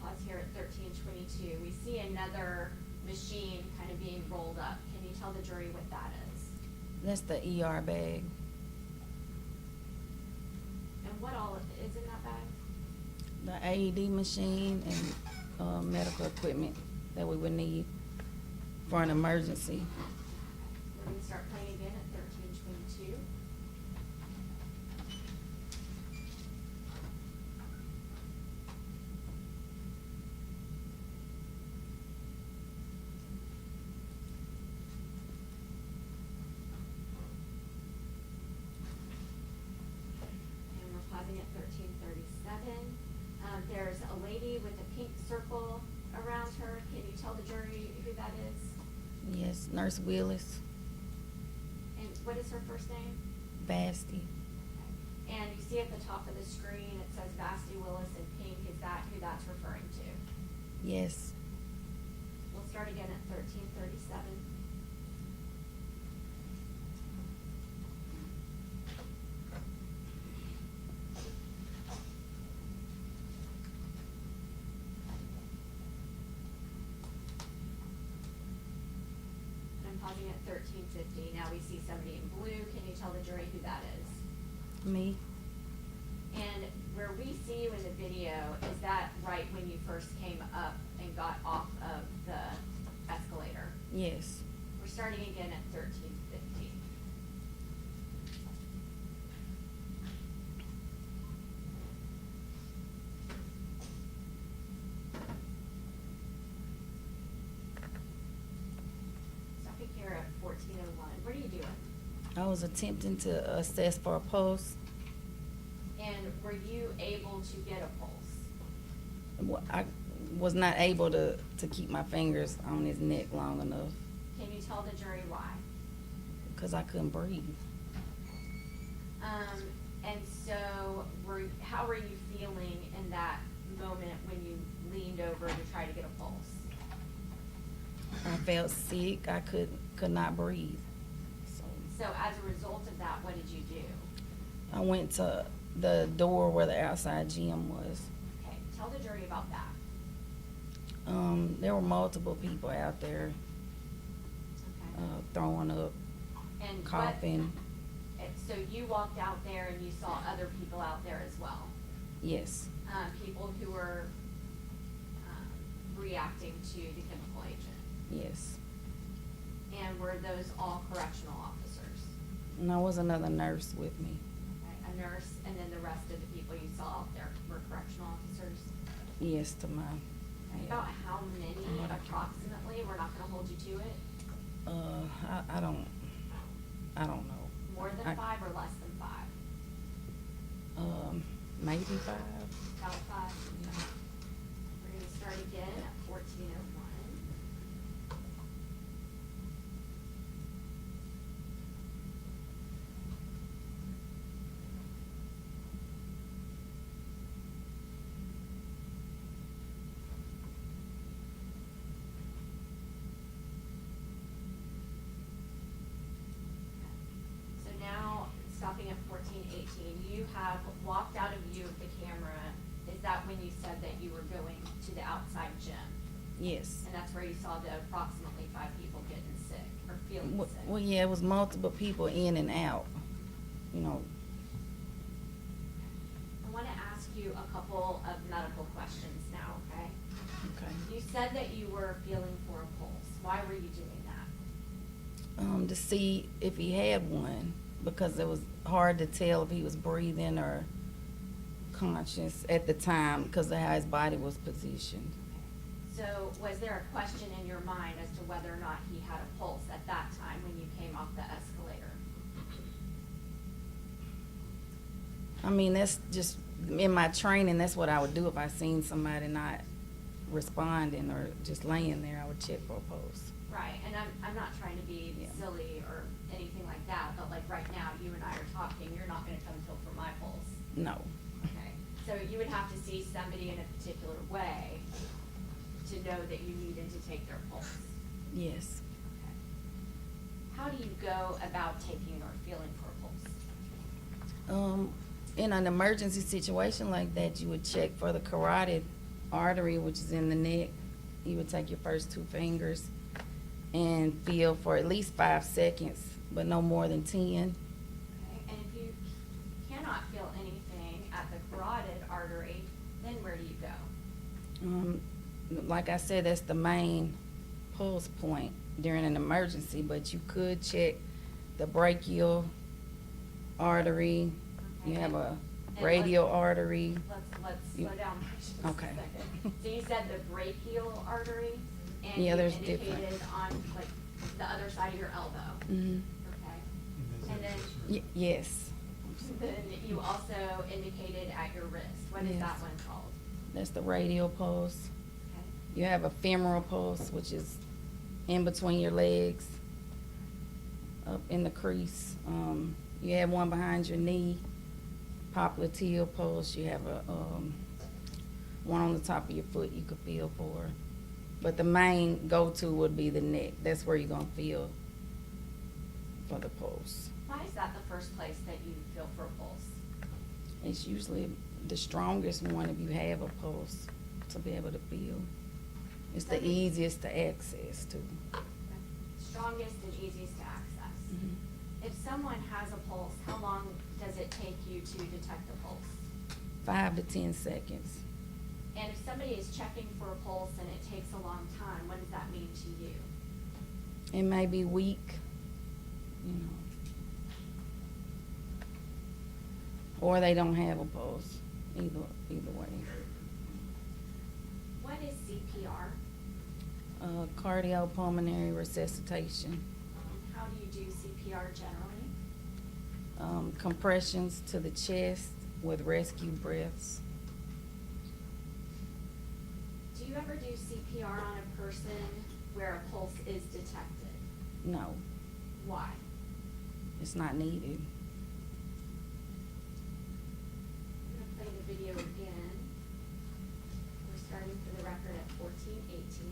Pause here at 13:22. We see another machine kind of being rolled up. Can you tell the jury what that is? That's the ER bag. And what all is in that bag? The AED machine and medical equipment that we would need for an emergency. We're gonna start playing again at 13:22. And we're pausing at 13:37. There's a lady with a pink circle around her. Can you tell the jury who that is? Yes, Nurse Willis, And what is her first name? Basti. And you see at the top of the screen, it says Vasti Willis in pink. Is that who that's referring to? Yes. We'll start again at 13:37. And I'm pausing at 13:50. Now we see somebody in blue. Can you tell the jury who that is? Me. And where we see you in the video, is that right when you first came up and got off of the escalator? Yes. We're starting again at 13:50. I was attempting to assess for a pulse. And were you able to get a pulse? I was not able to keep my fingers on his neck long enough Can you tell the jury why? because I couldn't breathe. And so how were you feeling in that moment when you leaned over to try to get a pulse? I felt sick. I could not breathe. So as a result of that, what did you do? I went to the door where the outside gym was. Okay, tell the jury about that. There were multiple people out there Okay. throwing up, And what- coughing. So you walked out there and you saw other people out there as well? Yes, People who were reacting to the chemical agent? yes. And were those all correctional officers? And there was another nurse with me. Okay, a nurse, and then the rest of the people you saw out there were correctional officers? Yes, to my. About how many approximately? We're not gonna hold you to it. I don't know. More than I- 5 or less than 5? Maybe 5. About 5? We're gonna start again at 14:01. So now, stopping at 14:18, you have walked out of view of the camera. Is that when you said that you were going to the outside gym? Yes. And that's where you saw the approximately 5 people getting sick or feeling sick? Well, yeah, it was multiple people in and out, you know. I want to ask you a couple of medical questions now, okay? Okay. You said that you were feeling for a pulse. Why were you doing that? To see if he had one, because it was hard to tell if he was breathing or conscious at the time because of how his body was positioned. So was there a question in your mind as to whether or not he had a pulse at that time when you came off the escalator? I mean, that's just, in my training, that's what I would do if I seen somebody not responding or just laying there, I would check for a pulse. Right, and I'm not trying to be Yeah. silly or anything like that, but like right now, you and I are talking, you're not gonna come feel for my pulse. No. Okay, so you would have to see somebody in a particular way to know that you needed to take their pulse. Yes. Okay. How do you go about taking or feeling for a pulse? In an emergency situation like that, you would check for the carotid artery, which is in the neck. You would take your first 2 fingers and feel for at least 5 seconds, but no more than 10. Okay, and if you cannot feel anything at the carotid artery, then where do you go? Like I said, that's the main pulse point during an emergency, but you could check the brachial artery. You Okay. have a And radial artery. Let's You- slow down for just a Okay. second. So you said the brachial artery, and Yeah, you there's indicated different. on like the other side of your elbow, Mhm. okay? And then, Yes, then you also indicated at your wrist. What is that Yes. one called? that's the radial pulse. Okay. You have a femoral pulse, which is in between your legs, up in the crease. You have one behind your knee, popliteal pulse. You have a one on the top of your foot you could feel for. But the main go-to would be the neck. That's where you're gonna feel for the pulse. Why is that the first place that you feel for a pulse? It's usually the strongest one if you have a pulse to be able to feel. It's the easiest to access too. Strongest and easiest to access. Mhm. If someone has a pulse, how long does it take you to detect a pulse? 5 to 10 seconds. And if somebody is checking for a pulse and it takes a long time, what does that mean to you? It may be weak, you know. Or they don't have a pulse, either way. What is CPR? Cardiopulmonary resuscitation. How do you do CPR generally? compressions to the chest with rescue breaths. Do you ever do CPR on a person where a pulse is detected? No, Why? it's not needed. I'm gonna play the video again. We're starting for the record at 14:18.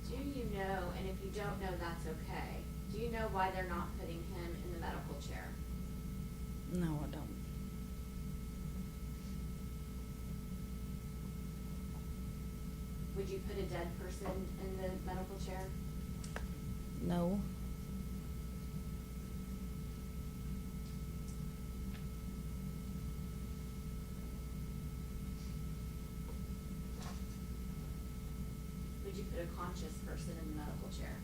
Do you know, and if you don't know, that's okay, do you know why they're not putting him in the medical chair? No, I don't. Would you put a dead person in the medical chair? No, Would you put a conscious person in the medical chair?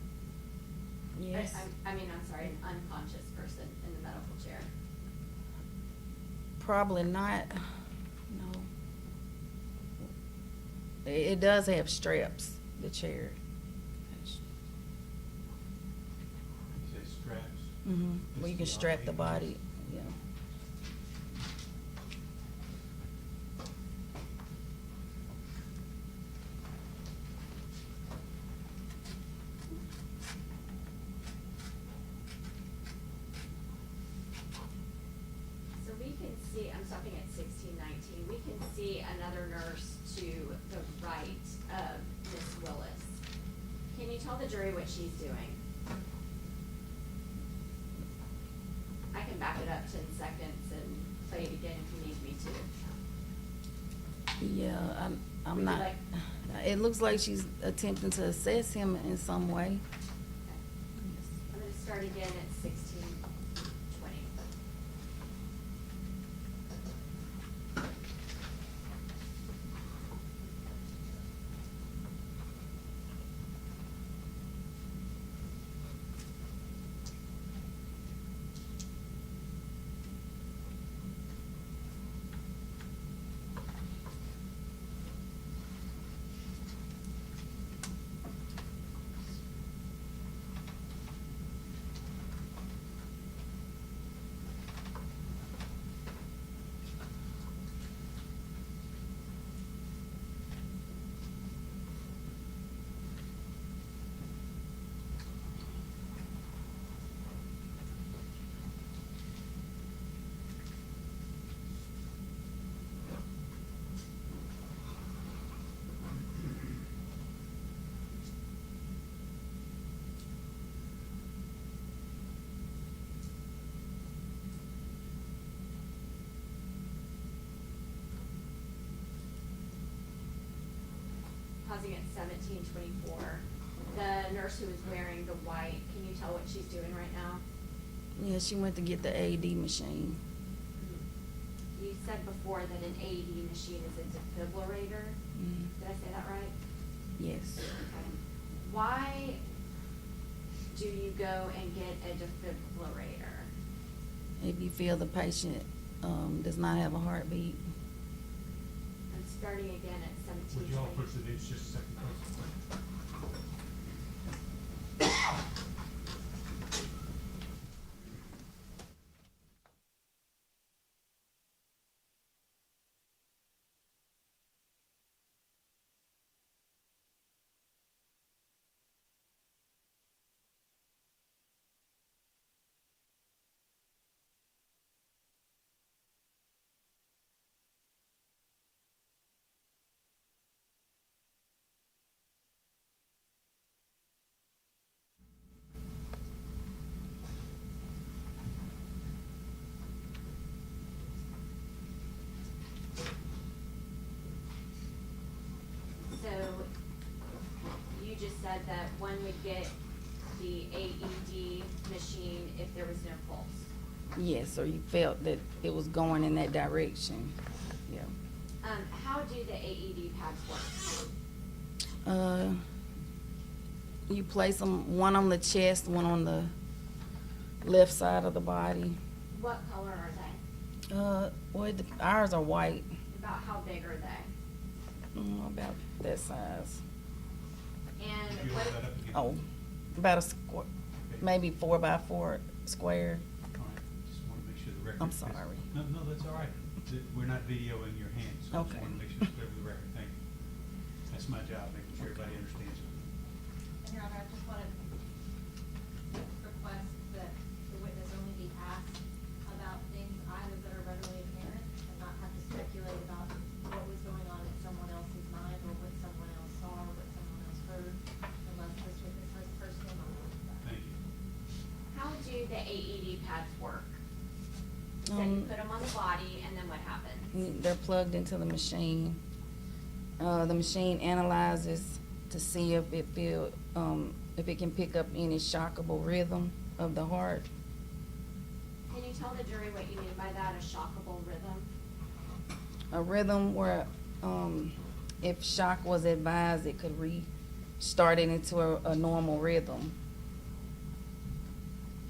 yes, I'm sorry, an unconscious person in the medical chair. probably not, no. It does have straps, the chair. You say straps? Mm-hmm, where you can strap the body, yeah. So we can see, I'm stopping at 1619, we can see another nurse to the right of Miss Willis. Can you tell the jury what she's doing? I can back it up 10 seconds and play it again if you need me to. Yeah, Would I'm you not, like- it looks like she's attempting to assess him in some way. I'm gonna start again at 1620. Pausing at 1724. The nurse who is wearing the white, can you tell what she's doing right now? Yeah, she went to get the AED machine. You said before that an AED machine is a defibrillator. Mhm. Did I say that right? Yes. Okay. Why do you go and get a defibrillator? If you feel the patient, does not have a heartbeat. I'm starting again at Would you all 1720. push the dates just a second, please? said that one would get the AED machine if there was no pulse. Yes, or you felt that it was going in that direction, yeah. How do the AED pads work? You place them, one on the chest, one on the left side of the body. What color are they? Ours are white, About how big are they? about that size. And Could you what, hold that up again? Oh, about a square, maybe 4x4 square. All right, just want to make sure the record. I'm is- sorry. No, that's all right. We're not videoing your hands, so I just Okay. want to make sure it's clear for the record. Thank you. That's my job, making sure everybody understands it. And Your Honor, I just want to request that the witness only be asked about things either that are readily apparent and not have to speculate about what was going on in someone else's mind or what someone else saw or what someone else heard, unless this witness has personal knowledge of that. Thank you. how do the AED pads work? You said you put them on the body, and then what happens? They're plugged into the machine. The machine analyzes to see if it can pick up any shockable rhythm of the heart. Can you tell the jury what you mean by that, a shockable rhythm? A rhythm where, if shock was advised, it could restart it into a normal rhythm.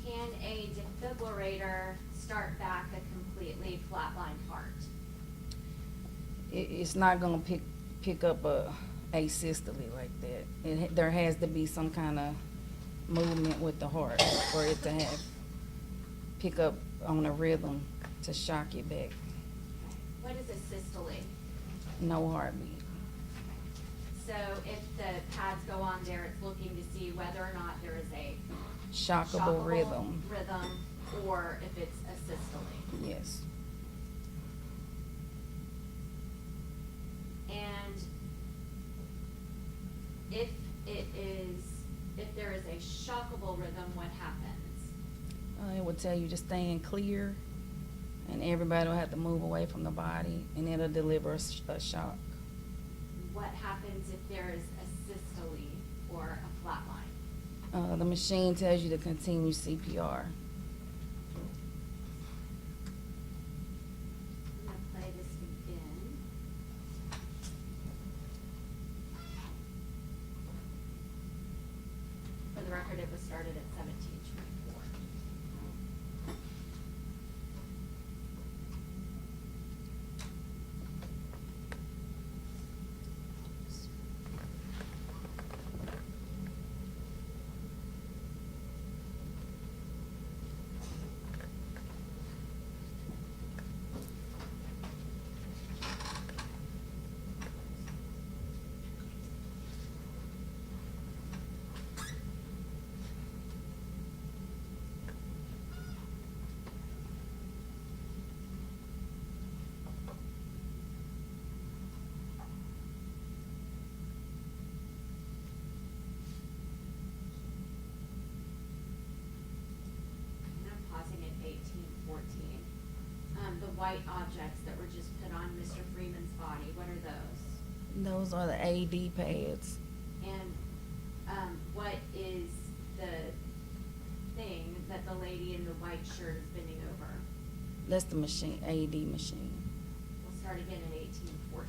Can a defibrillator start back a completely flatlined heart? It's not gonna pick up a asystole like that. There has to be some kind of movement with the heart for it to pick up on a rhythm to shock it back. What is a systole? No heartbeat. So if the pads go on there, it's looking to see whether or not there is a Shockable rhythm. or if it's a systole. Yes. And if there is a shockable rhythm, what happens? It would tell you to stand clear, and everybody will have to move away from the body, and it'll deliver a shock. What happens if there is a systole or a flatline? The machine tells you to continue CPR. I'm gonna play this again. For the record, it was started at 17:24. And I'm pausing at 18:14. The white objects that were just put on Mr. Freeman's body, what are those? Those are the AD pads. And, what is the thing that the lady in the white shirt is bending over? That's the machine, AD machine. We'll start again at 18:14.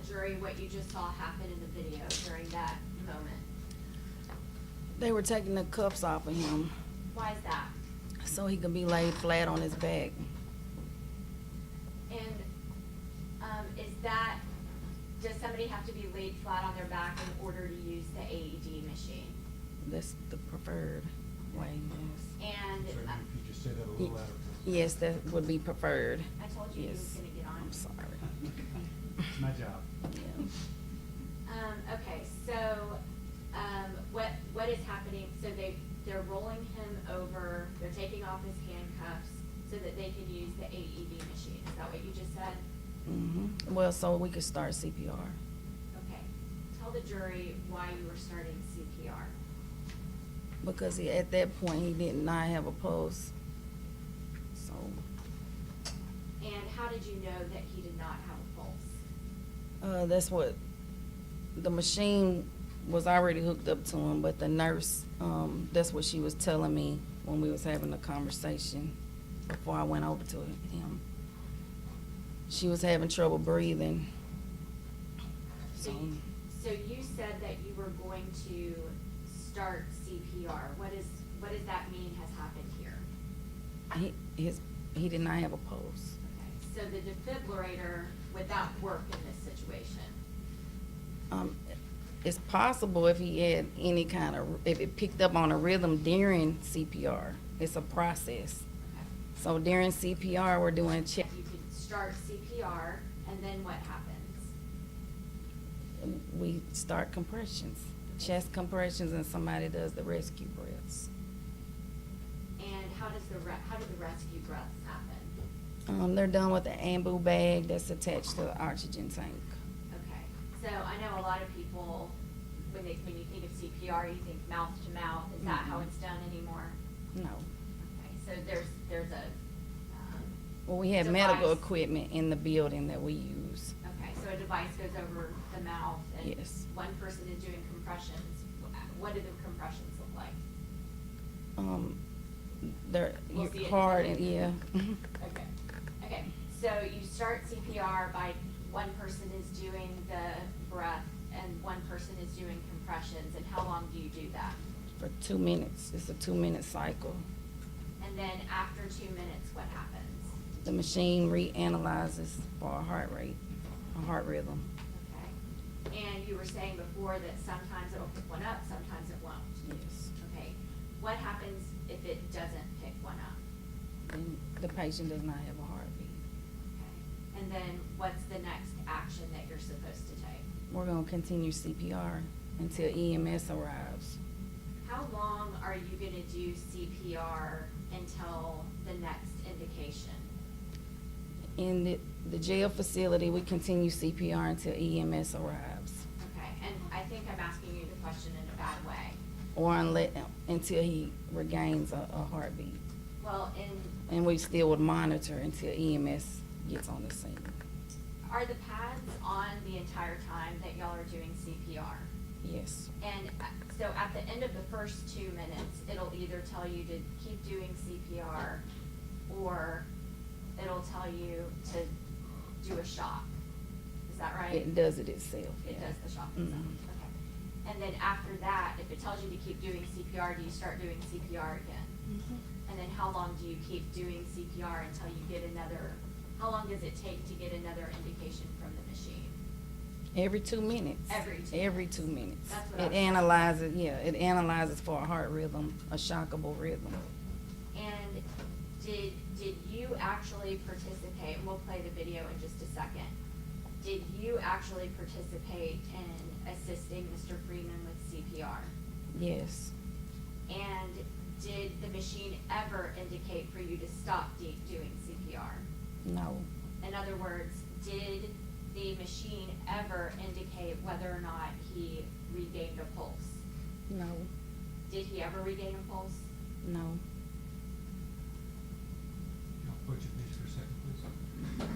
jury what you just saw happen in the video during that moment? They were taking the cuffs off of him Why is that? so he could be laid flat on his back. And, does somebody have to be laid flat on their back in order to use the AED machine? That's the preferred way, yes. And, Sorry, if you just say that a little louder. Yes, that would be preferred. I told you he was Yes. gonna get on. I'm sorry. It's my job. Yeah. Okay, so, what is happening, so they're rolling him over, they're taking off his handcuffs so that they can use the AED machine, is that what you just said? Well, so we could start CPR. Okay, tell the jury why you were starting CPR. Because at that point, he did not have a pulse. So, And how did you know that he did not have a pulse? that's what, the machine was already hooked up to him, but the nurse, that's what she was telling me when we was having a conversation before I went over to him. She was having trouble breathing. So, so you said that you were going to start CPR. What does that mean has happened here? He did not have a pulse. Okay, so the defibrillator would that work in this situation? It's possible if he had any kind of, if it picked up on a rhythm during CPR. It's a process. Okay. So during CPR, we're doing check. You could start CPR, and then what happens? We start compressions, chest compressions, and somebody does the rescue breaths. And how do the rescue breaths happen? They're done with the ambu bag that's attached to the oxygen tank. Okay, so I know a lot of people, when you think of CPR, you think mouth to mouth. Is that how it's done anymore? No. Okay, so there's a, Well, we have medical device. equipment in the building that we use. Okay, so a device goes over the mouth, and Yes. one person is doing compressions. What do the compressions look like? They're We'll see it in a hard and, minute. yeah. Okay, so you start CPR by one person is doing the breath and one person is doing compressions, and how long do you do that? For 2 minutes. It's a 2-minute cycle. And then after 2 minutes, what happens? The machine reanalyzes for a heart rate, a heart rhythm. Okay, and you were saying before that sometimes it'll pick one up, sometimes it won't. Yes. Okay, what happens if it doesn't pick one up? And the patient does not have a heartbeat. Okay, and then what's the next action that you're supposed to take? We're gonna continue CPR until EMS arrives. How long are you gonna do CPR until the next indication? In the jail facility, we continue CPR until EMS arrives. Okay, and I think I'm asking you the question in a bad way. Or until he regains a heartbeat. Well, And we still would monitor until EMS gets on the scene. are the pads on the entire time that y'all are doing CPR? Yes. And so at the end of the first 2 minutes, it'll either tell you to keep doing CPR, or it'll tell you to do a shock. Is that right? It does it itself, yeah. It does the shock itself, Mhm. okay. And then after that, if it tells you to keep doing CPR, do you start doing CPR again? And then how long do you keep doing CPR until you get how long does it take to get another indication from the machine? Every 2 minutes. Every 2 Every 2 minutes. That's what I It was- analyzes, it analyzes for a heart rhythm, a shockable rhythm. And did you actually participate, and we'll play the video in just a second, did you actually participate in assisting Mr. Freeman with CPR? Yes. And did the machine ever indicate for you to stop doing CPR? No. In other words, did the machine ever indicate whether or not he regained a pulse? No. Did he ever regain a pulse? No. Y'all put your please for a second, please.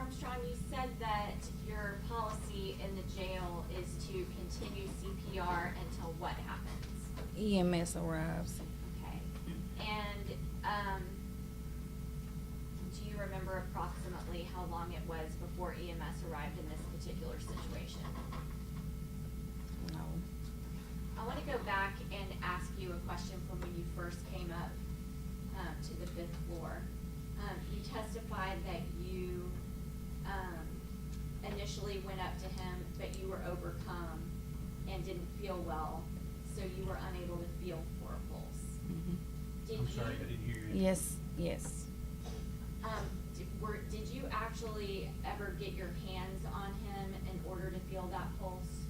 Armstrong, you said that your policy in the jail is to continue CPR until what happens? EMS arrives. Okay. And, do you remember approximately how long it was before EMS arrived in this particular situation? No. I want to go back and ask you a question from when you first came up to the 5th floor. You testified that you initially went up to him, but you were overcome and didn't feel well, so you were unable to feel for a pulse. Mhm. I'm sorry, I didn't hear you. Yes, yes. Did you actually ever get your hands on him in order to feel that pulse?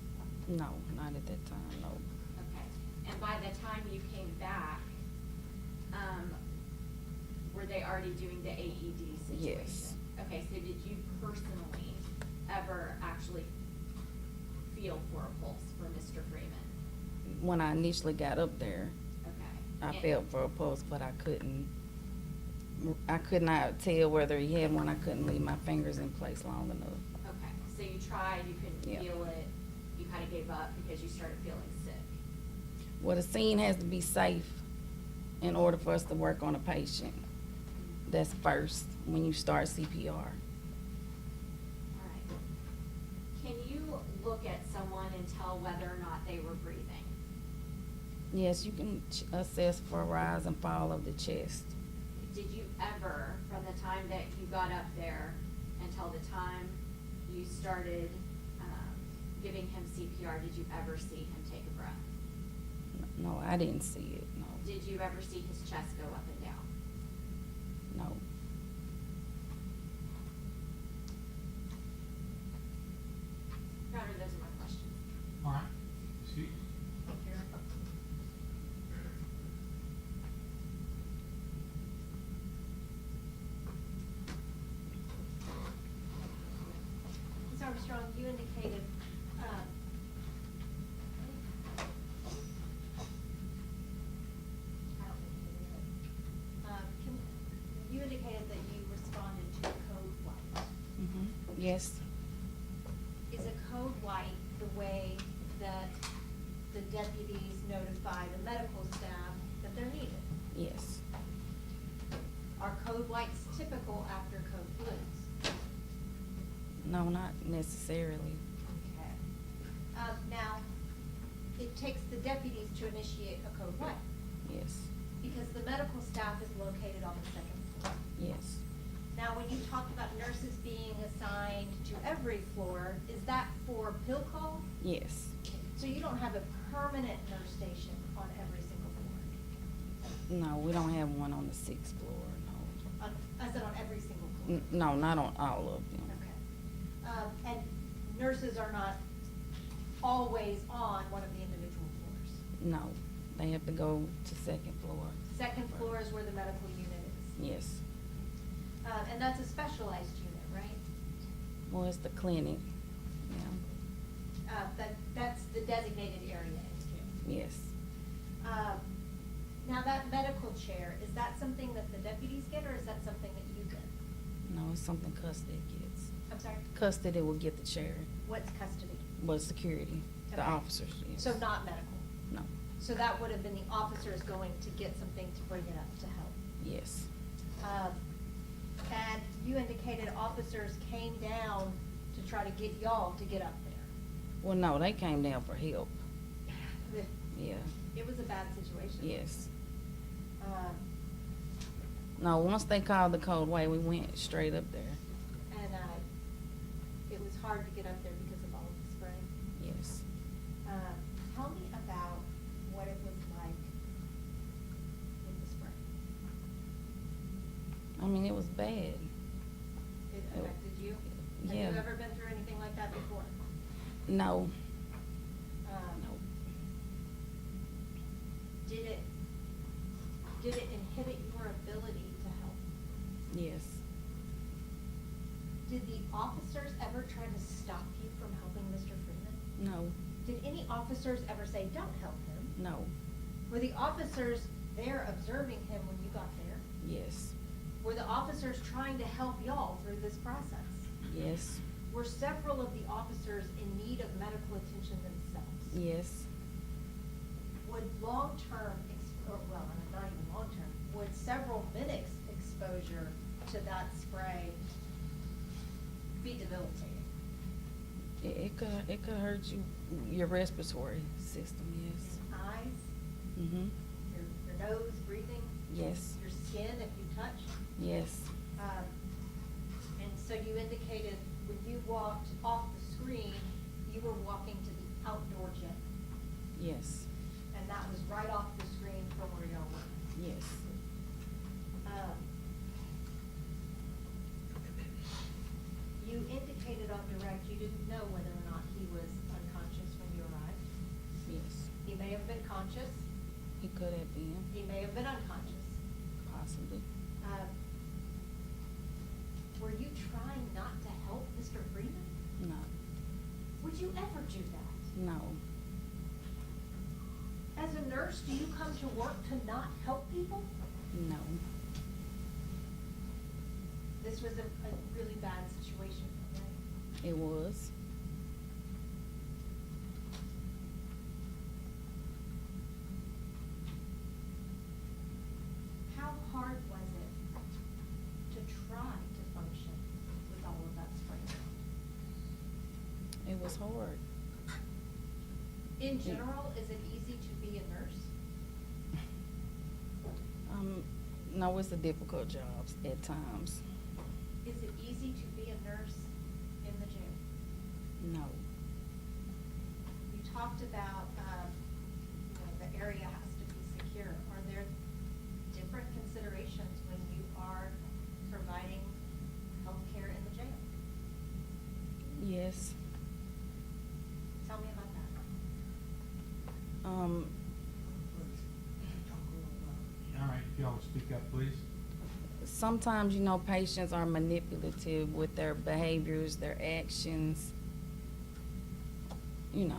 No, not at that time, no. Okay. And by the time you came back, were they already doing the AED situation? Yes. Okay, so did you personally ever actually feel for a pulse for Mr. Freeman? When I initially got up there, Okay. I And- felt for a pulse, but I could not tell whether he had one. I couldn't leave my fingers in place long enough. Okay, so you tried, you couldn't Yeah. feel it, you kinda gave up because you started feeling sick. Well, the scene has to be safe in order for us to work on a patient. That's first, when you start CPR. Alright. Can you look at someone and tell whether or not they were breathing? Yes, you can assess for rise and fall of the chest. Did you ever, from the time that you got up there until the time you started, giving him CPR, did you ever see him take a breath? No, I didn't see it, no, Did you ever see his chest go up and down? no. Your Honor, those are my questions. All right, see? Ms. Armstrong, you indicated, you indicated that you responded to code white. Mhm. Yes, Is a code white the way that the deputies notify the medical staff that they're needed? yes. Are code whites typical after code blues? No, not necessarily. Okay. Now, it takes the deputies to initiate a code white, Yes, because the medical staff is located on the second floor. yes. Now, when you talked about nurses being assigned to every floor, is that for pill call? Yes. So you don't have a permanent nurse station on every single floor? No, we don't have one on the 6th floor, no. I said on every single floor? No, not on all of them. Okay. And nurses are not always on one of the individual floors? No, they have to go to 2nd floor. Second floor is where the medical unit is? Yes. And that's a specialized unit, right? Well, it's the clinic, yeah. That's the designated area in the jail? Yes. Now, that medical chair, is that something that the deputies get, or is that something that you get? No, it's something custody gets. I'm sorry? Custody will get the chair, What's custody? but security, the Okay. officers, yes. So not medical? No, So that would have been the officers going to get something to bring it up to help? yes. And you indicated officers came down to try to get y'all to get up there. Well, no, they came down for help, yeah, It was a bad situation. yes. Um, No, once they called the code white, we went straight up there, And it was hard to get up there because of all of the spray. yes. Tell me about what it was like with the spray. I mean, it was bad. It affected you? Have Yeah. you ever been through anything like that before? No, Um, no, Did it inhibit your ability to help? yes. Did the officers ever try to stop you from helping Mr. Freeman? No, Did any officers ever say, don't help him? no, Were the officers there observing him when you got there? yes, Were the officers trying to help y'all through this process? Yes, Were several of the officers in need of medical attention themselves? yes, Would long-term, well, not even long-term, would several minutes exposure to that spray be debilitating? it could hurt your respiratory system, yes. Your eyes, Mm-hmm, your nose, breathing? yes, Your skin if you touch? yes, And so you indicated when you walked off the screen, you were walking to the outdoor gym, yes, and that was right off the screen from where y'all were. yes. You indicated on direct you didn't know whether or not he was unconscious when you arrived. Yes, He may have been conscious, he could have been, he may have been unconscious. possibly. Were you trying not to help Mr. Freeman? No, Would you ever do that? no, As a nurse, do you come to work to not help people? no. This was a really bad situation, right? It was. How hard was it to try to function with all of that spray around? It was hard. In general, is it easy to be a nurse? No, it's a difficult job at times. Is it easy to be a nurse in the jail? No, You talked about, the area has to be secure. Are there different considerations when you are providing healthcare in the jail? yes. Tell me about that. All right, if y'all will speak up, please. Sometimes, patients are manipulative with their behaviors, their actions. You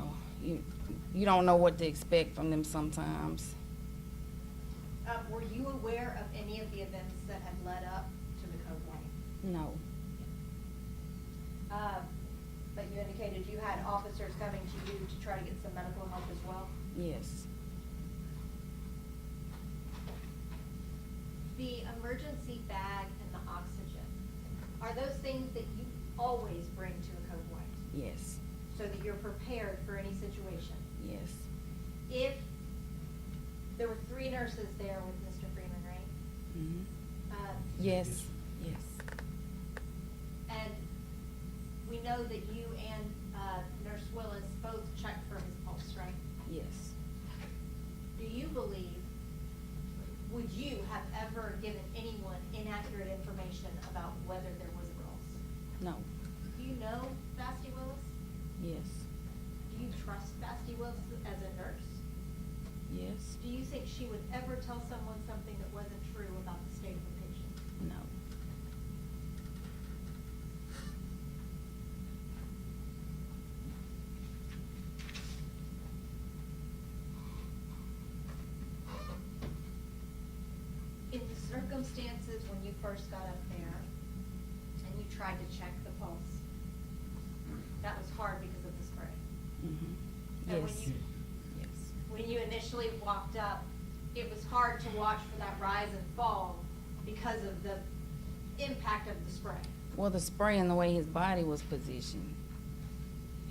don't know what to expect from them sometimes. Were you aware of any of the events that had led up to the code white? No, But you indicated you had officers coming to you to try to get some medical help as well? yes, The emergency bag and the oxygen, are those things that you always bring to a code white? yes, So that you're prepared for any situation? yes, If, there were 3 nurses there with Mr. Freeman, right? mm-hmm, Yes. yes, And we know that you and Nurse Willis both checked for his pulse, right? yes, Do you believe, would you have ever given anyone inaccurate information about whether there was a pulse? no, Do you know Basti Willis? yes, Do you trust Basti Willis as a nurse? yes, Do you think she would ever tell someone something that wasn't true about the state of the patient? no, In the circumstances when you first got up there and you tried to check the pulse, that was hard because of the spray. mm-hmm, And when yes, you, yes, when you initially walked up, it was hard to watch for that rise and fall because of the impact of the spray. Well, the spray and the way his body was positioned.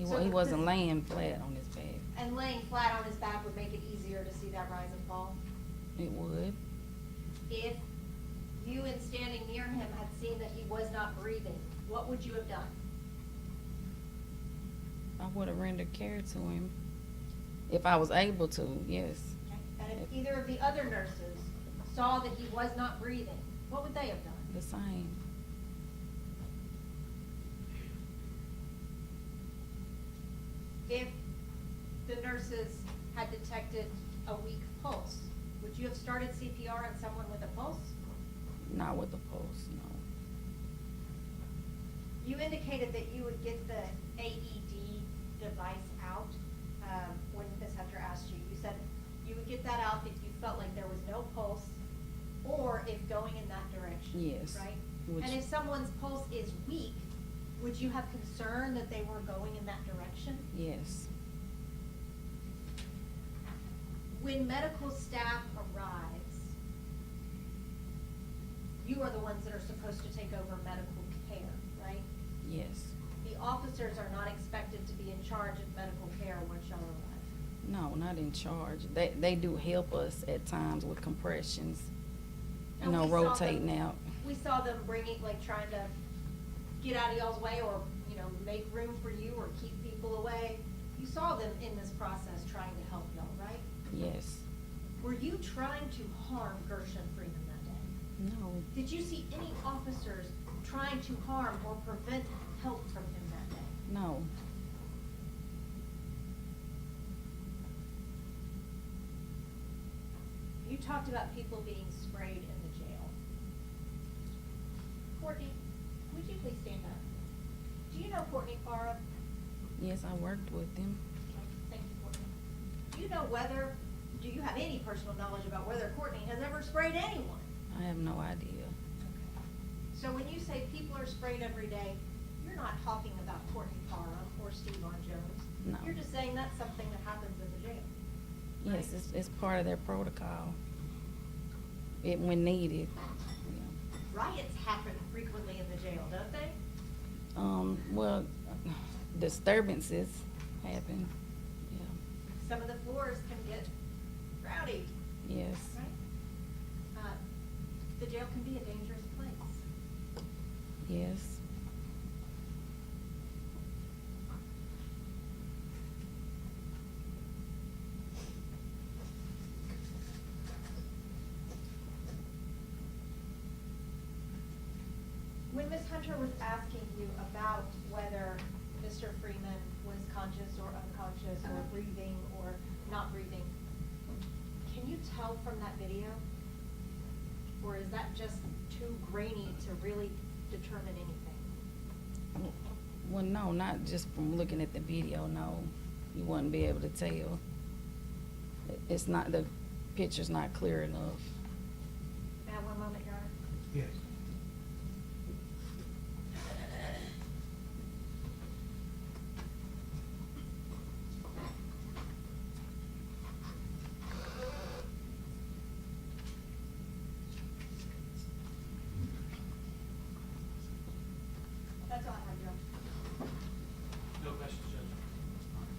So He wasn't this- laying flat on his back. And laying flat on his back would make it easier to see that rise and fall. It would. If you and standing near him had seen that he was not breathing, what would you have done? I would have rendered care to him. If I was able to, yes. And if either of the other nurses saw that he was not breathing, what would they have done? The same. If the nurses had detected a weak pulse, would you have started CPR on someone with a pulse? Not with the pulse, no. You indicated that you would get the AED device out when Ms. Hunter asked you. You said you would get that out if you felt like there was no pulse or if going in that direction. Yes. Right? Which- And if someone's pulse is weak, Would you have concern that they were going in that direction? Yes, When medical staff arrives, you are the ones that are supposed to take over medical care, right? yes. The officers are not expected to be in charge of medical care once y'all arrive. No, not in charge. They do help us at times with compressions, you And know, we saw them- rotating out. We saw them bringing, like, trying to get out of y'all's way, or, you know, make room for you, or keep people away. You saw them in this process trying to help y'all, right? Yes. Were you trying to harm Gershun Freeman that day? No, Did you see any officers trying to harm or prevent help from him that day? no, You talked about people being sprayed in the jail. Courtney, would you please stand up? Do you know Courtney Farah? yes, I worked with them. Thank you, Courtney. Do you know whether, do you have any personal knowledge about whether Courtney has ever sprayed anyone? I have no idea. So when you say people are sprayed every day, you're not talking about Courtney Farah or Steven Jones. No. You're just saying that's something that happens in the jail. Yes, it's part of their protocol. When needed, yeah. Riots happen frequently in the jail, don't they? Well, disturbances happen, yeah, Some of the floors can get rowdy, yes, right? The jail can be a dangerous place. yes. When Ms. Hunter was asking you about whether Mr. Freeman was conscious or unconscious or breathing or not breathing, can you tell from that video? Or is that just too grainy to really determine anything? Well, no, not just from looking at the video, no. You wouldn't be able to tell. It's not, the picture's not clear enough. May I have one moment, Your Honor? Yes. That's all I have, Your Honor. No questions, Judge.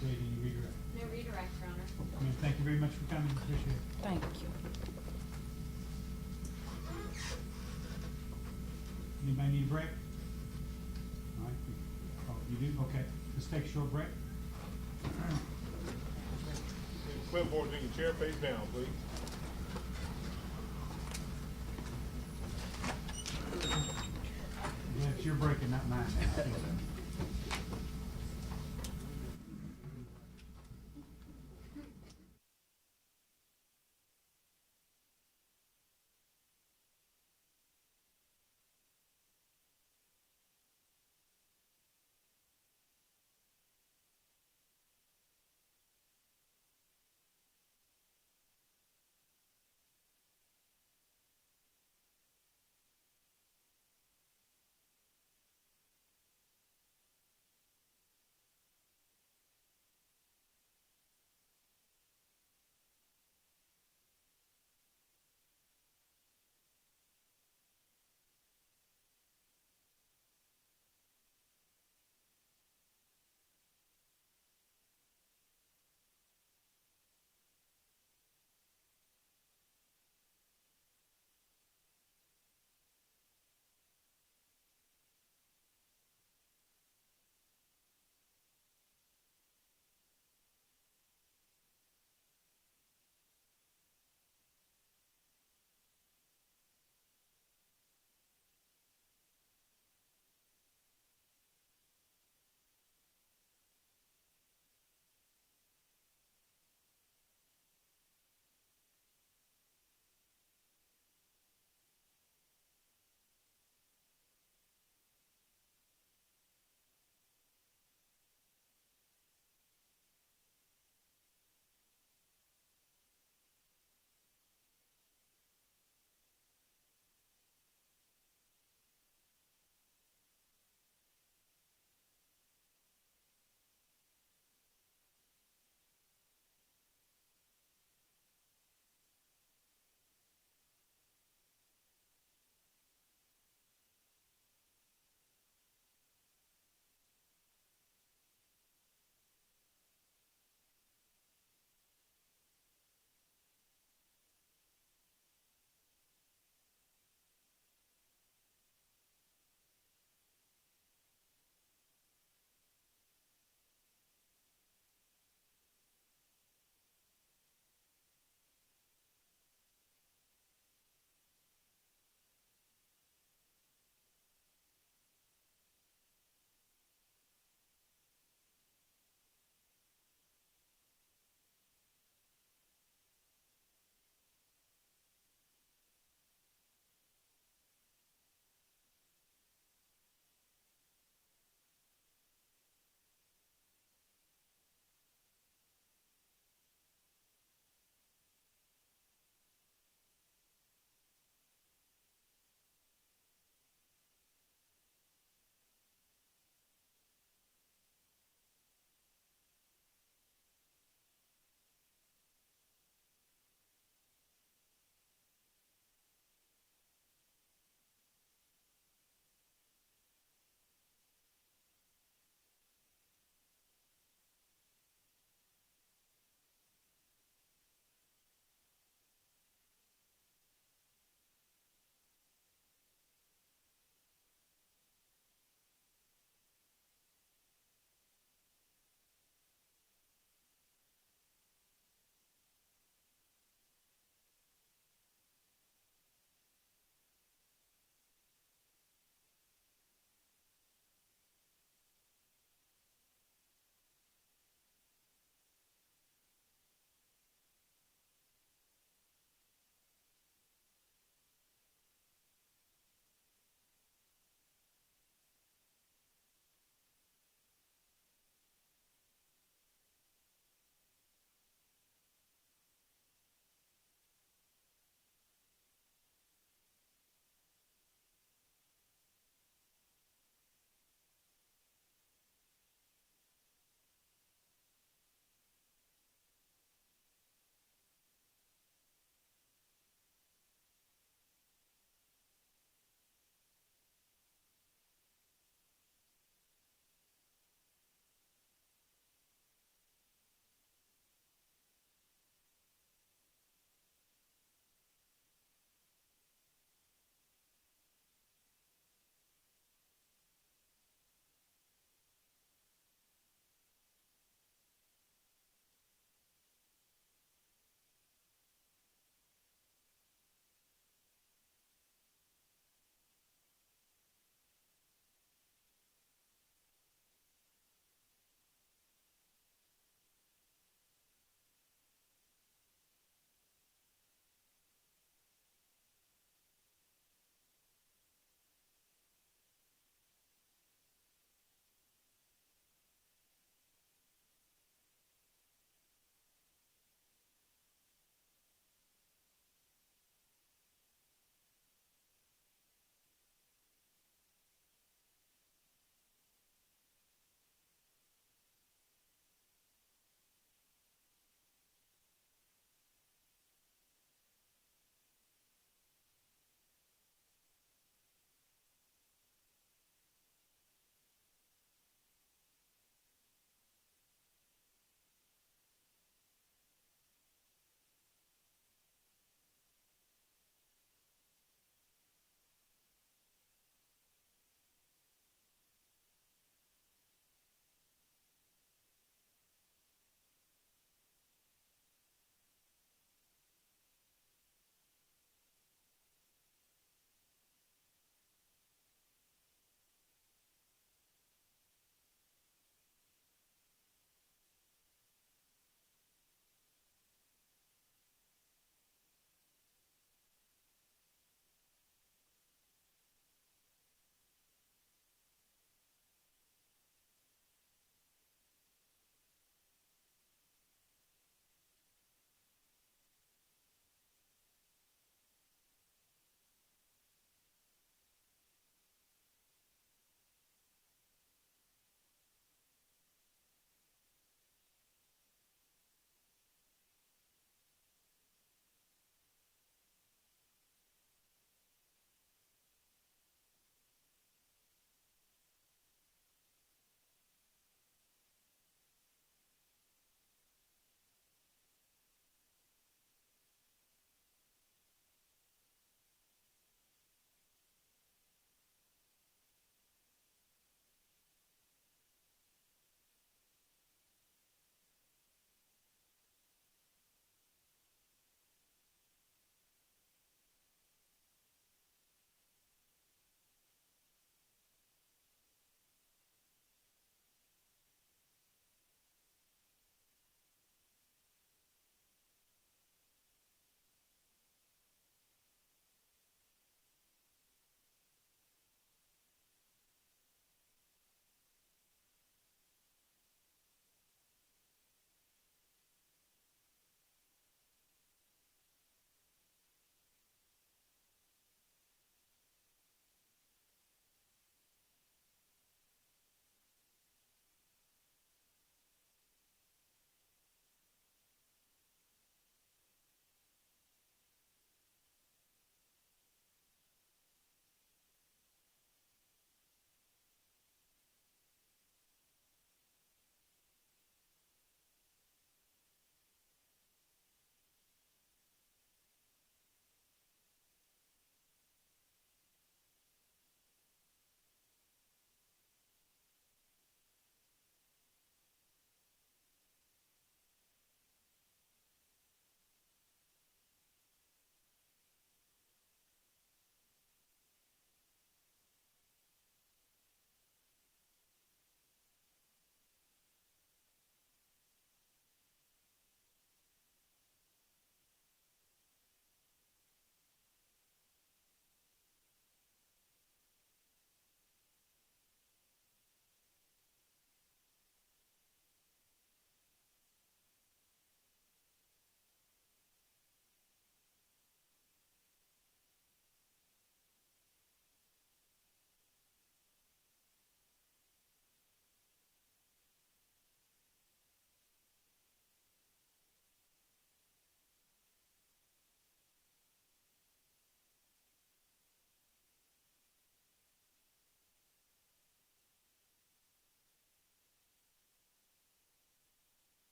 Go ahead and you redirect. No redirect, Your Honor. Ma'am, thank you very much for coming, appreciate it. Thank you. Anybody need a break? All right, oh, you do, okay, let's take a short break. Clipboard, you can chair face down, please. Yeah, it's your break and not mine.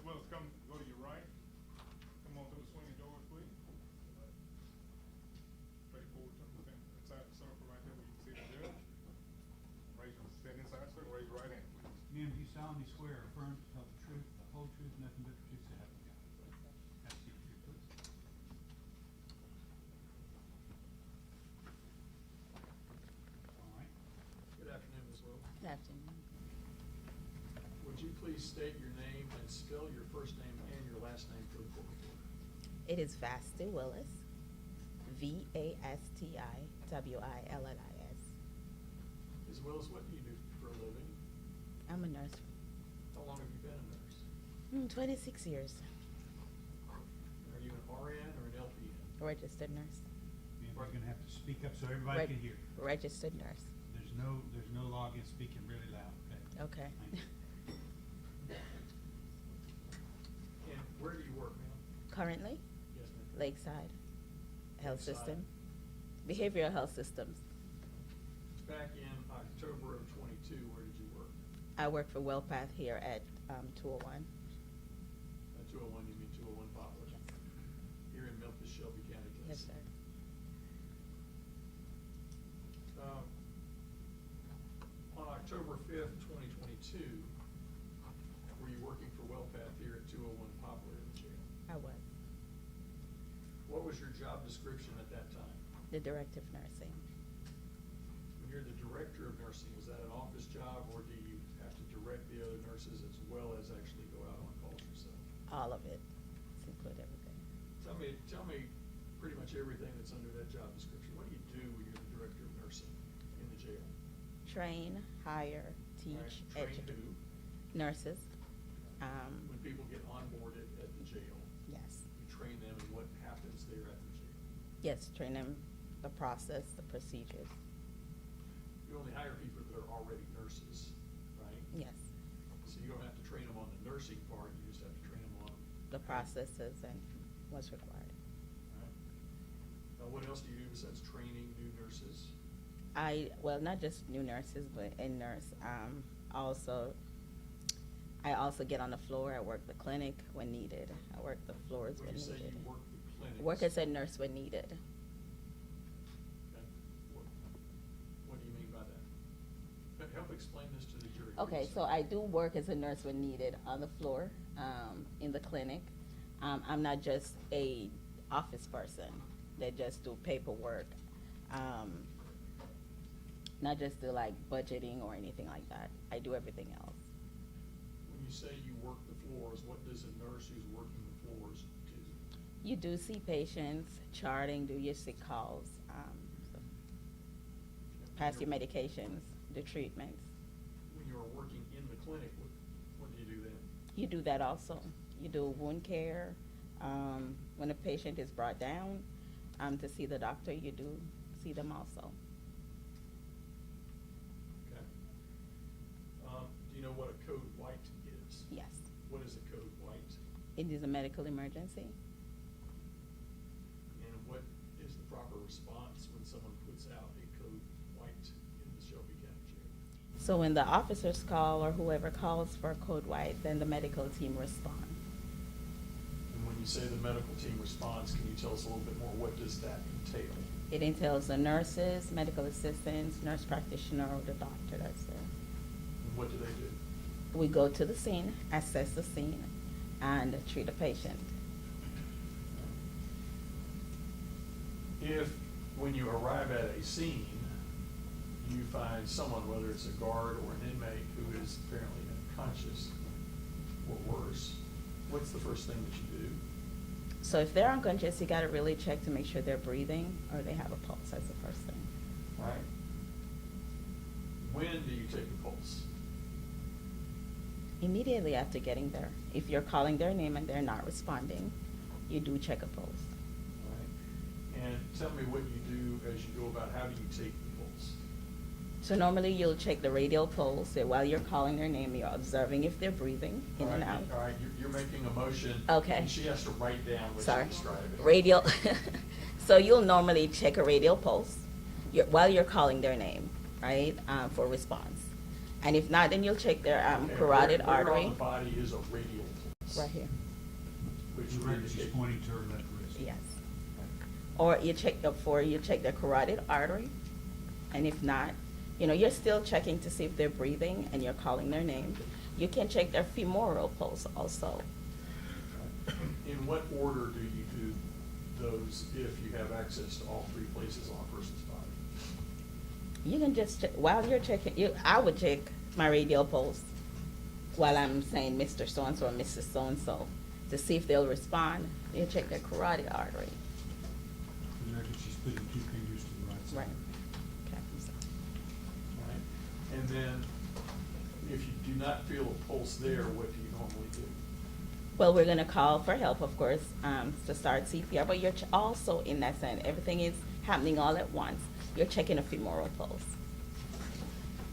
Willis, come, go to your right. Come on through the swinging doors, please. Straight forward, inside the circle right there where you can see the judge. Stand inside the circle, raise your right hand, please. Ma'am, do you solemnly swear or affirm to tell the truth, the whole truth, nothing but the truth, so help you God? Have a seat here, please. All right. Good afternoon, Ms. Will. Good afternoon. Would you please state your name and spell your first name and your last name for the court reporter? It is Vasti Willis, VASTIWILLIS. Ms. Willis, what do you do for a living? I'm a nurse. How long have you been a nurse? 26 years. Are you an RN or an LPN? Registered nurse. Ma'am, you're gonna have to speak up so everybody can hear. Registered nurse. There's no law against speaking really loud, okay? Okay. Thank you. And where do you work, ma'am? Currently, Yes, ma'am. Lakeside Health Lakeside. System. Behavioral health systems. Back in October of '22, where did you work? I work for WellPath here at 201. At 201, you mean 201 Poplar? Yes. Here in Memphis, Shelby County, Yes, Tennessee. sir. On October 5th, 2022, were you working for WellPath here at 201 Poplar in the jail? I was What was your job description at that time? the director of nursing. When you're the director of nursing, was that an office job, or do you have to direct the other nurses as well as actually go out on calls yourself? All of it. It's include everything. Tell me pretty much everything that's under that job description. What do you do when you're the director of nursing in the jail? Train, hire, teach, Right, train educate. who? Nurses. When people get onboarded at the jail, Yes. you train them in what happens there at the jail. Yes, train them, the process, the procedures. You only hire people that are already nurses, right? Yes. So you don't have to train them on the nursing part, you just have to train them on. The processes and what's required. Right. What else do you do besides training new nurses? Well, not just new nurses, but in nurse. I also get on the floor. I work the clinic when needed. I work the floors when When you say needed. you work the clinics. Work as a nurse when needed. Okay. What do you mean by that? Help explain this to the jury. What do you Okay, say? so I do work as a nurse when needed on the floor, in the clinic. I'm not just a office person that just do paperwork. Not just do like budgeting or anything like that. I do everything else. When you say you work the floors, what does a nurse who's working the floors do? You do see patients, charting, do your sick calls, so pass your medications, the treatments. When you're working in the clinic, what do you do then? You do that also. You do wound care. When a patient is brought down to see the doctor, you do see them also. Okay. Do you know what a code white is? Yes. What is a code white? It is a medical emergency. And what is the proper response when someone puts out a code white in the Shelby County Jail? So when the officers call or whoever calls for a code white, then the medical team responds. And when you say the medical team responds, can you tell us a little bit more? What does that entail? It entails the nurses, medical assistants, nurse practitioner, or the doctor that's there. And what do they do? We go to the scene, assess the scene, and treat a patient. If, when you arrive at a scene, you find someone, whether it's a guard or an inmate, who is apparently unconscious or worse, what's the first thing that you do? So if they're unconscious, you gotta really check to make sure they're breathing or they have a pulse. That's the first thing. Right? When do you take the pulse? Immediately after getting there. If you're calling their name and they're not responding, you do check a pulse. Right? And tell me what you do as you go about, how do you take the pulse? So normally you'll check the radial pulse. So while you're calling their name, you're observing if they're breathing in and out. All right, you're making a motion. Okay. And she has to write down what Sorry. you're describing. Radial. So you'll normally check a radial pulse while you're calling their name, right, for response. And if not, then you'll check their Okay, carotid where artery. on the body is a radial pulse? right here, Which The would record she's indicate- pointing to her left wrist. yes. Or you check you check their carotid artery, and if not, you know, you're still checking to see if they're breathing and you're calling their name. You can check their femoral pulse also. In what order do you do those if you have access to all three places on a person's body? You can just check, while you're checking, I would check my radial pulse while I'm saying Mr. So-and-so or Mrs. So-and-so to see if they'll respond. You check their carotid artery. For the record, she's putting 2 fingers to the right side. Right. Okay, I'm sorry. Right? And then, if you do not feel a pulse there, what do you normally do? Well, we're gonna call for help, of course, to start CPR, but you're also in that sense, everything is happening all at once. You're checking a femoral pulse.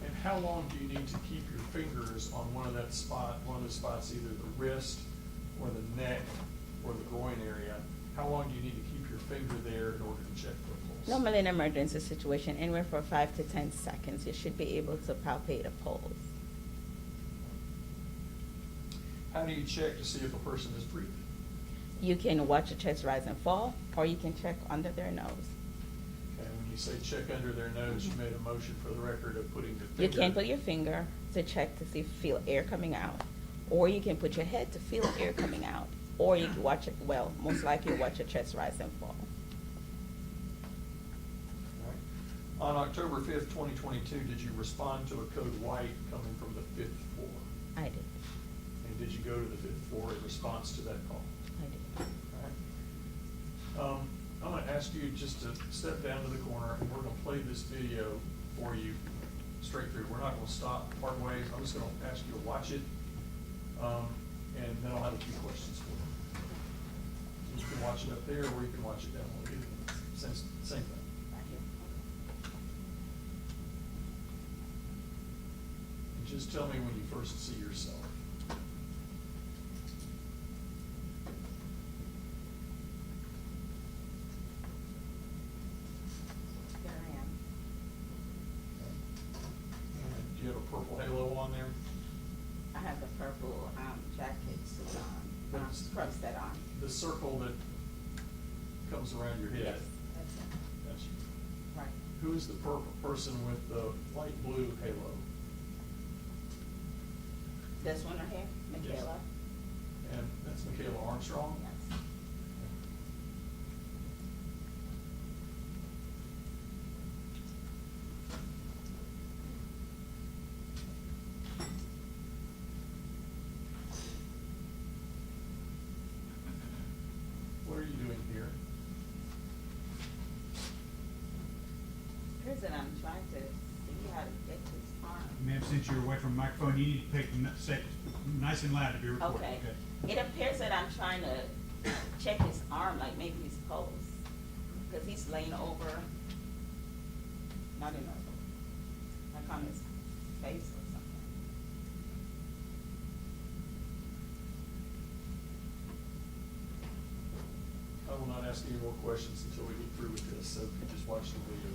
And how long do you need to keep your fingers on one of those spots, either the wrist or the neck or the groin area? How long do you need to keep your finger there in order to check for a pulse? Normally in an emergency situation, anywhere from 5 to 10 seconds, you should be able to palpate a pulse. How do you check to see if a person is breathing? You can watch a chest rise and fall, or you can check under their nose. Okay, when you say check under their nose, you made a motion for the record of putting the finger. You can put your finger to check to see if you feel air coming out, or you can put your head to feel air coming out, or you can watch it, well, most likely watch a chest rise and fall. All right. On October 5th, 2022, did you respond to a code white coming from the 5th floor? I did, And did you go to the 5th floor in response to that call? I did. All right. I'm gonna ask you just to step down to the corner, and we're gonna play this video for you straight through. We're not gonna stop part ways. I'm just gonna ask you to watch it, and then I'll have a few questions for you. You can watch it up there, or you can watch it down below. Same thing. Right here. And just tell me when you first see yourself. Here I am. And do you have a purple halo on there? I have the purple jacket suit on, scrub set on. The circle that comes around your head? Yes, that's it. That's you. Right. Who is the person with the light blue halo? This one right here, Yes. Michaela? And that's Michaela Armstrong? Yes. What are you doing here? Here's it, I'm trying to see how to get this arm. Ma'am, since you're away from the microphone, you need to take nice and loud to be recorded. Okay. It appears that I'm trying to check his arm, like maybe his pulse, because he's laying over, not in a, like on his face or something. I will not ask any more questions until we get through with this, so if you just watch the video.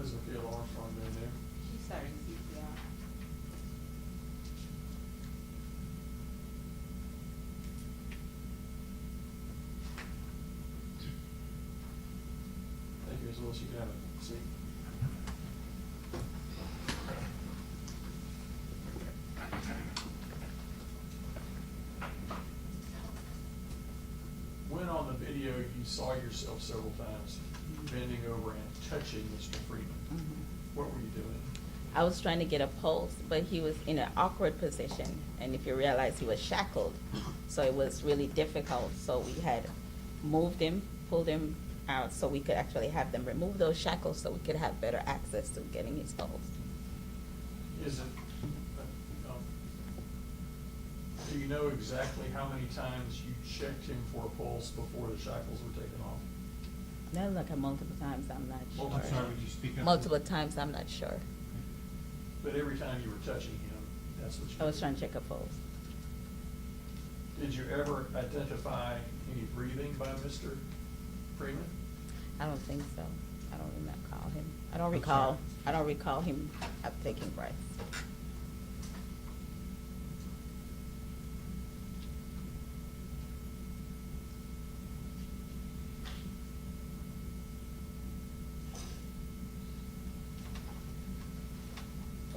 What is Michaela Armstrong doing there? She's starting CPR. Thank you, Ms. Willis, you can have a seat. When on the video you saw yourself several times bending over and touching Mr. Freeman, what were you doing? I was trying to get a pulse, but he was in an awkward position, and if you realize he was shackled, so it was really difficult. So we had moved him, pulled him out, so we could actually have them remove those shackles, so we could have better access to getting his pulse. Is it, do you know exactly how many times you checked him for a pulse before the shackles were taken off? That was like a multiple times, I'm not sure. I'm sorry, would you speak up? Multiple times, I'm not sure. But every time you were touching him, that's what you I was did. trying to check a pulse. Did you ever identify any breathing by Mr. Freeman? I don't think so. I don't recall him. I don't I'm recall, sorry. I don't recall him taking breaths.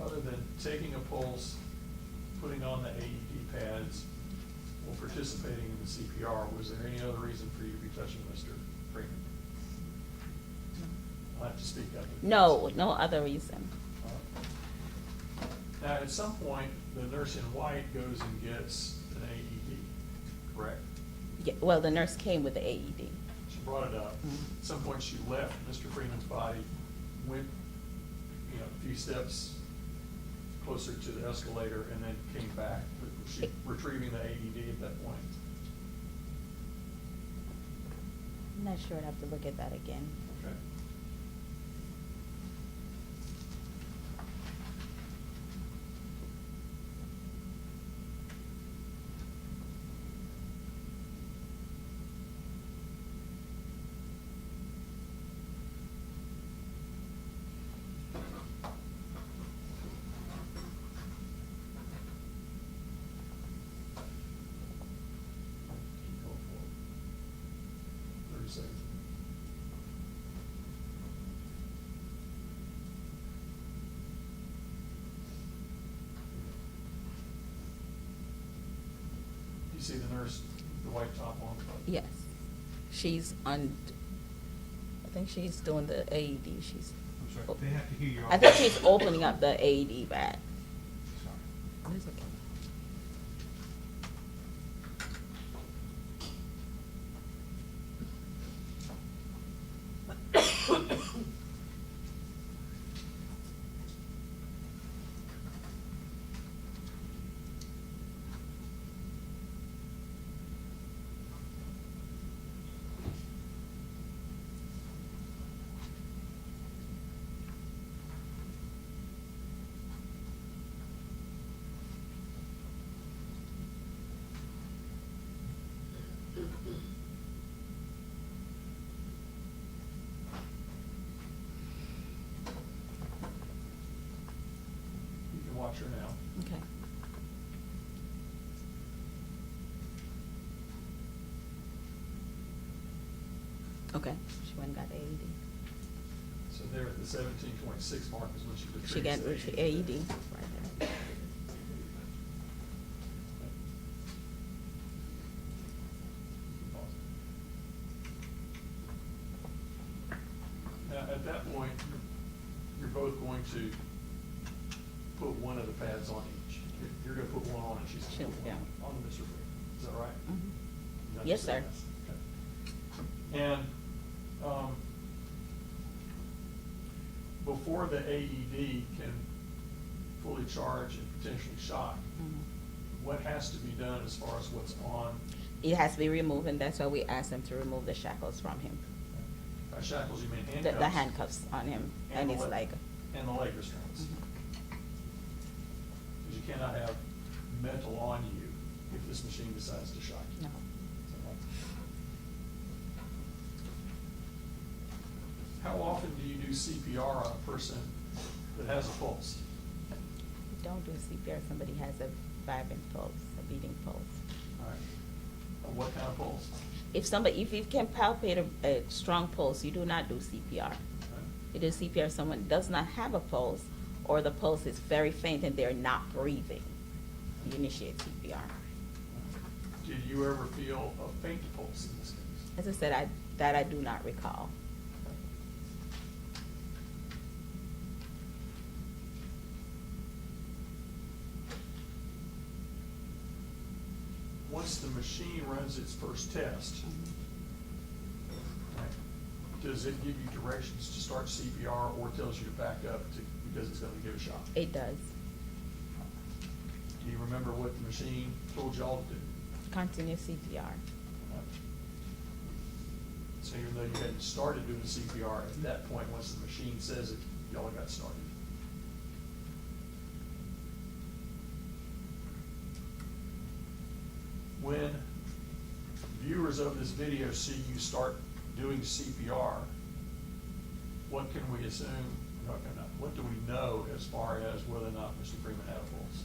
Other than taking a pulse, putting on the AED pads, or participating in the CPR, was there any other reason for you to be touching Mr. Freeman? I'll have to speak up. No, no other reason. Now, at some point, the nurse in white goes and gets an AED, correct? Yeah, well, the nurse came with the AED. She brought it up. Mhm. At some point, she left Mr. Freeman's body, went, a few steps closer to the escalator, and then came back. Was she retrieving the AED at that point? I'm not sure, I'd have to look at that again. Okay. Keep going forward. 30 seconds. You see the nurse, the white top on? Yes. She's on, I think she's doing the AED. She's. I'm sorry, they have to hear you. I think she's opening up the AED bag. Sorry. It's okay. You can watch her now. Okay. Okay, she went and got the AED. So there at the 17.6 mark is when she retrieves She got the the AED right there. Now, at that point, you're both going to put one of the pads on each. You're gonna put one on and she's gonna put Sure, one yeah. on Mr. Freeman. Is that right? Mhm. You Yes, sir. understand this? Okay. And, before the AED can fully charge and potentially shock, Mhm. what has to be done as far as what's on? It has to be removed, and that's why we asked them to remove the shackles from him. By shackles, you mean handcuffs? The handcuffs on him and the his leg. And the leg restraints. Mhm. Because you cannot have metal on you if this machine decides to shock you. No. Is that right? How often do you do CPR on a person that has a pulse? Don't do CPR, somebody has a vibrant pulse, a beating pulse. All right. What kind of pulse? If you can palpate a strong pulse, you do not do CPR. Okay. You do CPR if someone does not have a pulse, or the pulse is very faint and they're not breathing. You initiate CPR. Did you ever feel a faint pulse in this case? As I said, I do not recall. Once the machine runs its first test, right, does it give you directions to start CPR or tells you to back up because it's going to give a shot? It does. Do you remember what the machine told y'all to do? Continue CPR. So even though you hadn't started doing the CPR, at that point, once the machine says it, y'all got started. When viewers of this video see you start doing CPR, what can we assume, what do we know as far as whether or not Mr. Freeman had a pulse?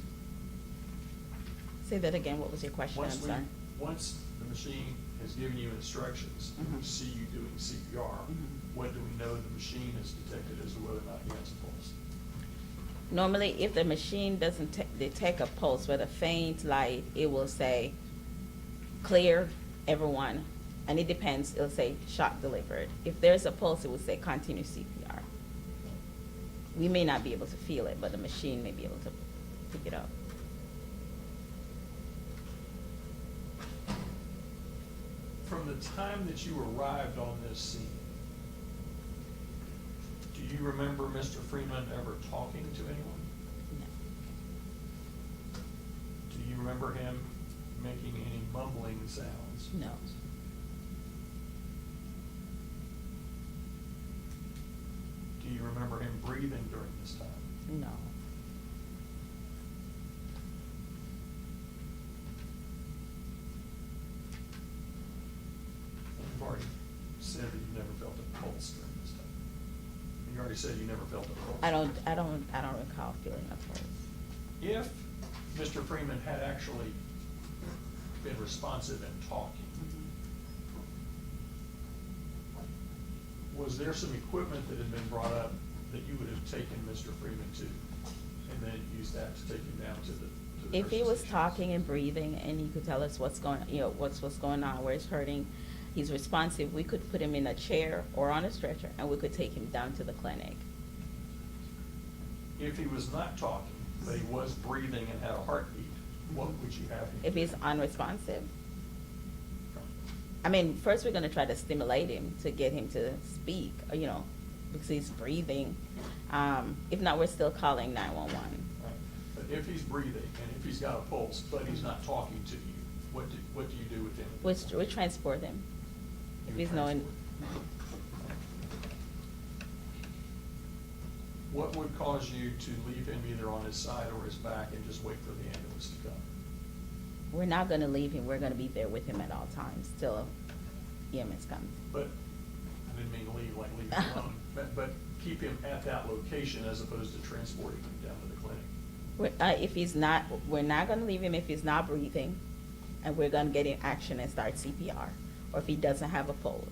Say that again, what was your question? I'm sorry. Once the machine has given you instructions, and we Mhm. see you doing CPR, what do we know the machine has detected as to whether or not he has a pulse? Normally, if the machine doesn't detect a pulse, whether faint, light, it will say, clear, everyone. And it depends, it'll say shot delivered. If there's a pulse, it will say continue CPR. We may not be able to feel it, but the machine may be able to pick it up. From the time that you arrived on this scene, do you remember Mr. Freeman ever talking to anyone? No. Do you remember him making any mumbling sounds? No. Do you remember him breathing during this time? No. You've already said that you never felt a pulse during this time. You already said you never felt a pulse. I don't recall feeling a pulse. If Mr. Freeman had actually been responsive and talking, was there some equipment that had been brought up that you would have taken Mr. Freeman to, and then used that to take him down to the If he nurse's was station? talking and breathing and he could tell us what's going on, where it's hurting, he's responsive, we could put him in a chair or on a stretcher and we could take him down to the clinic. If he was not talking, but he was breathing and had a heartbeat, what would you have him If do? he's unresponsive. I mean, first we're gonna try to stimulate him to get him to speak, because he's breathing. If not, we're still calling 911. Right. But if he's breathing and if he's got a pulse, but he's not talking to you, what do you do with him? at that We point? transport him. If You he's knowing, transport. What would cause you to leave him either on his side or his back and just wait for the ambulance to come? we're not gonna leave him, we're gonna be there with him at all times till EMS comes. But, I didn't mean leave him alone, but keep him at that location as opposed to transporting him down to the clinic. We're not gonna leave him if he's not breathing, and we're gonna get in action and start CPR, or if he doesn't have a pulse.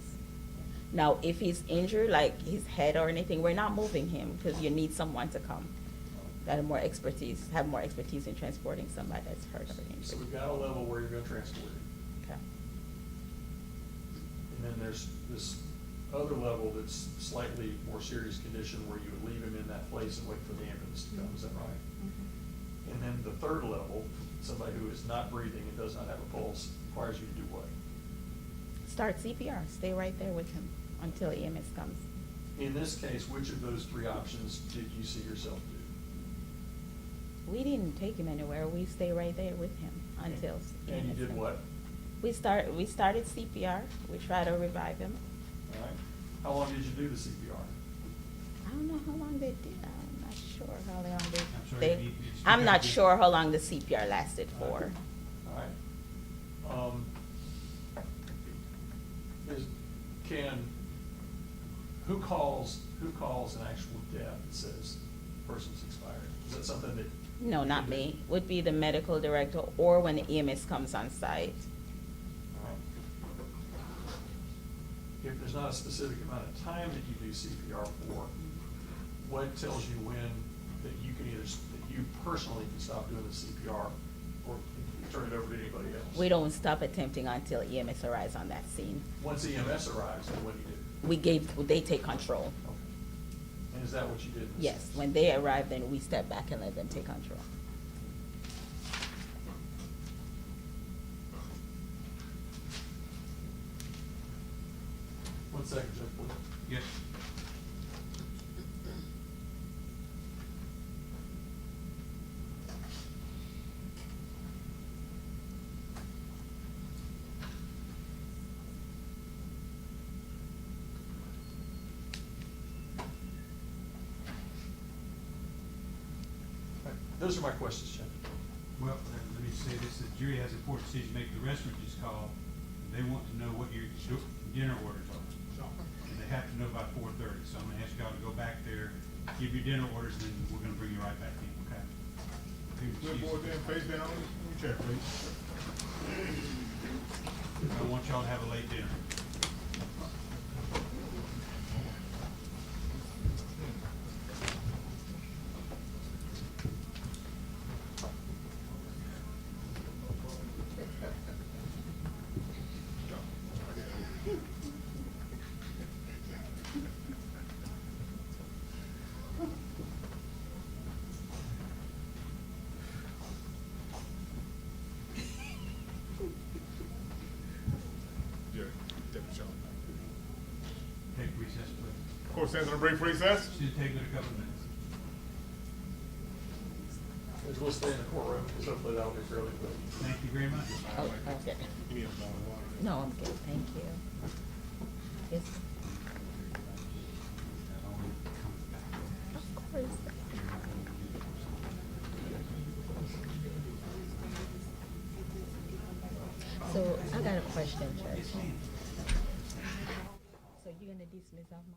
Now, if he's injured, like his head or anything, we're not moving him, because you need someone to come that have more expertise in transporting somebody that's hurt or So injured. we've got a level where you're gonna transport him. Okay. And then there's this other level that's slightly more serious condition where you would leave him in that place and wait for the ambulance to come, is that right? Mm-hmm. And then the third level, somebody who is not breathing and does not have a pulse, requires you to do what? Start CPR, stay right there with him until EMS comes. In this case, which of those three options did you see yourself do? We didn't take him anywhere, we stay right there with him until EMS comes. And you did what? We started CPR, we try to revive him. All right. How long did you do the CPR? I don't know how long they did, I'm not sure how long I'm sorry, they, you speak I'm up not again. sure how long the CPR lasted for. All right. Who calls an actual death that says person's expired? Is that something that? No, not me. Would be the medical director or when the EMS comes on site. Alright. If there's not a specific amount of time that you do CPR for, what tells you when that you can either, that you personally can stop doing the CPR or turn it over to anybody else? We don't stop attempting until EMS arrives on that scene. Once EMS arrives, then what do you do? They take control. Okay. And is that what you did in this Yes, case? when they arrive, then we step back and let them take control. One second, Jeff, please. Yes. Those are my questions, Jeff. Well, let me say this, the jury has an important decision to make. The restaurant just called. They want to know what your dinner orders are. And they have to know by 4:30. So I'm gonna ask y'all to go back there, give your dinner orders, and then we're gonna bring you right back in, okay? Good boy, then, face down, let me check, please. I don't want y'all to have a late dinner. Jerry, Deputy Shaw. Take recess, please. Court stands on a brief recess. Should take but a couple of minutes. As we'll stay in the courtroom, because hopefully that'll be fairly quick. Thank you very much. Oh, okay. You need a bottle of water. No, I'm good, thank you. Yes. Of course. So, I got a question, Judge. So you're gonna dismiss off my?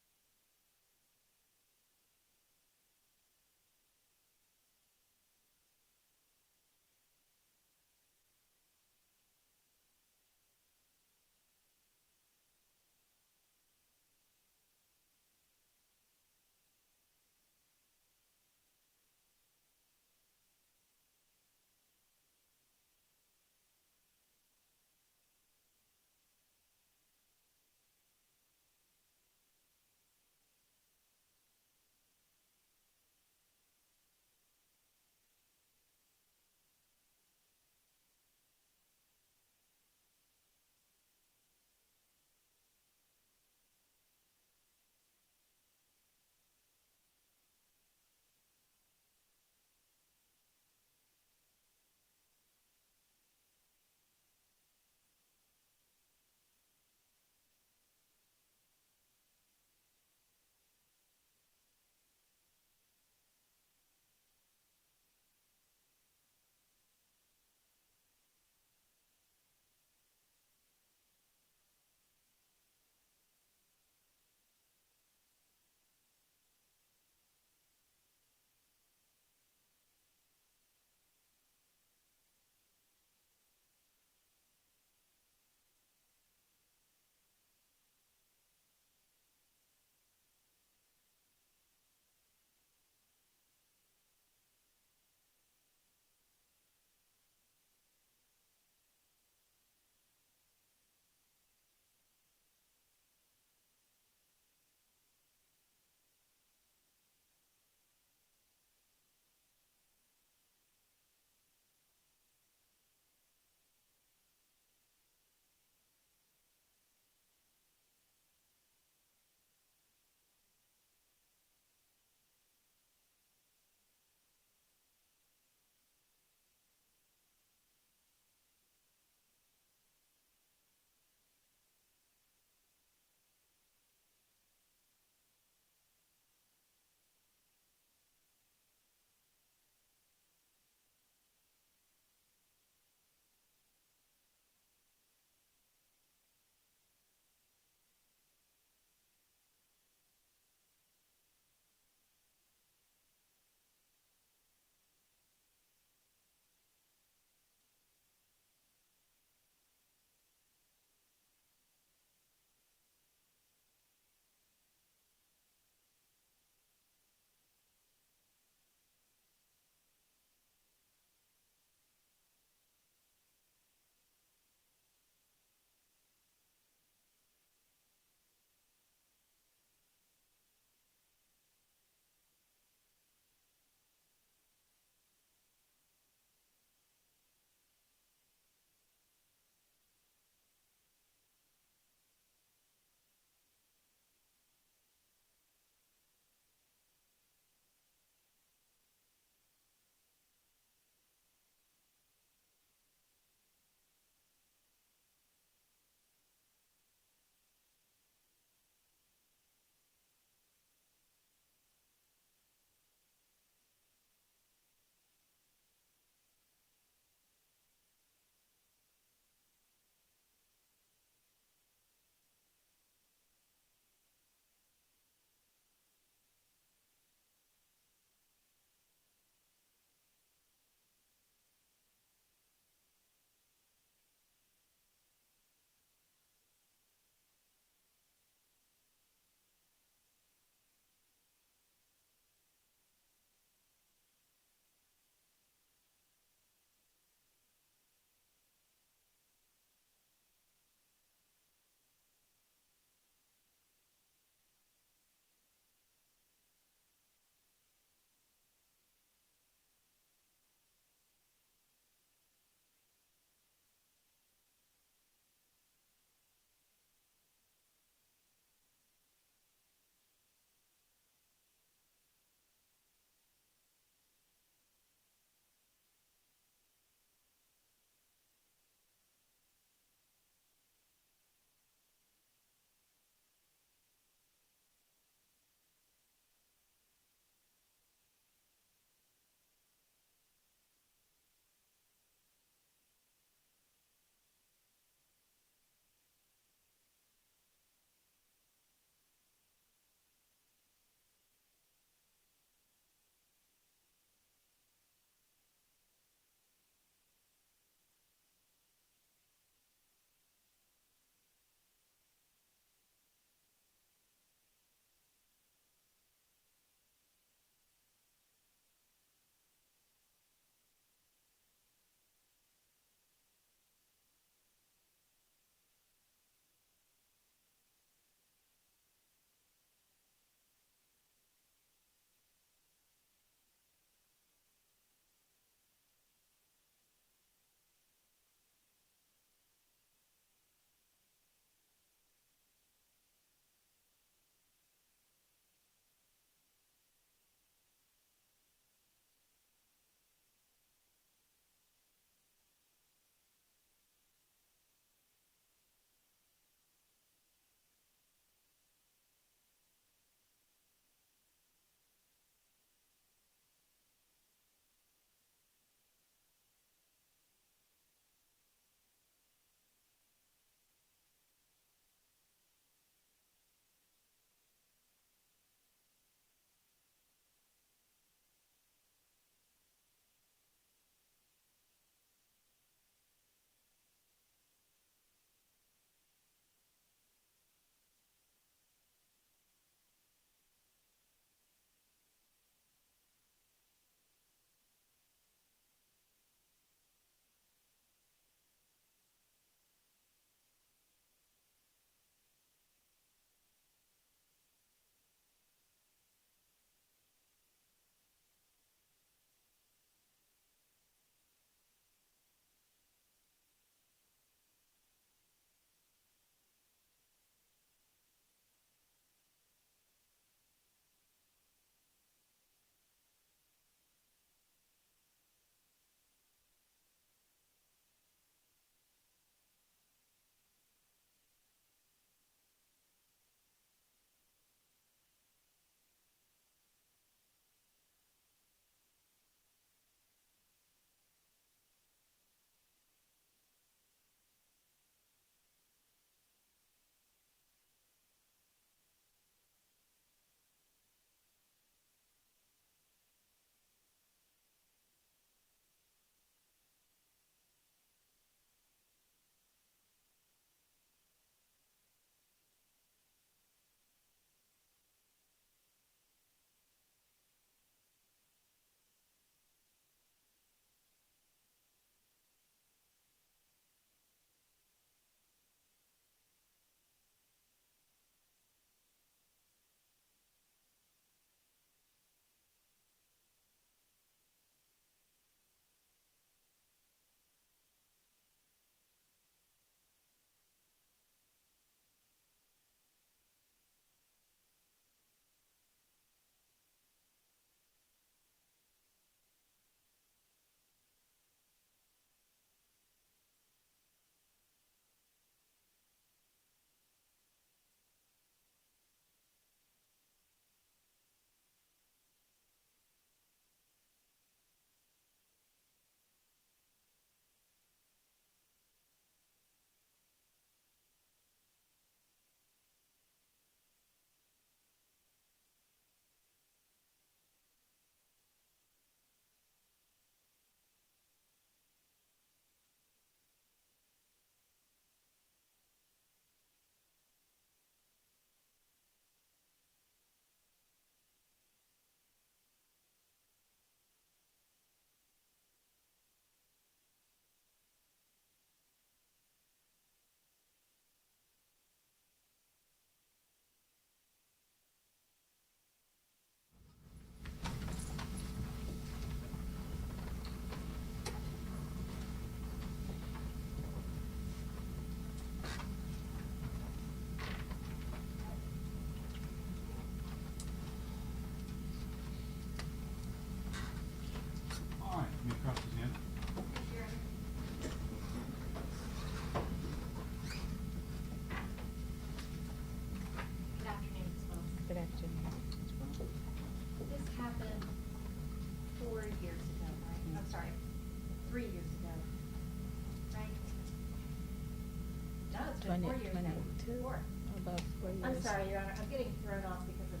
been 4 years. 2022. Four. About 4 years. I'm sorry, Your Honor, I'm getting thrown off because of,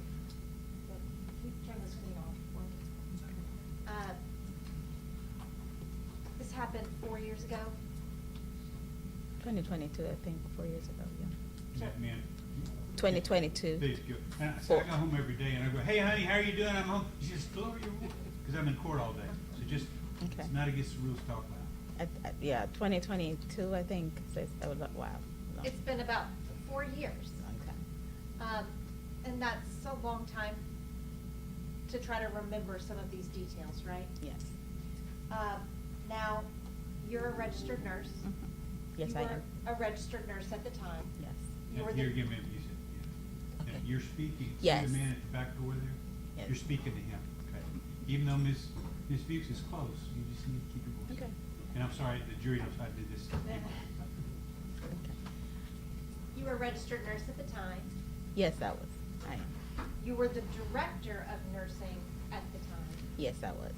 keep turning the screen off for me. This happened 4 years ago. 2022, I think, 4 years ago, yeah. That man. 2022. Please go. And I go home every day and I go, hey honey, how are you doing? I'm home. She says, go over your rule. Because I'm in court all day. So just, Okay. it's not against the rules, talk loud. Yeah, 2022, I think, says, that was, wow. long- It's been about 4 years. long time. And that's a long time to try to remember some of these details, right? Yes. Now, you're a registered nurse. Mhm. Yes, I am. You were a registered nurse at the time. Yes. You were And here, the, give me, you said, yeah. Okay. And you're speaking, see Yes. the man at the back door there? Yes. You're speaking to him, okay? Even though Ms. Fuchs is close, you just need to keep your voice. Okay. And I'm sorry, the jury knows I did this. Okay. you were a registered nurse at the time. Yes, I was. I am. You were the director of nursing at the time. Yes, I was.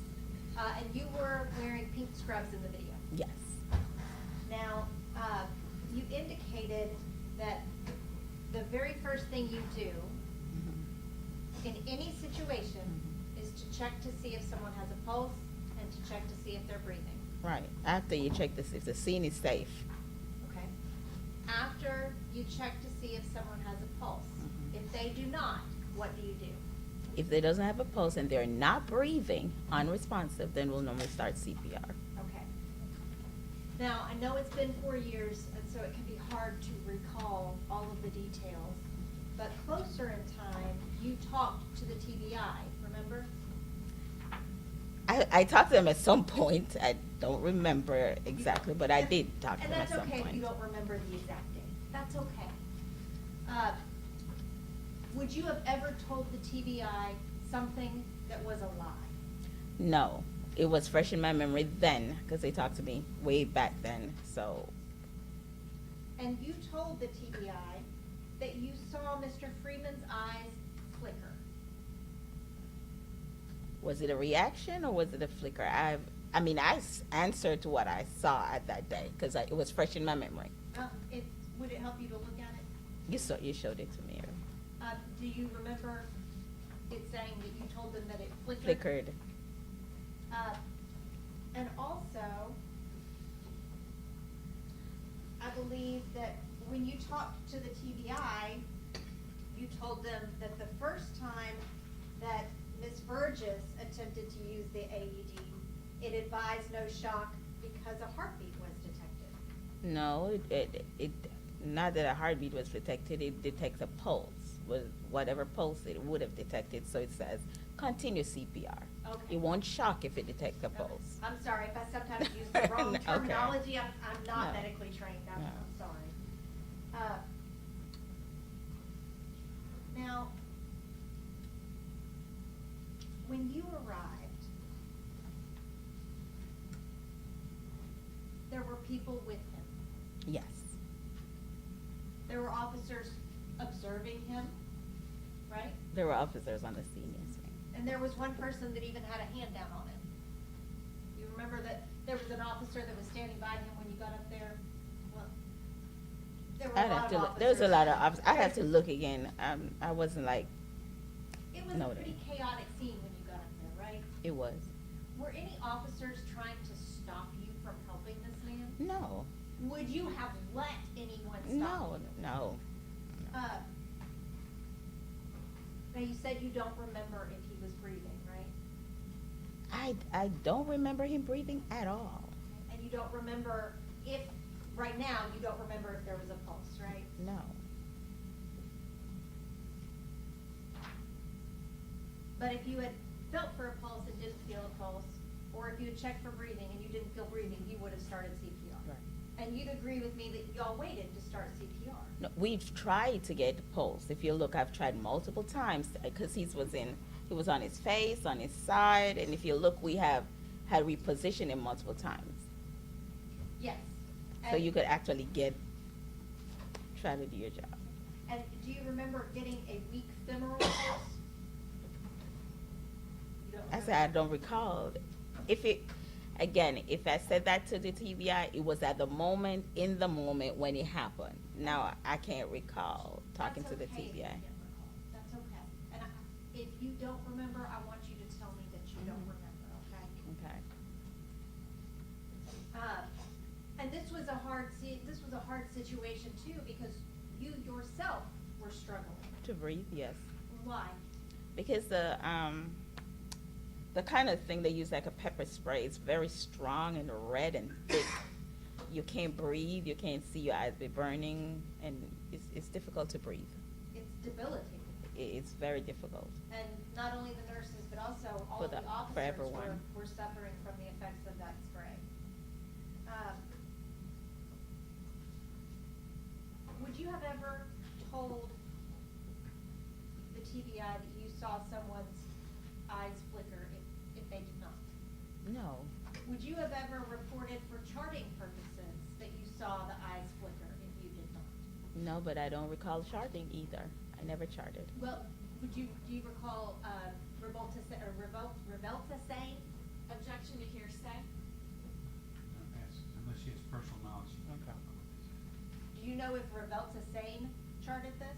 And you were wearing pink scrubs in the video. Yes. Now, you indicated that the very first thing you do Mhm. in any situation Mhm. is to check to see if someone has a pulse and to check to see if they're breathing, Right. After you check this, if the scene is safe. okay? After you check to see if someone has a pulse, Mhm. if they do not, what do you do? If they doesn't have a pulse and they're not breathing, unresponsive, then we'll normally start CPR. Okay. Now, I know it's been 4 years, and so it can be hard to recall all of the details, but closer in time, you talked to the TBI, remember? I talked to them at some point. I don't remember exactly, but I did talk to them at some And that's okay if point. you don't remember the exact date. That's okay. Would you have ever told the TBI something that was a lie? No, it was fresh in my memory then, because they talked to me way back then, so. And you told the TBI that you saw Mr. Freeman's eyes flicker. Was it a reaction or was it a flicker? I answered to what I saw at that day, because it was fresh in my memory. Would it help you to look at it? You showed it to me. Do you remember it saying that you told them that it flickered? Flickered. And also, I believe that when you talked to the TBI, you told them that the first time that Ms. Burgess attempted to use the AED, it advised no shock because a heartbeat was detected. No, it not that a heartbeat was detected, it detects a pulse, with whatever pulse it would have detected, so it says continue CPR. Okay. It won't shock if it detects a pulse. I'm sorry if I sometimes use the wrong Okay. terminology. I'm not No. medically trained. I'm No. sorry. Now, when you arrived, there were people with him. Yes, There were officers observing him, right? there were officers on the scene, yes, ma'am. And there was one person that even had a hand down on him. You remember that there was an officer that was standing by him when you got up there? Well, there were a I'd lot have of to officers. look, there was a lot of officers, I'd have to look again, I wasn't like, It was No, a pretty chaotic scene when you got up there, right? it was. Were any officers trying to stop you from helping this man? No, Would you have let anyone stop no, you? no. Now, you said you don't remember if he was breathing, right? I don't remember him breathing at all. And you don't remember if, right now, you don't remember if there was a pulse, right? No. But if you had felt for a pulse and didn't feel a pulse, or if you had checked for breathing and you didn't feel breathing, you would have started CPR. Right. And you'd agree with me that y'all waited to start CPR. No, we've tried to get pulse. If you look, I've tried multiple times because he was on his face, on his side, and if you look, we have had repositioned him multiple times. Yes. So And- you could actually try to do your job. And do you remember getting a weak femoral pulse? You don't I said, I remember? don't recall. If I said that to the TBI, it was at the moment, in the moment when it happened. now I can't recall talking to the That's okay if you TBA. can't recall. That's okay. And if you don't remember, I want you to tell me that you don't Mhm. remember, okay? Okay. And this was a hard situation too, because you yourself were struggling. To breathe, yes. Why? Because the kind of thing they use, like a pepper spray, is very strong and red and thick. You can't breathe, you can't see, your eyes be burning, and it's difficult to breathe. It's debilitating. It's very difficult. And not only the nurses, but also all For of the for officers everyone. were suffering from the effects of that spray. Would you have ever told the TBI that you saw someone's eyes flicker if they did not? No, Would you have ever reported for charting purposes that you saw the eyes flicker if you did not? no, but I don't recall charting either. I never charted. Well, do you recall, revolta saying? Objection to hearsay? Unless she has personal knowledge. She can't Okay. talk about this. Do you know if Revolta Sane charted this?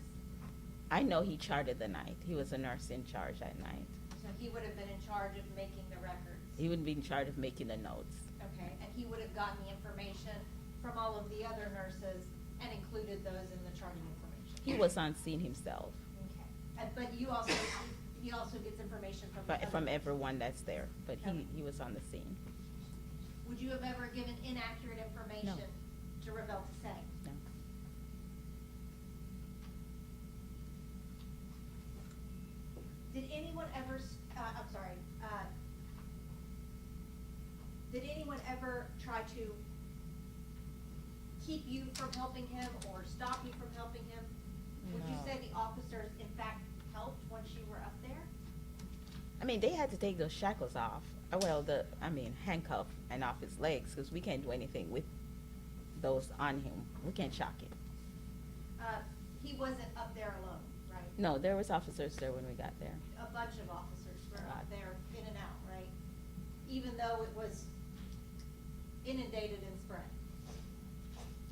I know he charted the night. He was a nurse in charge that night. So he would have been in charge of making the records. He would be in charge of making the notes. Okay, and he would have gotten the information from all of the other nurses and included those in the charting information. He was on scene himself, Okay, but he also gets information from the but other from nurses. everyone that's there, but Okay. he was on the scene. Would you have ever given inaccurate information to Revolta Sane? No. Did anyone ever, did anyone ever try to keep you from helping him or stop you from helping him? Would you No. say the officers in fact helped once you were up there? I mean, they had to take those shackles off. Well, handcuff and off his legs, because we can't do anything with those on him. We can't shock him. He wasn't up there alone, right? No, there was officers there when we got there. A bunch of officers were up Right. there in and out, right? Even though it was inundated in spray.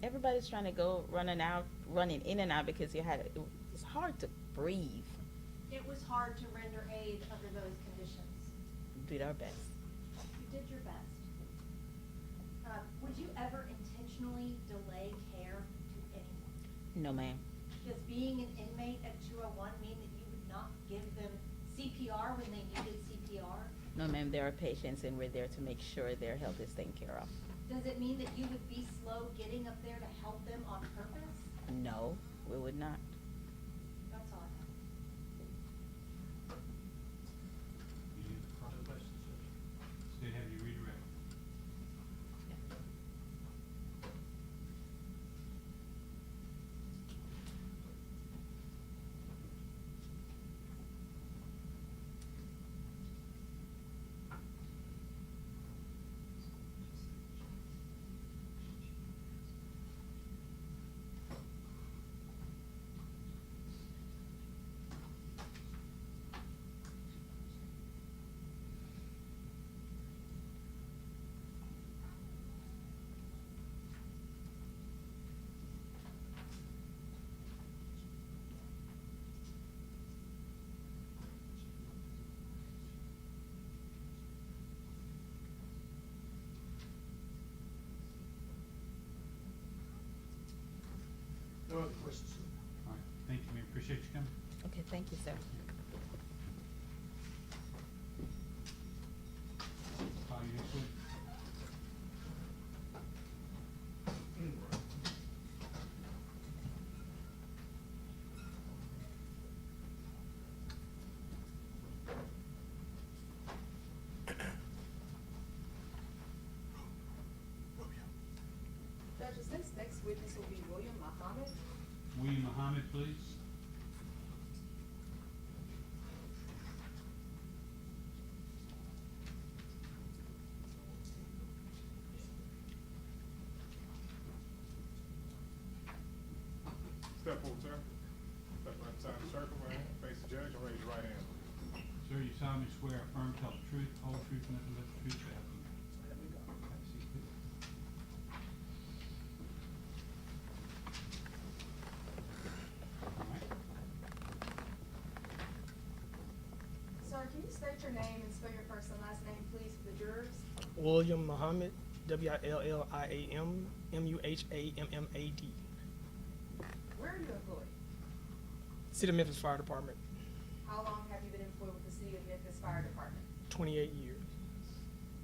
Everybody's trying to go running in and out because it's hard to breathe. It was hard to render aid under those conditions. We did our best. You did your best. Would you ever intentionally delay care to anyone? No, ma'am. Does being an inmate at 201 mean that you would not give them CPR when they needed CPR? No, ma'am, there are patients and we're there to make sure their health is taken care of. Does it mean that you would be slow getting up there to help them on purpose? No, we would not. That's all I have. Any other questions, Judge? State, have you redirect? No other questions, sir. All right, thank you, ma'am. Appreciate you coming. Okay, thank you, sir. Call you next week. Judges, this next witness will be William Muhammad. William Muhammad, please. Step forward, sir. Step right side of the circle, man. Face the judge and raise your right hand. Sir, you solemnly swear affirm to tell the truth, whole truth, and nothing but the truth, so help you God. Have a seat, please. state your name and spell your first and last name, please, for the jurors? William Muhammad, William Muhammad. Where are you employed? City of Memphis Fire Department, How long have you been employed with the City of Memphis Fire Department? 28 years.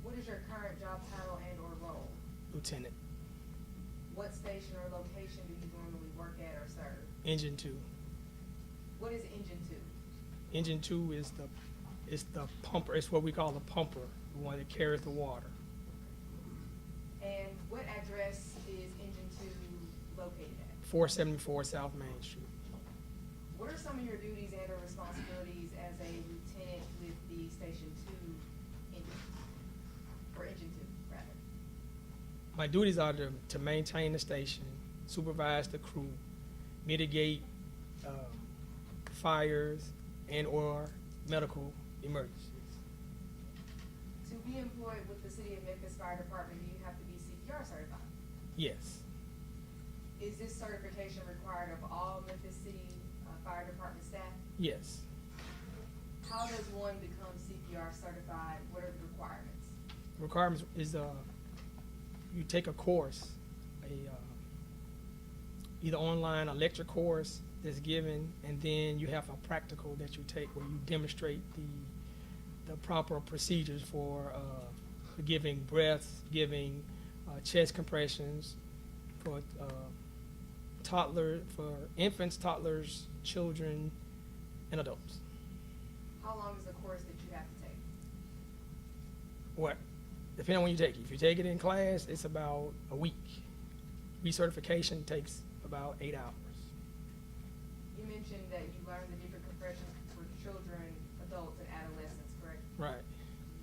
What is your current job title and or role? Lieutenant, What station or location do you normally work at or serve? Engine 2. What is Engine 2? Engine 2 is the pumper. It's what we call the pumper, the one that carries the water. And what address is Engine 2 located at? 474 South Main Street. What are some of your duties and or responsibilities as a lieutenant with the Station 2 engine? Or Engine 2, rather? My duties are to maintain the station, supervise the crew, mitigate fires and or medical emergencies. To be employed with the City of Memphis Fire Department, do you have to be CPR certified? Yes, Is this certification required of all Memphis City Fire Department staff? yes. How does one become CPR certified? What are the requirements? Requirements is you take a course, either online or lecture course that's given, and then you have a practical that you take where you demonstrate the proper procedures for giving breaths, giving chest compressions for for infants, toddlers, children, and adults. How long is the course that you have to take? What? Depending on when you take it. If you take it in class, it's about a week. Recertification takes about 8 hours. You mentioned that you learned the different compressions for children, adults, and adolescents, correct? Right.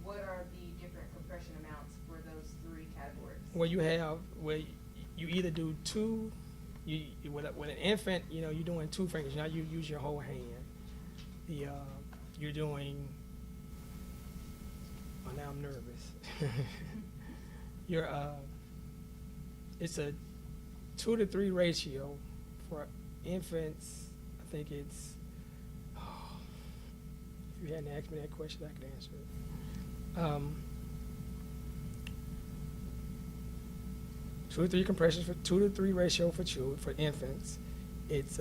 What are the different compression amounts for those three categories? Where you either do two, with an infant, you're doing 2 fingers. Now you use your whole hand. You're doing. Well, now I'm nervous. It's a 2 to 3 ratio for infants. I think it's. If you hadn't asked me that question, I could answer it. 2 to 3 compressions for 2 to 3 ratio for infants. It's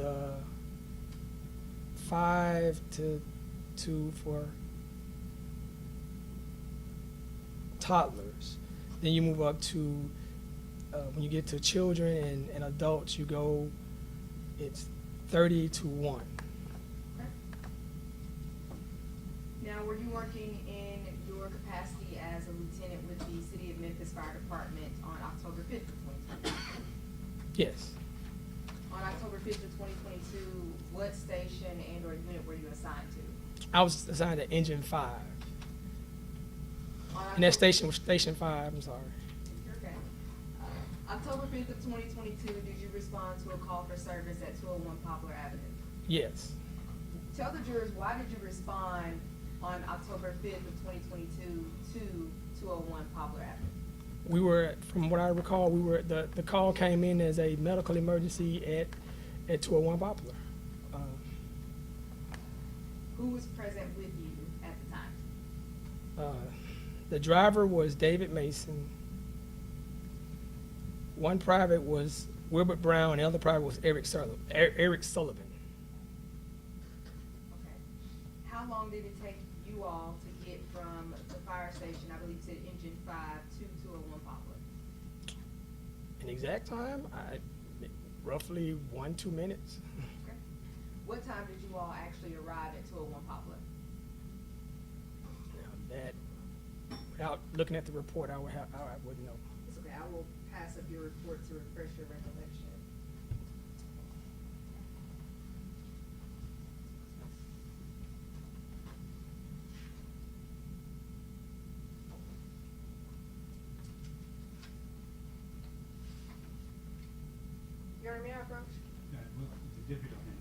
5 to 2 for toddlers. Then you move up to when you get to children and adults, it's 30 to 1. Okay. Now, were you working in your capacity as a lieutenant with the City of Memphis Fire Department on October 5th of 2022? Yes. On October 5th of 2022, what station and or unit were you assigned to? I was assigned to Engine 5. And that station was Station 5, I'm sorry. Okay. October 5th of 2022, did you respond to a call for service at 201 Poplar Avenue? Yes. Tell the jurors, why did you respond on October 5th of 2022 to 201 Poplar Avenue? From what I recall, the call came in as a medical emergency at 201 Poplar. Who was present with you at the time? The driver was David Mason. One private was Wilbert Brown, and the other private was Eric Sullivan. Okay. How long did it take you all to get from the fire station, I believe you said Engine 5, to 201 Poplar? An exact time? Roughly 1-2 minutes. Okay. What time did you all actually arrive at 201 Poplar? Now that, without looking at the report, I wouldn't know. It's okay, I will pass up your report to refresh your recollection. You already made our approach? Yeah, well, it's a difficult thing.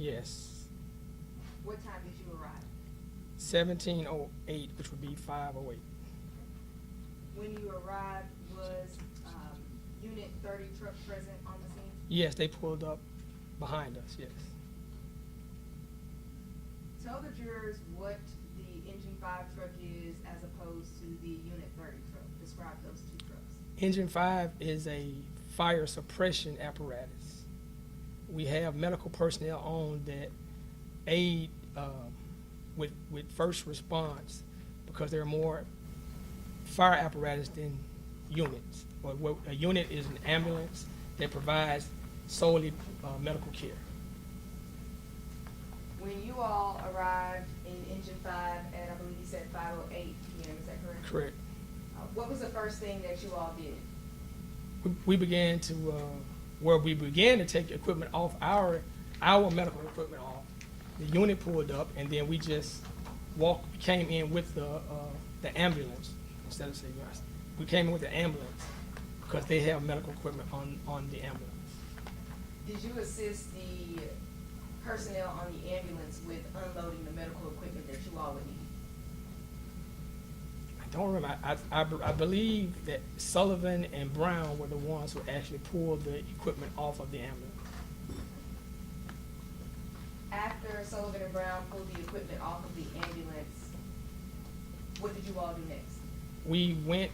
Yes. What time did you arrive? 1708, which would be 508. When you arrived, was Unit 30 truck present on the scene? Yes, they pulled up behind us, yes. Tell the jurors what the Engine 5 truck is as opposed to the Unit 30 truck. Describe those two trucks. Engine 5 is a fire suppression apparatus. We have medical personnel on that aid with first response because there are more fire apparatus than units. A unit is an ambulance that provides solely medical care. When you all arrived in Engine 5 at, I believe you said 5:08 p.m., is that correct? Correct. What was the first thing that you all did? We began to take equipment off our medical equipment off. The unit pulled up, and then we just came in with the ambulance instead of saying us. We came in with the ambulance because they have medical equipment on the ambulance. Did you assist the personnel on the ambulance with unloading the medical equipment that you all would need? I don't remember. I believe that Sullivan and Brown were the ones who actually pulled the equipment off of the ambulance. After Sullivan and Brown pulled the equipment off of the ambulance, what did you all do next? We went,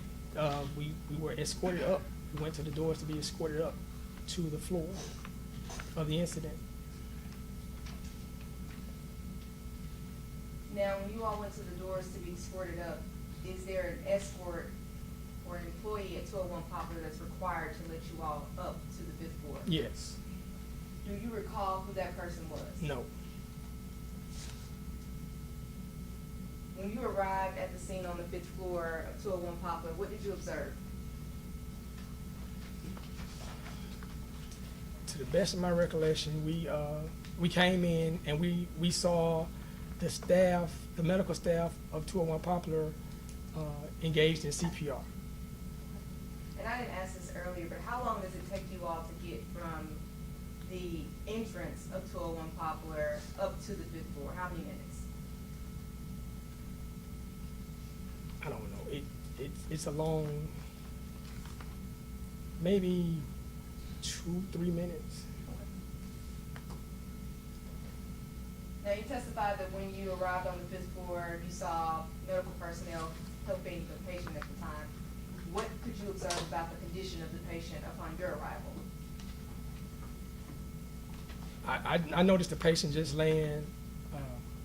we were escorted up. We went to the doors to be escorted up to the floor of the incident. Now, when you all went to the doors to be escorted up, is there an escort or an employee at 201 Poplar that's required to let you all up to the 5th floor? Yes. Do you recall who that person was? No. When you arrived at the scene on the 5th floor of 201 Poplar, what did you observe? To the best of my recollection, we came in and we saw the staff, the medical staff of 201 Poplar engaged in CPR. And I didn't ask this earlier, but how long does it take you all to get from the entrance of 201 Poplar up to the 5th floor? How many minutes? I don't know. It's a long, maybe 2-3 minutes. Now, you testified that when you arrived on the 5th floor, you saw medical personnel helping the patient at the time. What could you observe about the condition of the patient upon your arrival? I noticed the patient just laying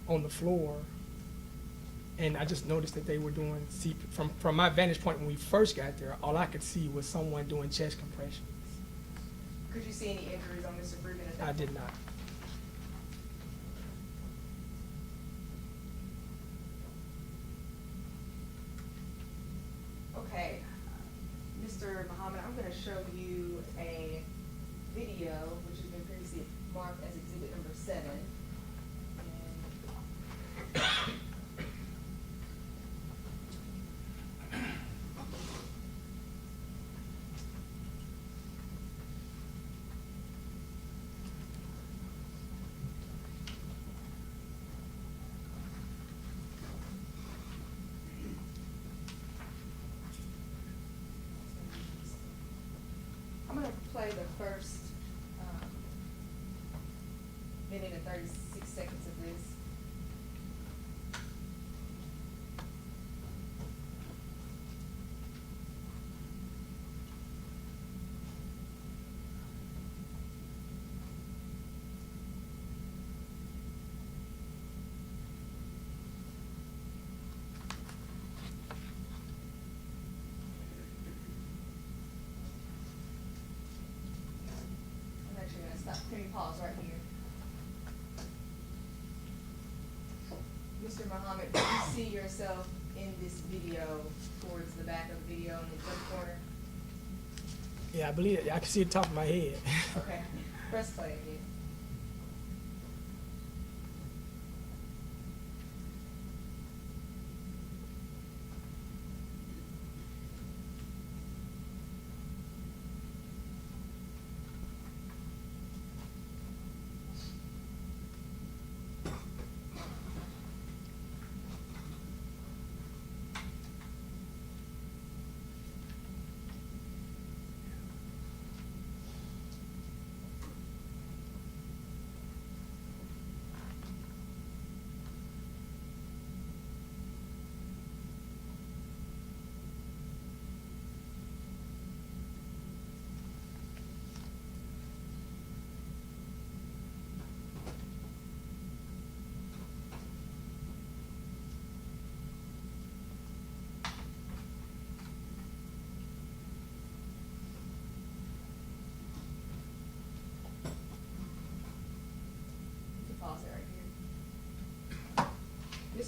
on the floor, and I just noticed that they were doing from my vantage point when we first got there, all I could see was someone doing chest compressions. Could you see any injuries on Mr. Freeman at that I point? did not. Okay, Mr. Muhammad, I'm gonna show you a video, which has been previously marked as exhibit number 7. I'm gonna play the first minute and 36 seconds of this. I'm actually gonna stop. Can you pause right here? Mr. Muhammad, do you see yourself in this video towards the back of the video in the left corner? Yeah, I believe it. I can see the top of my head. Okay, press play again.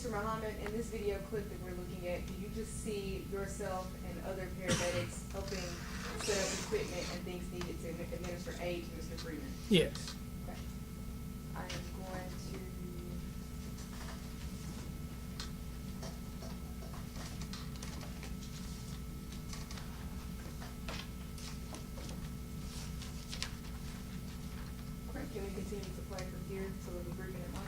Mr. Muhammad, in this video clip that we're looking at, do you just see yourself and other paramedics helping set up equipment and things needed to administer aid to Mr. Freeman? Yes. Okay. I am going to. Okay, can we continue to play from here till the 3-minute mark?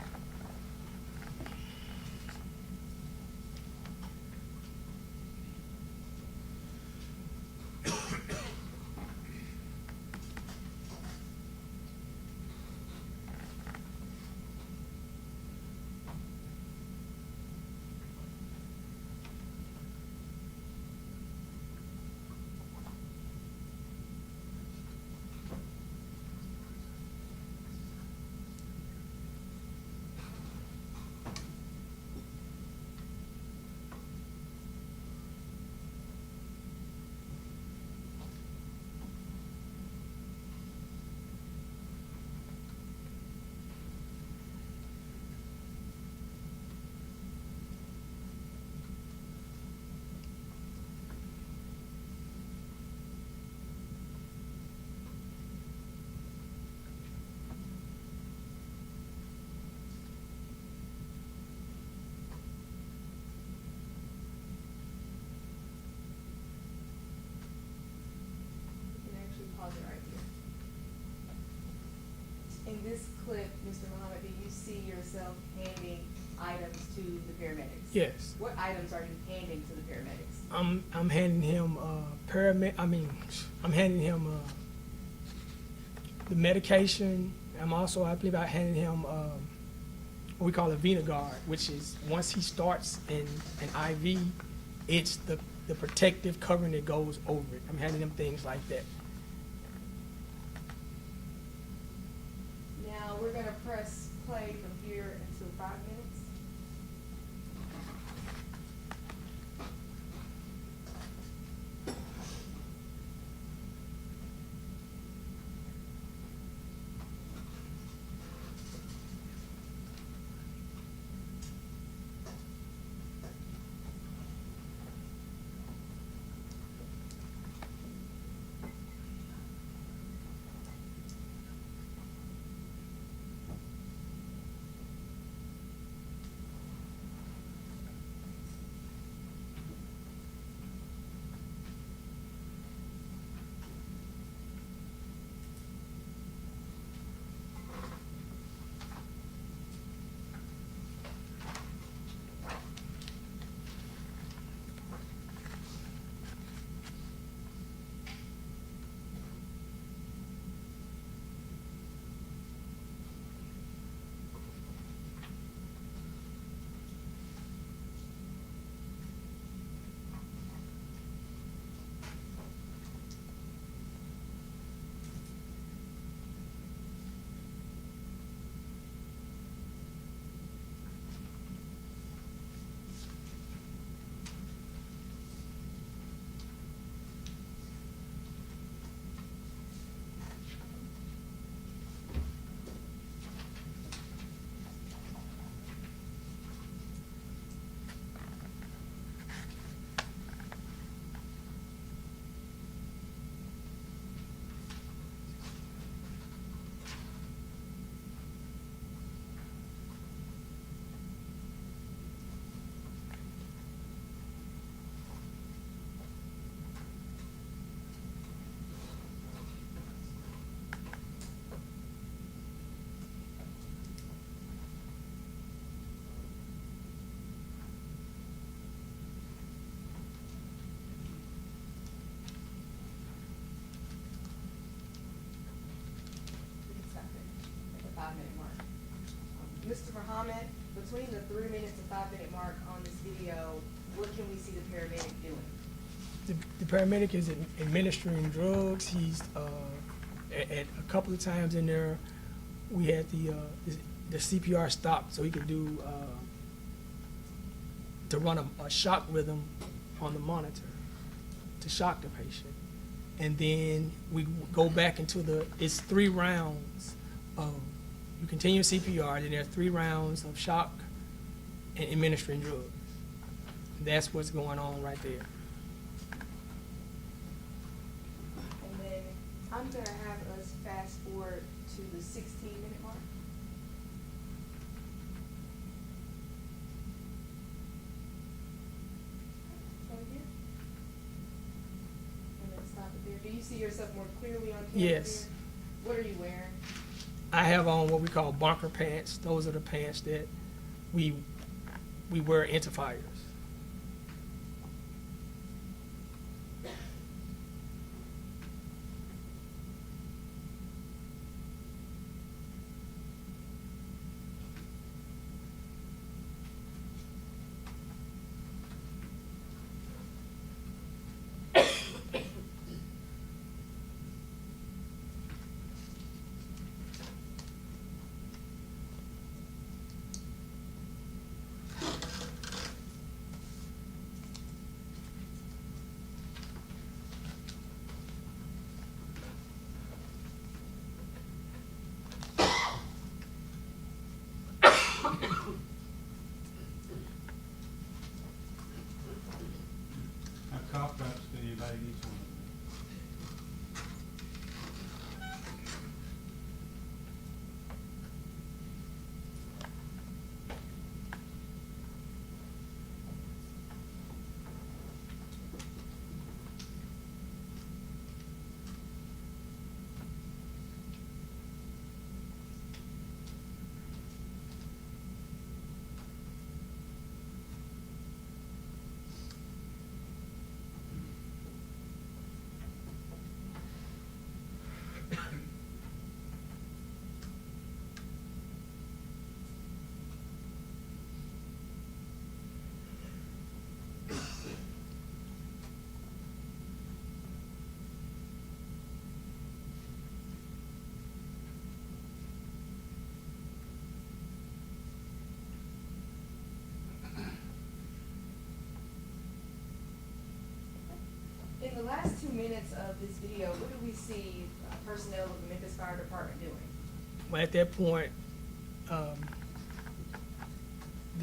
You can actually pause it right here. In this clip, Mr. Muhammad, do you see yourself handing items to the paramedics? Yes. What items are you handing to the paramedics? I'm handing him I'm handing him the medication. I believe I handed him what we call a VenaGuard, which is once he starts an IV, it's the protective covering that goes over it. I'm handing him things like that. Now, we're gonna press play from here until 5 minutes. Mr. Muhammad, between the 3 minutes and 5 minute mark on this video, what can we see the paramedic doing? The paramedic is administering drugs. He's at a couple of times in there, we had the CPR stopped so he could do to run a shock rhythm on the monitor to shock the patient, and then we go back into it's 3 rounds of you continue CPR. Then there are 3 rounds of shock and administering drugs. That's what's going on right there. And then I'm gonna have us fast forward to the 16-minute mark. Right here. And then stop it there. Do you see yourself more clearly on camera Yes. here? What are you wearing? I have on what we call bunker pants. Those are the pants that we wear into fires. I've cough drops to anybody needs one of them. In the last 2 minutes of this video, what do we see personnel of the Memphis Fire Department doing? Well, at that point, the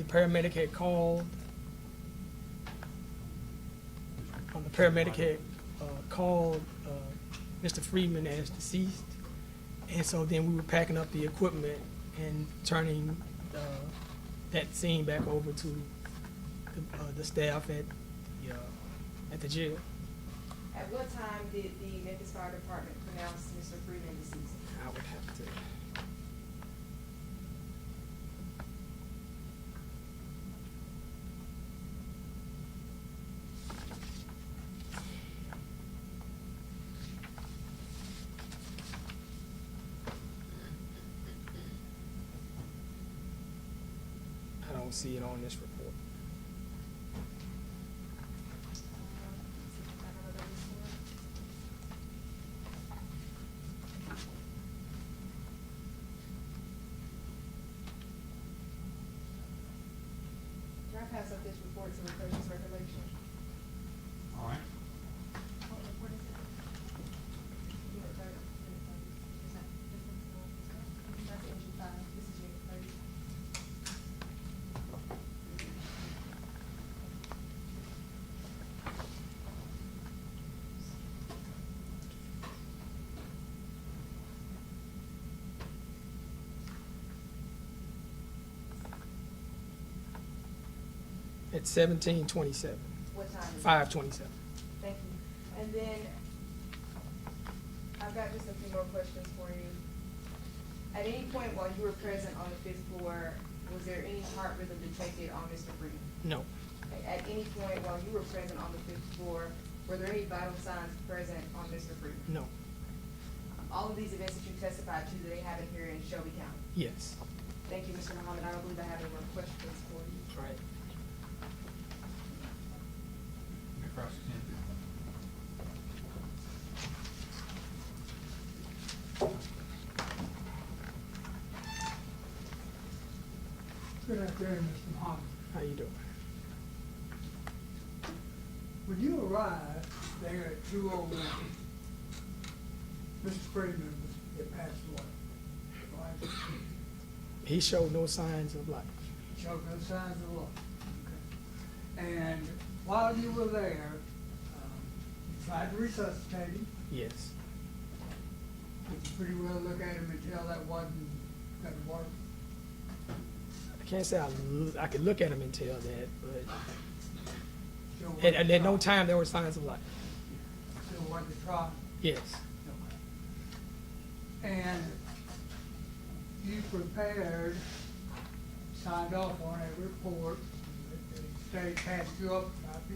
paramedic had called. The paramedic had called Mr. Freeman as deceased, and so then we were packing up the equipment and turning that scene back over to the staff at the jail. At what time did the Memphis Fire Department pronounce Mr. Freeman deceased? I would have to. I don't see it on this report. Can I pass up this report to the clerk's recollection? All right. What report is it? You were third. Is that different? That's entry 5. This is your 30. It's 17:27, What time is it? 5:27. Thank you. And then, I've got just a few more questions for you. At any point while you were present on the 5th floor, was there any heart rhythm detected on Mr. Freeman? No, Okay, at any point while you were present on the 5th floor, were there any vital signs present on Mr. Freeman? no, All of these events that you testified to, they happen here in Shelby County. yes. Thank you, Mr. Muhammad. I don't believe I have any more questions for you. All right. Across the tent. Good afternoon, Mr. Muhammad. How you doing? When you arrived there at 2:01, Mr. Freeman had passed away, right? He showed no signs of life. Showed no signs of life. Okay. And while you were there, you tried to resuscitate him. Yes. Could you pretty well look at him and tell that wasn't gonna work? I can't say I could look at him and tell that, but Still worth a at no try. time there were signs of life. Still worth a try. Yes. And you prepared, signed off on a report, the state passed you up a copy,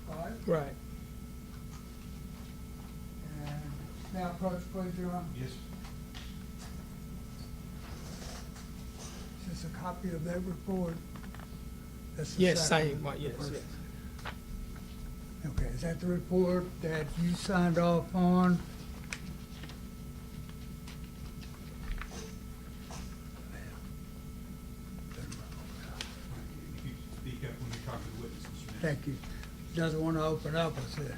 right? Right. And now approach, please, Your Honor. Yes, Is this a copy of that report? That's the Yes, second same one, yes, person. yes. Okay, is that the report that you signed off on? if you speak up when you're talking to the witness, Mr. Mayor. Thank you. Doesn't want to open up, I said.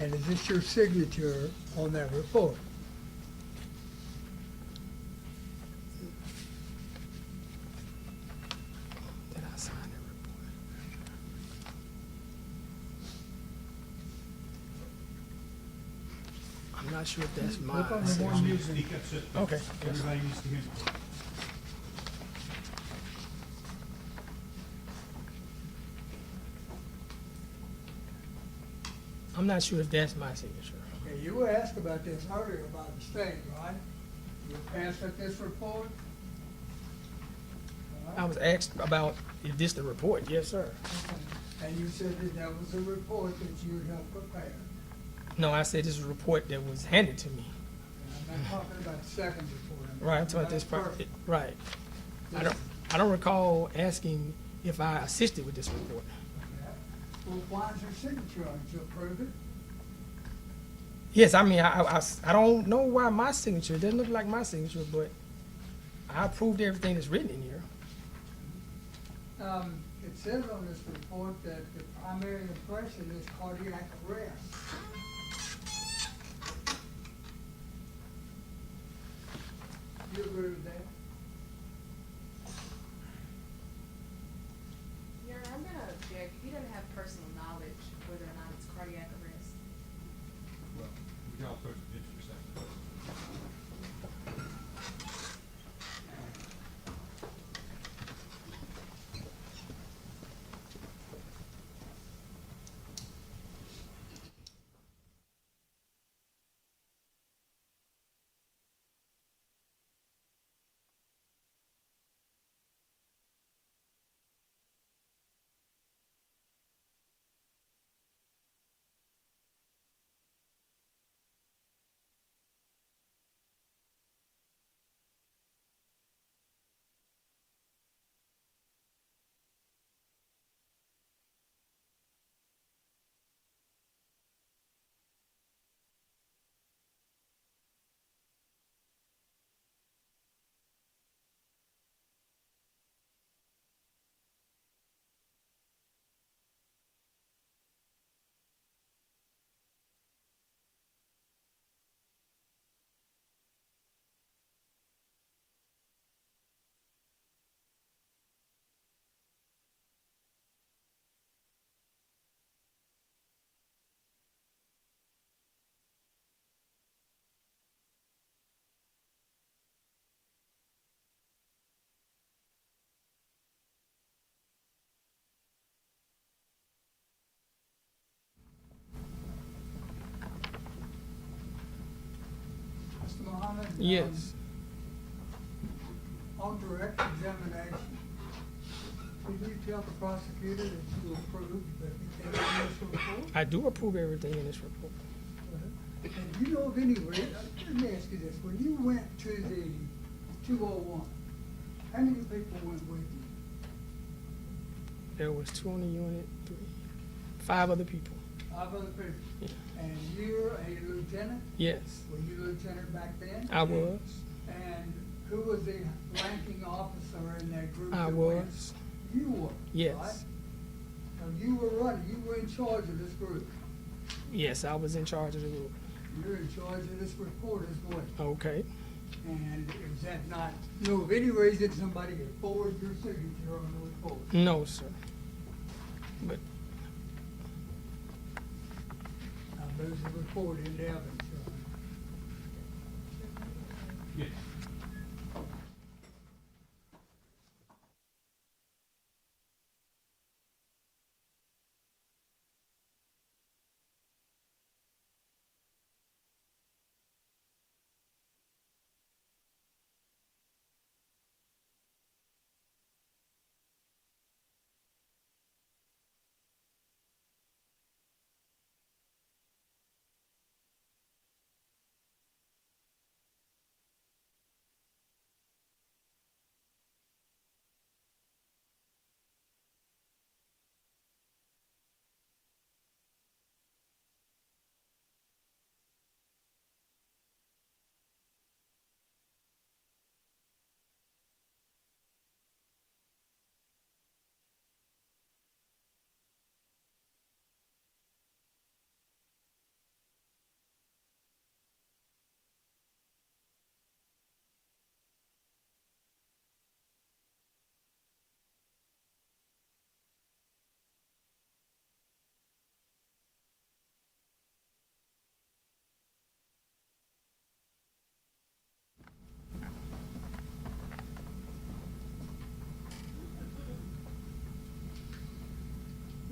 And is this your signature on that report? Did I sign that report? I'm not sure if that's my Look on the signature. one you- Speak up so Okay. everybody needs to hear me. I'm not sure if that's my signature. Okay, you were asked about this earlier about the state, right? You passed at this report? All I right. was asked about if this the report. Yes, sir. Okay. And you said that that was a report that you had prepared. No, I said this was a report that was handed to me. And I'm not talking about the second report. Right, I'm talking about this part. Right. I don't recall asking if I assisted with this report. Okay. Well, why is your signature on it? To approve it? Yes, I mean, I don't know why my signature, it doesn't look like my signature, but I approved everything that's written in here. It says on this report that the primary impression is cardiac arrest. You agree with that? Your Honor, I'm gonna object. You don't have personal knowledge whether or not it's cardiac arrest. Well, we can all approach the bench for a second. Mr. Muhammad? Yes. On direct examination, did you tell the prosecutor that you approved the evidence report? I do approve everything in this report. And do you know of any reason, let me ask you this, when you went to the 201, how many people went with you? There was 2 on the unit, 5 other people. 5 other people? Yeah. And you're a lieutenant? Yes, Were you lieutenant back then? I was. And who was the ranking officer in that group? I that went? was. You were? Yes. Right? So you were running, you were in charge of this group. Yes, I was in charge of the group. You're in charge of this report as well. Okay. And is that not, know of any reason somebody could forward your signature on the report? No, sir. But I move the report into evidence, Your Honor. Yes.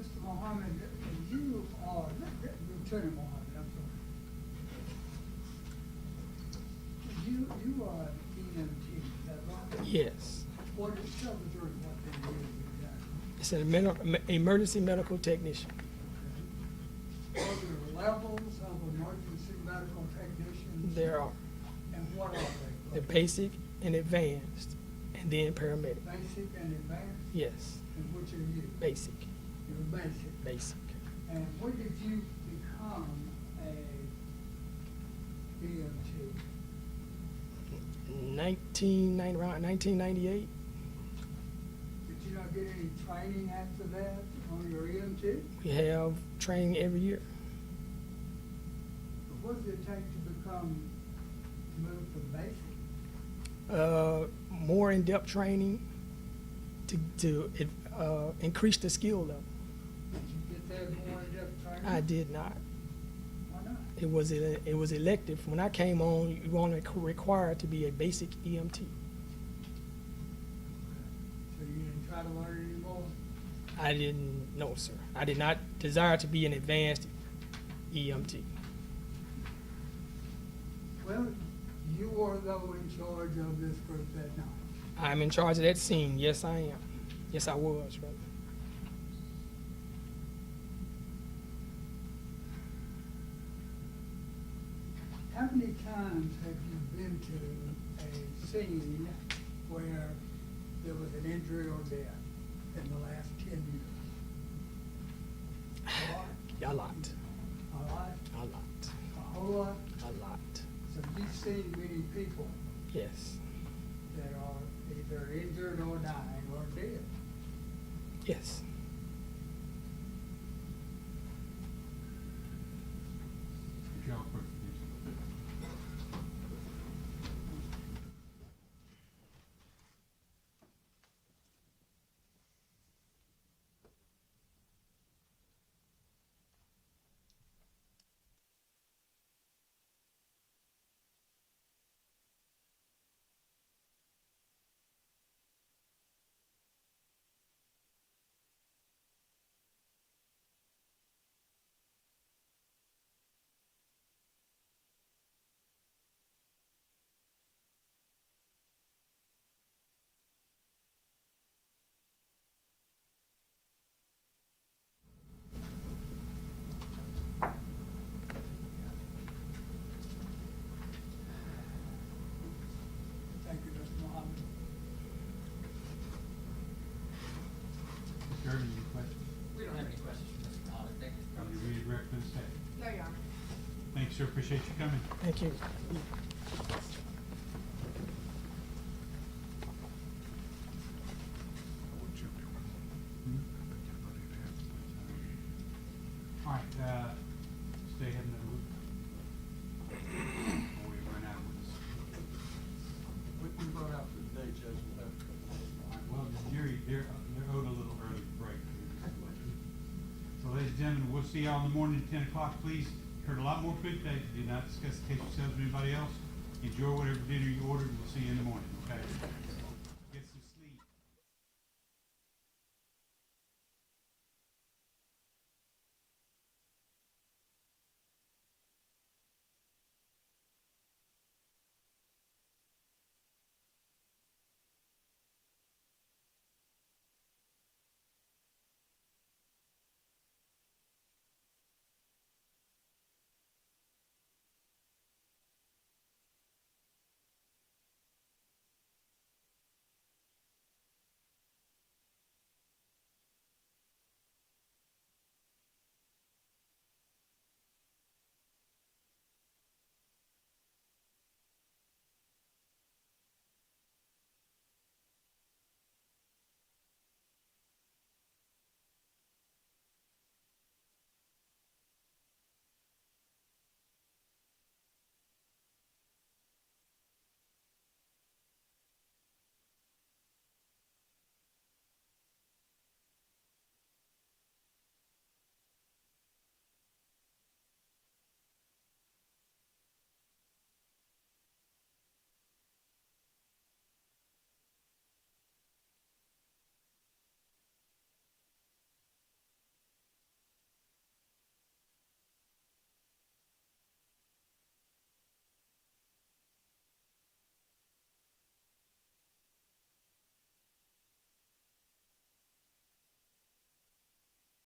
Mr. Mohammed, you are, Lieutenant Mohammed, I'm sorry. You are an EMT, is that right? yes, What, tell the jury what that is exactly. it's an emergency medical technician. Are there levels of emergency medical technicians? There are And what are they? the basic and advanced, and then paramedic. Basic and advanced? Yes, And which are you? basic, You're basic. basic. And when did you become a EMT? around 1998. Did you not get any training after that on your EMT? We have training every year. What does it take to move from basic? More in-depth training to increase the skill level. Did you get that more in-depth training? I did not. Why not? It was elective. When I came on, you were only required to be a basic EMT. So you didn't try to learn any more? I didn't know, sir. I did not desire to be an advanced EMT. Well, you are though in charge of this group that night. I'm in charge of that scene. Yes, I am. Yes, I was, brother. How many times have you been to a scene where there was an injury or death in the last 10 years? A lot? A lot. A lot? A lot. A whole lot? A lot. So you've seen many people Yes. that are either injured or dying or dead. Yes. Joe, first. Thank you, Mr. Mohammed. Mr. Irvin, any questions? We don't have any questions for Mr. Pollard. Thank you. Can you read it directly to the staff? No, Your Honor. Thanks, sir. Appreciate you coming. Thank you. All right, stay ahead another week. Before we run out of this. see y'all in the morning at 10 o'clock. Please, heard a lot more food today. Do not discuss the case yourselves with anybody else. Enjoy whatever dinner you ordered. We'll see you in the morning, okay?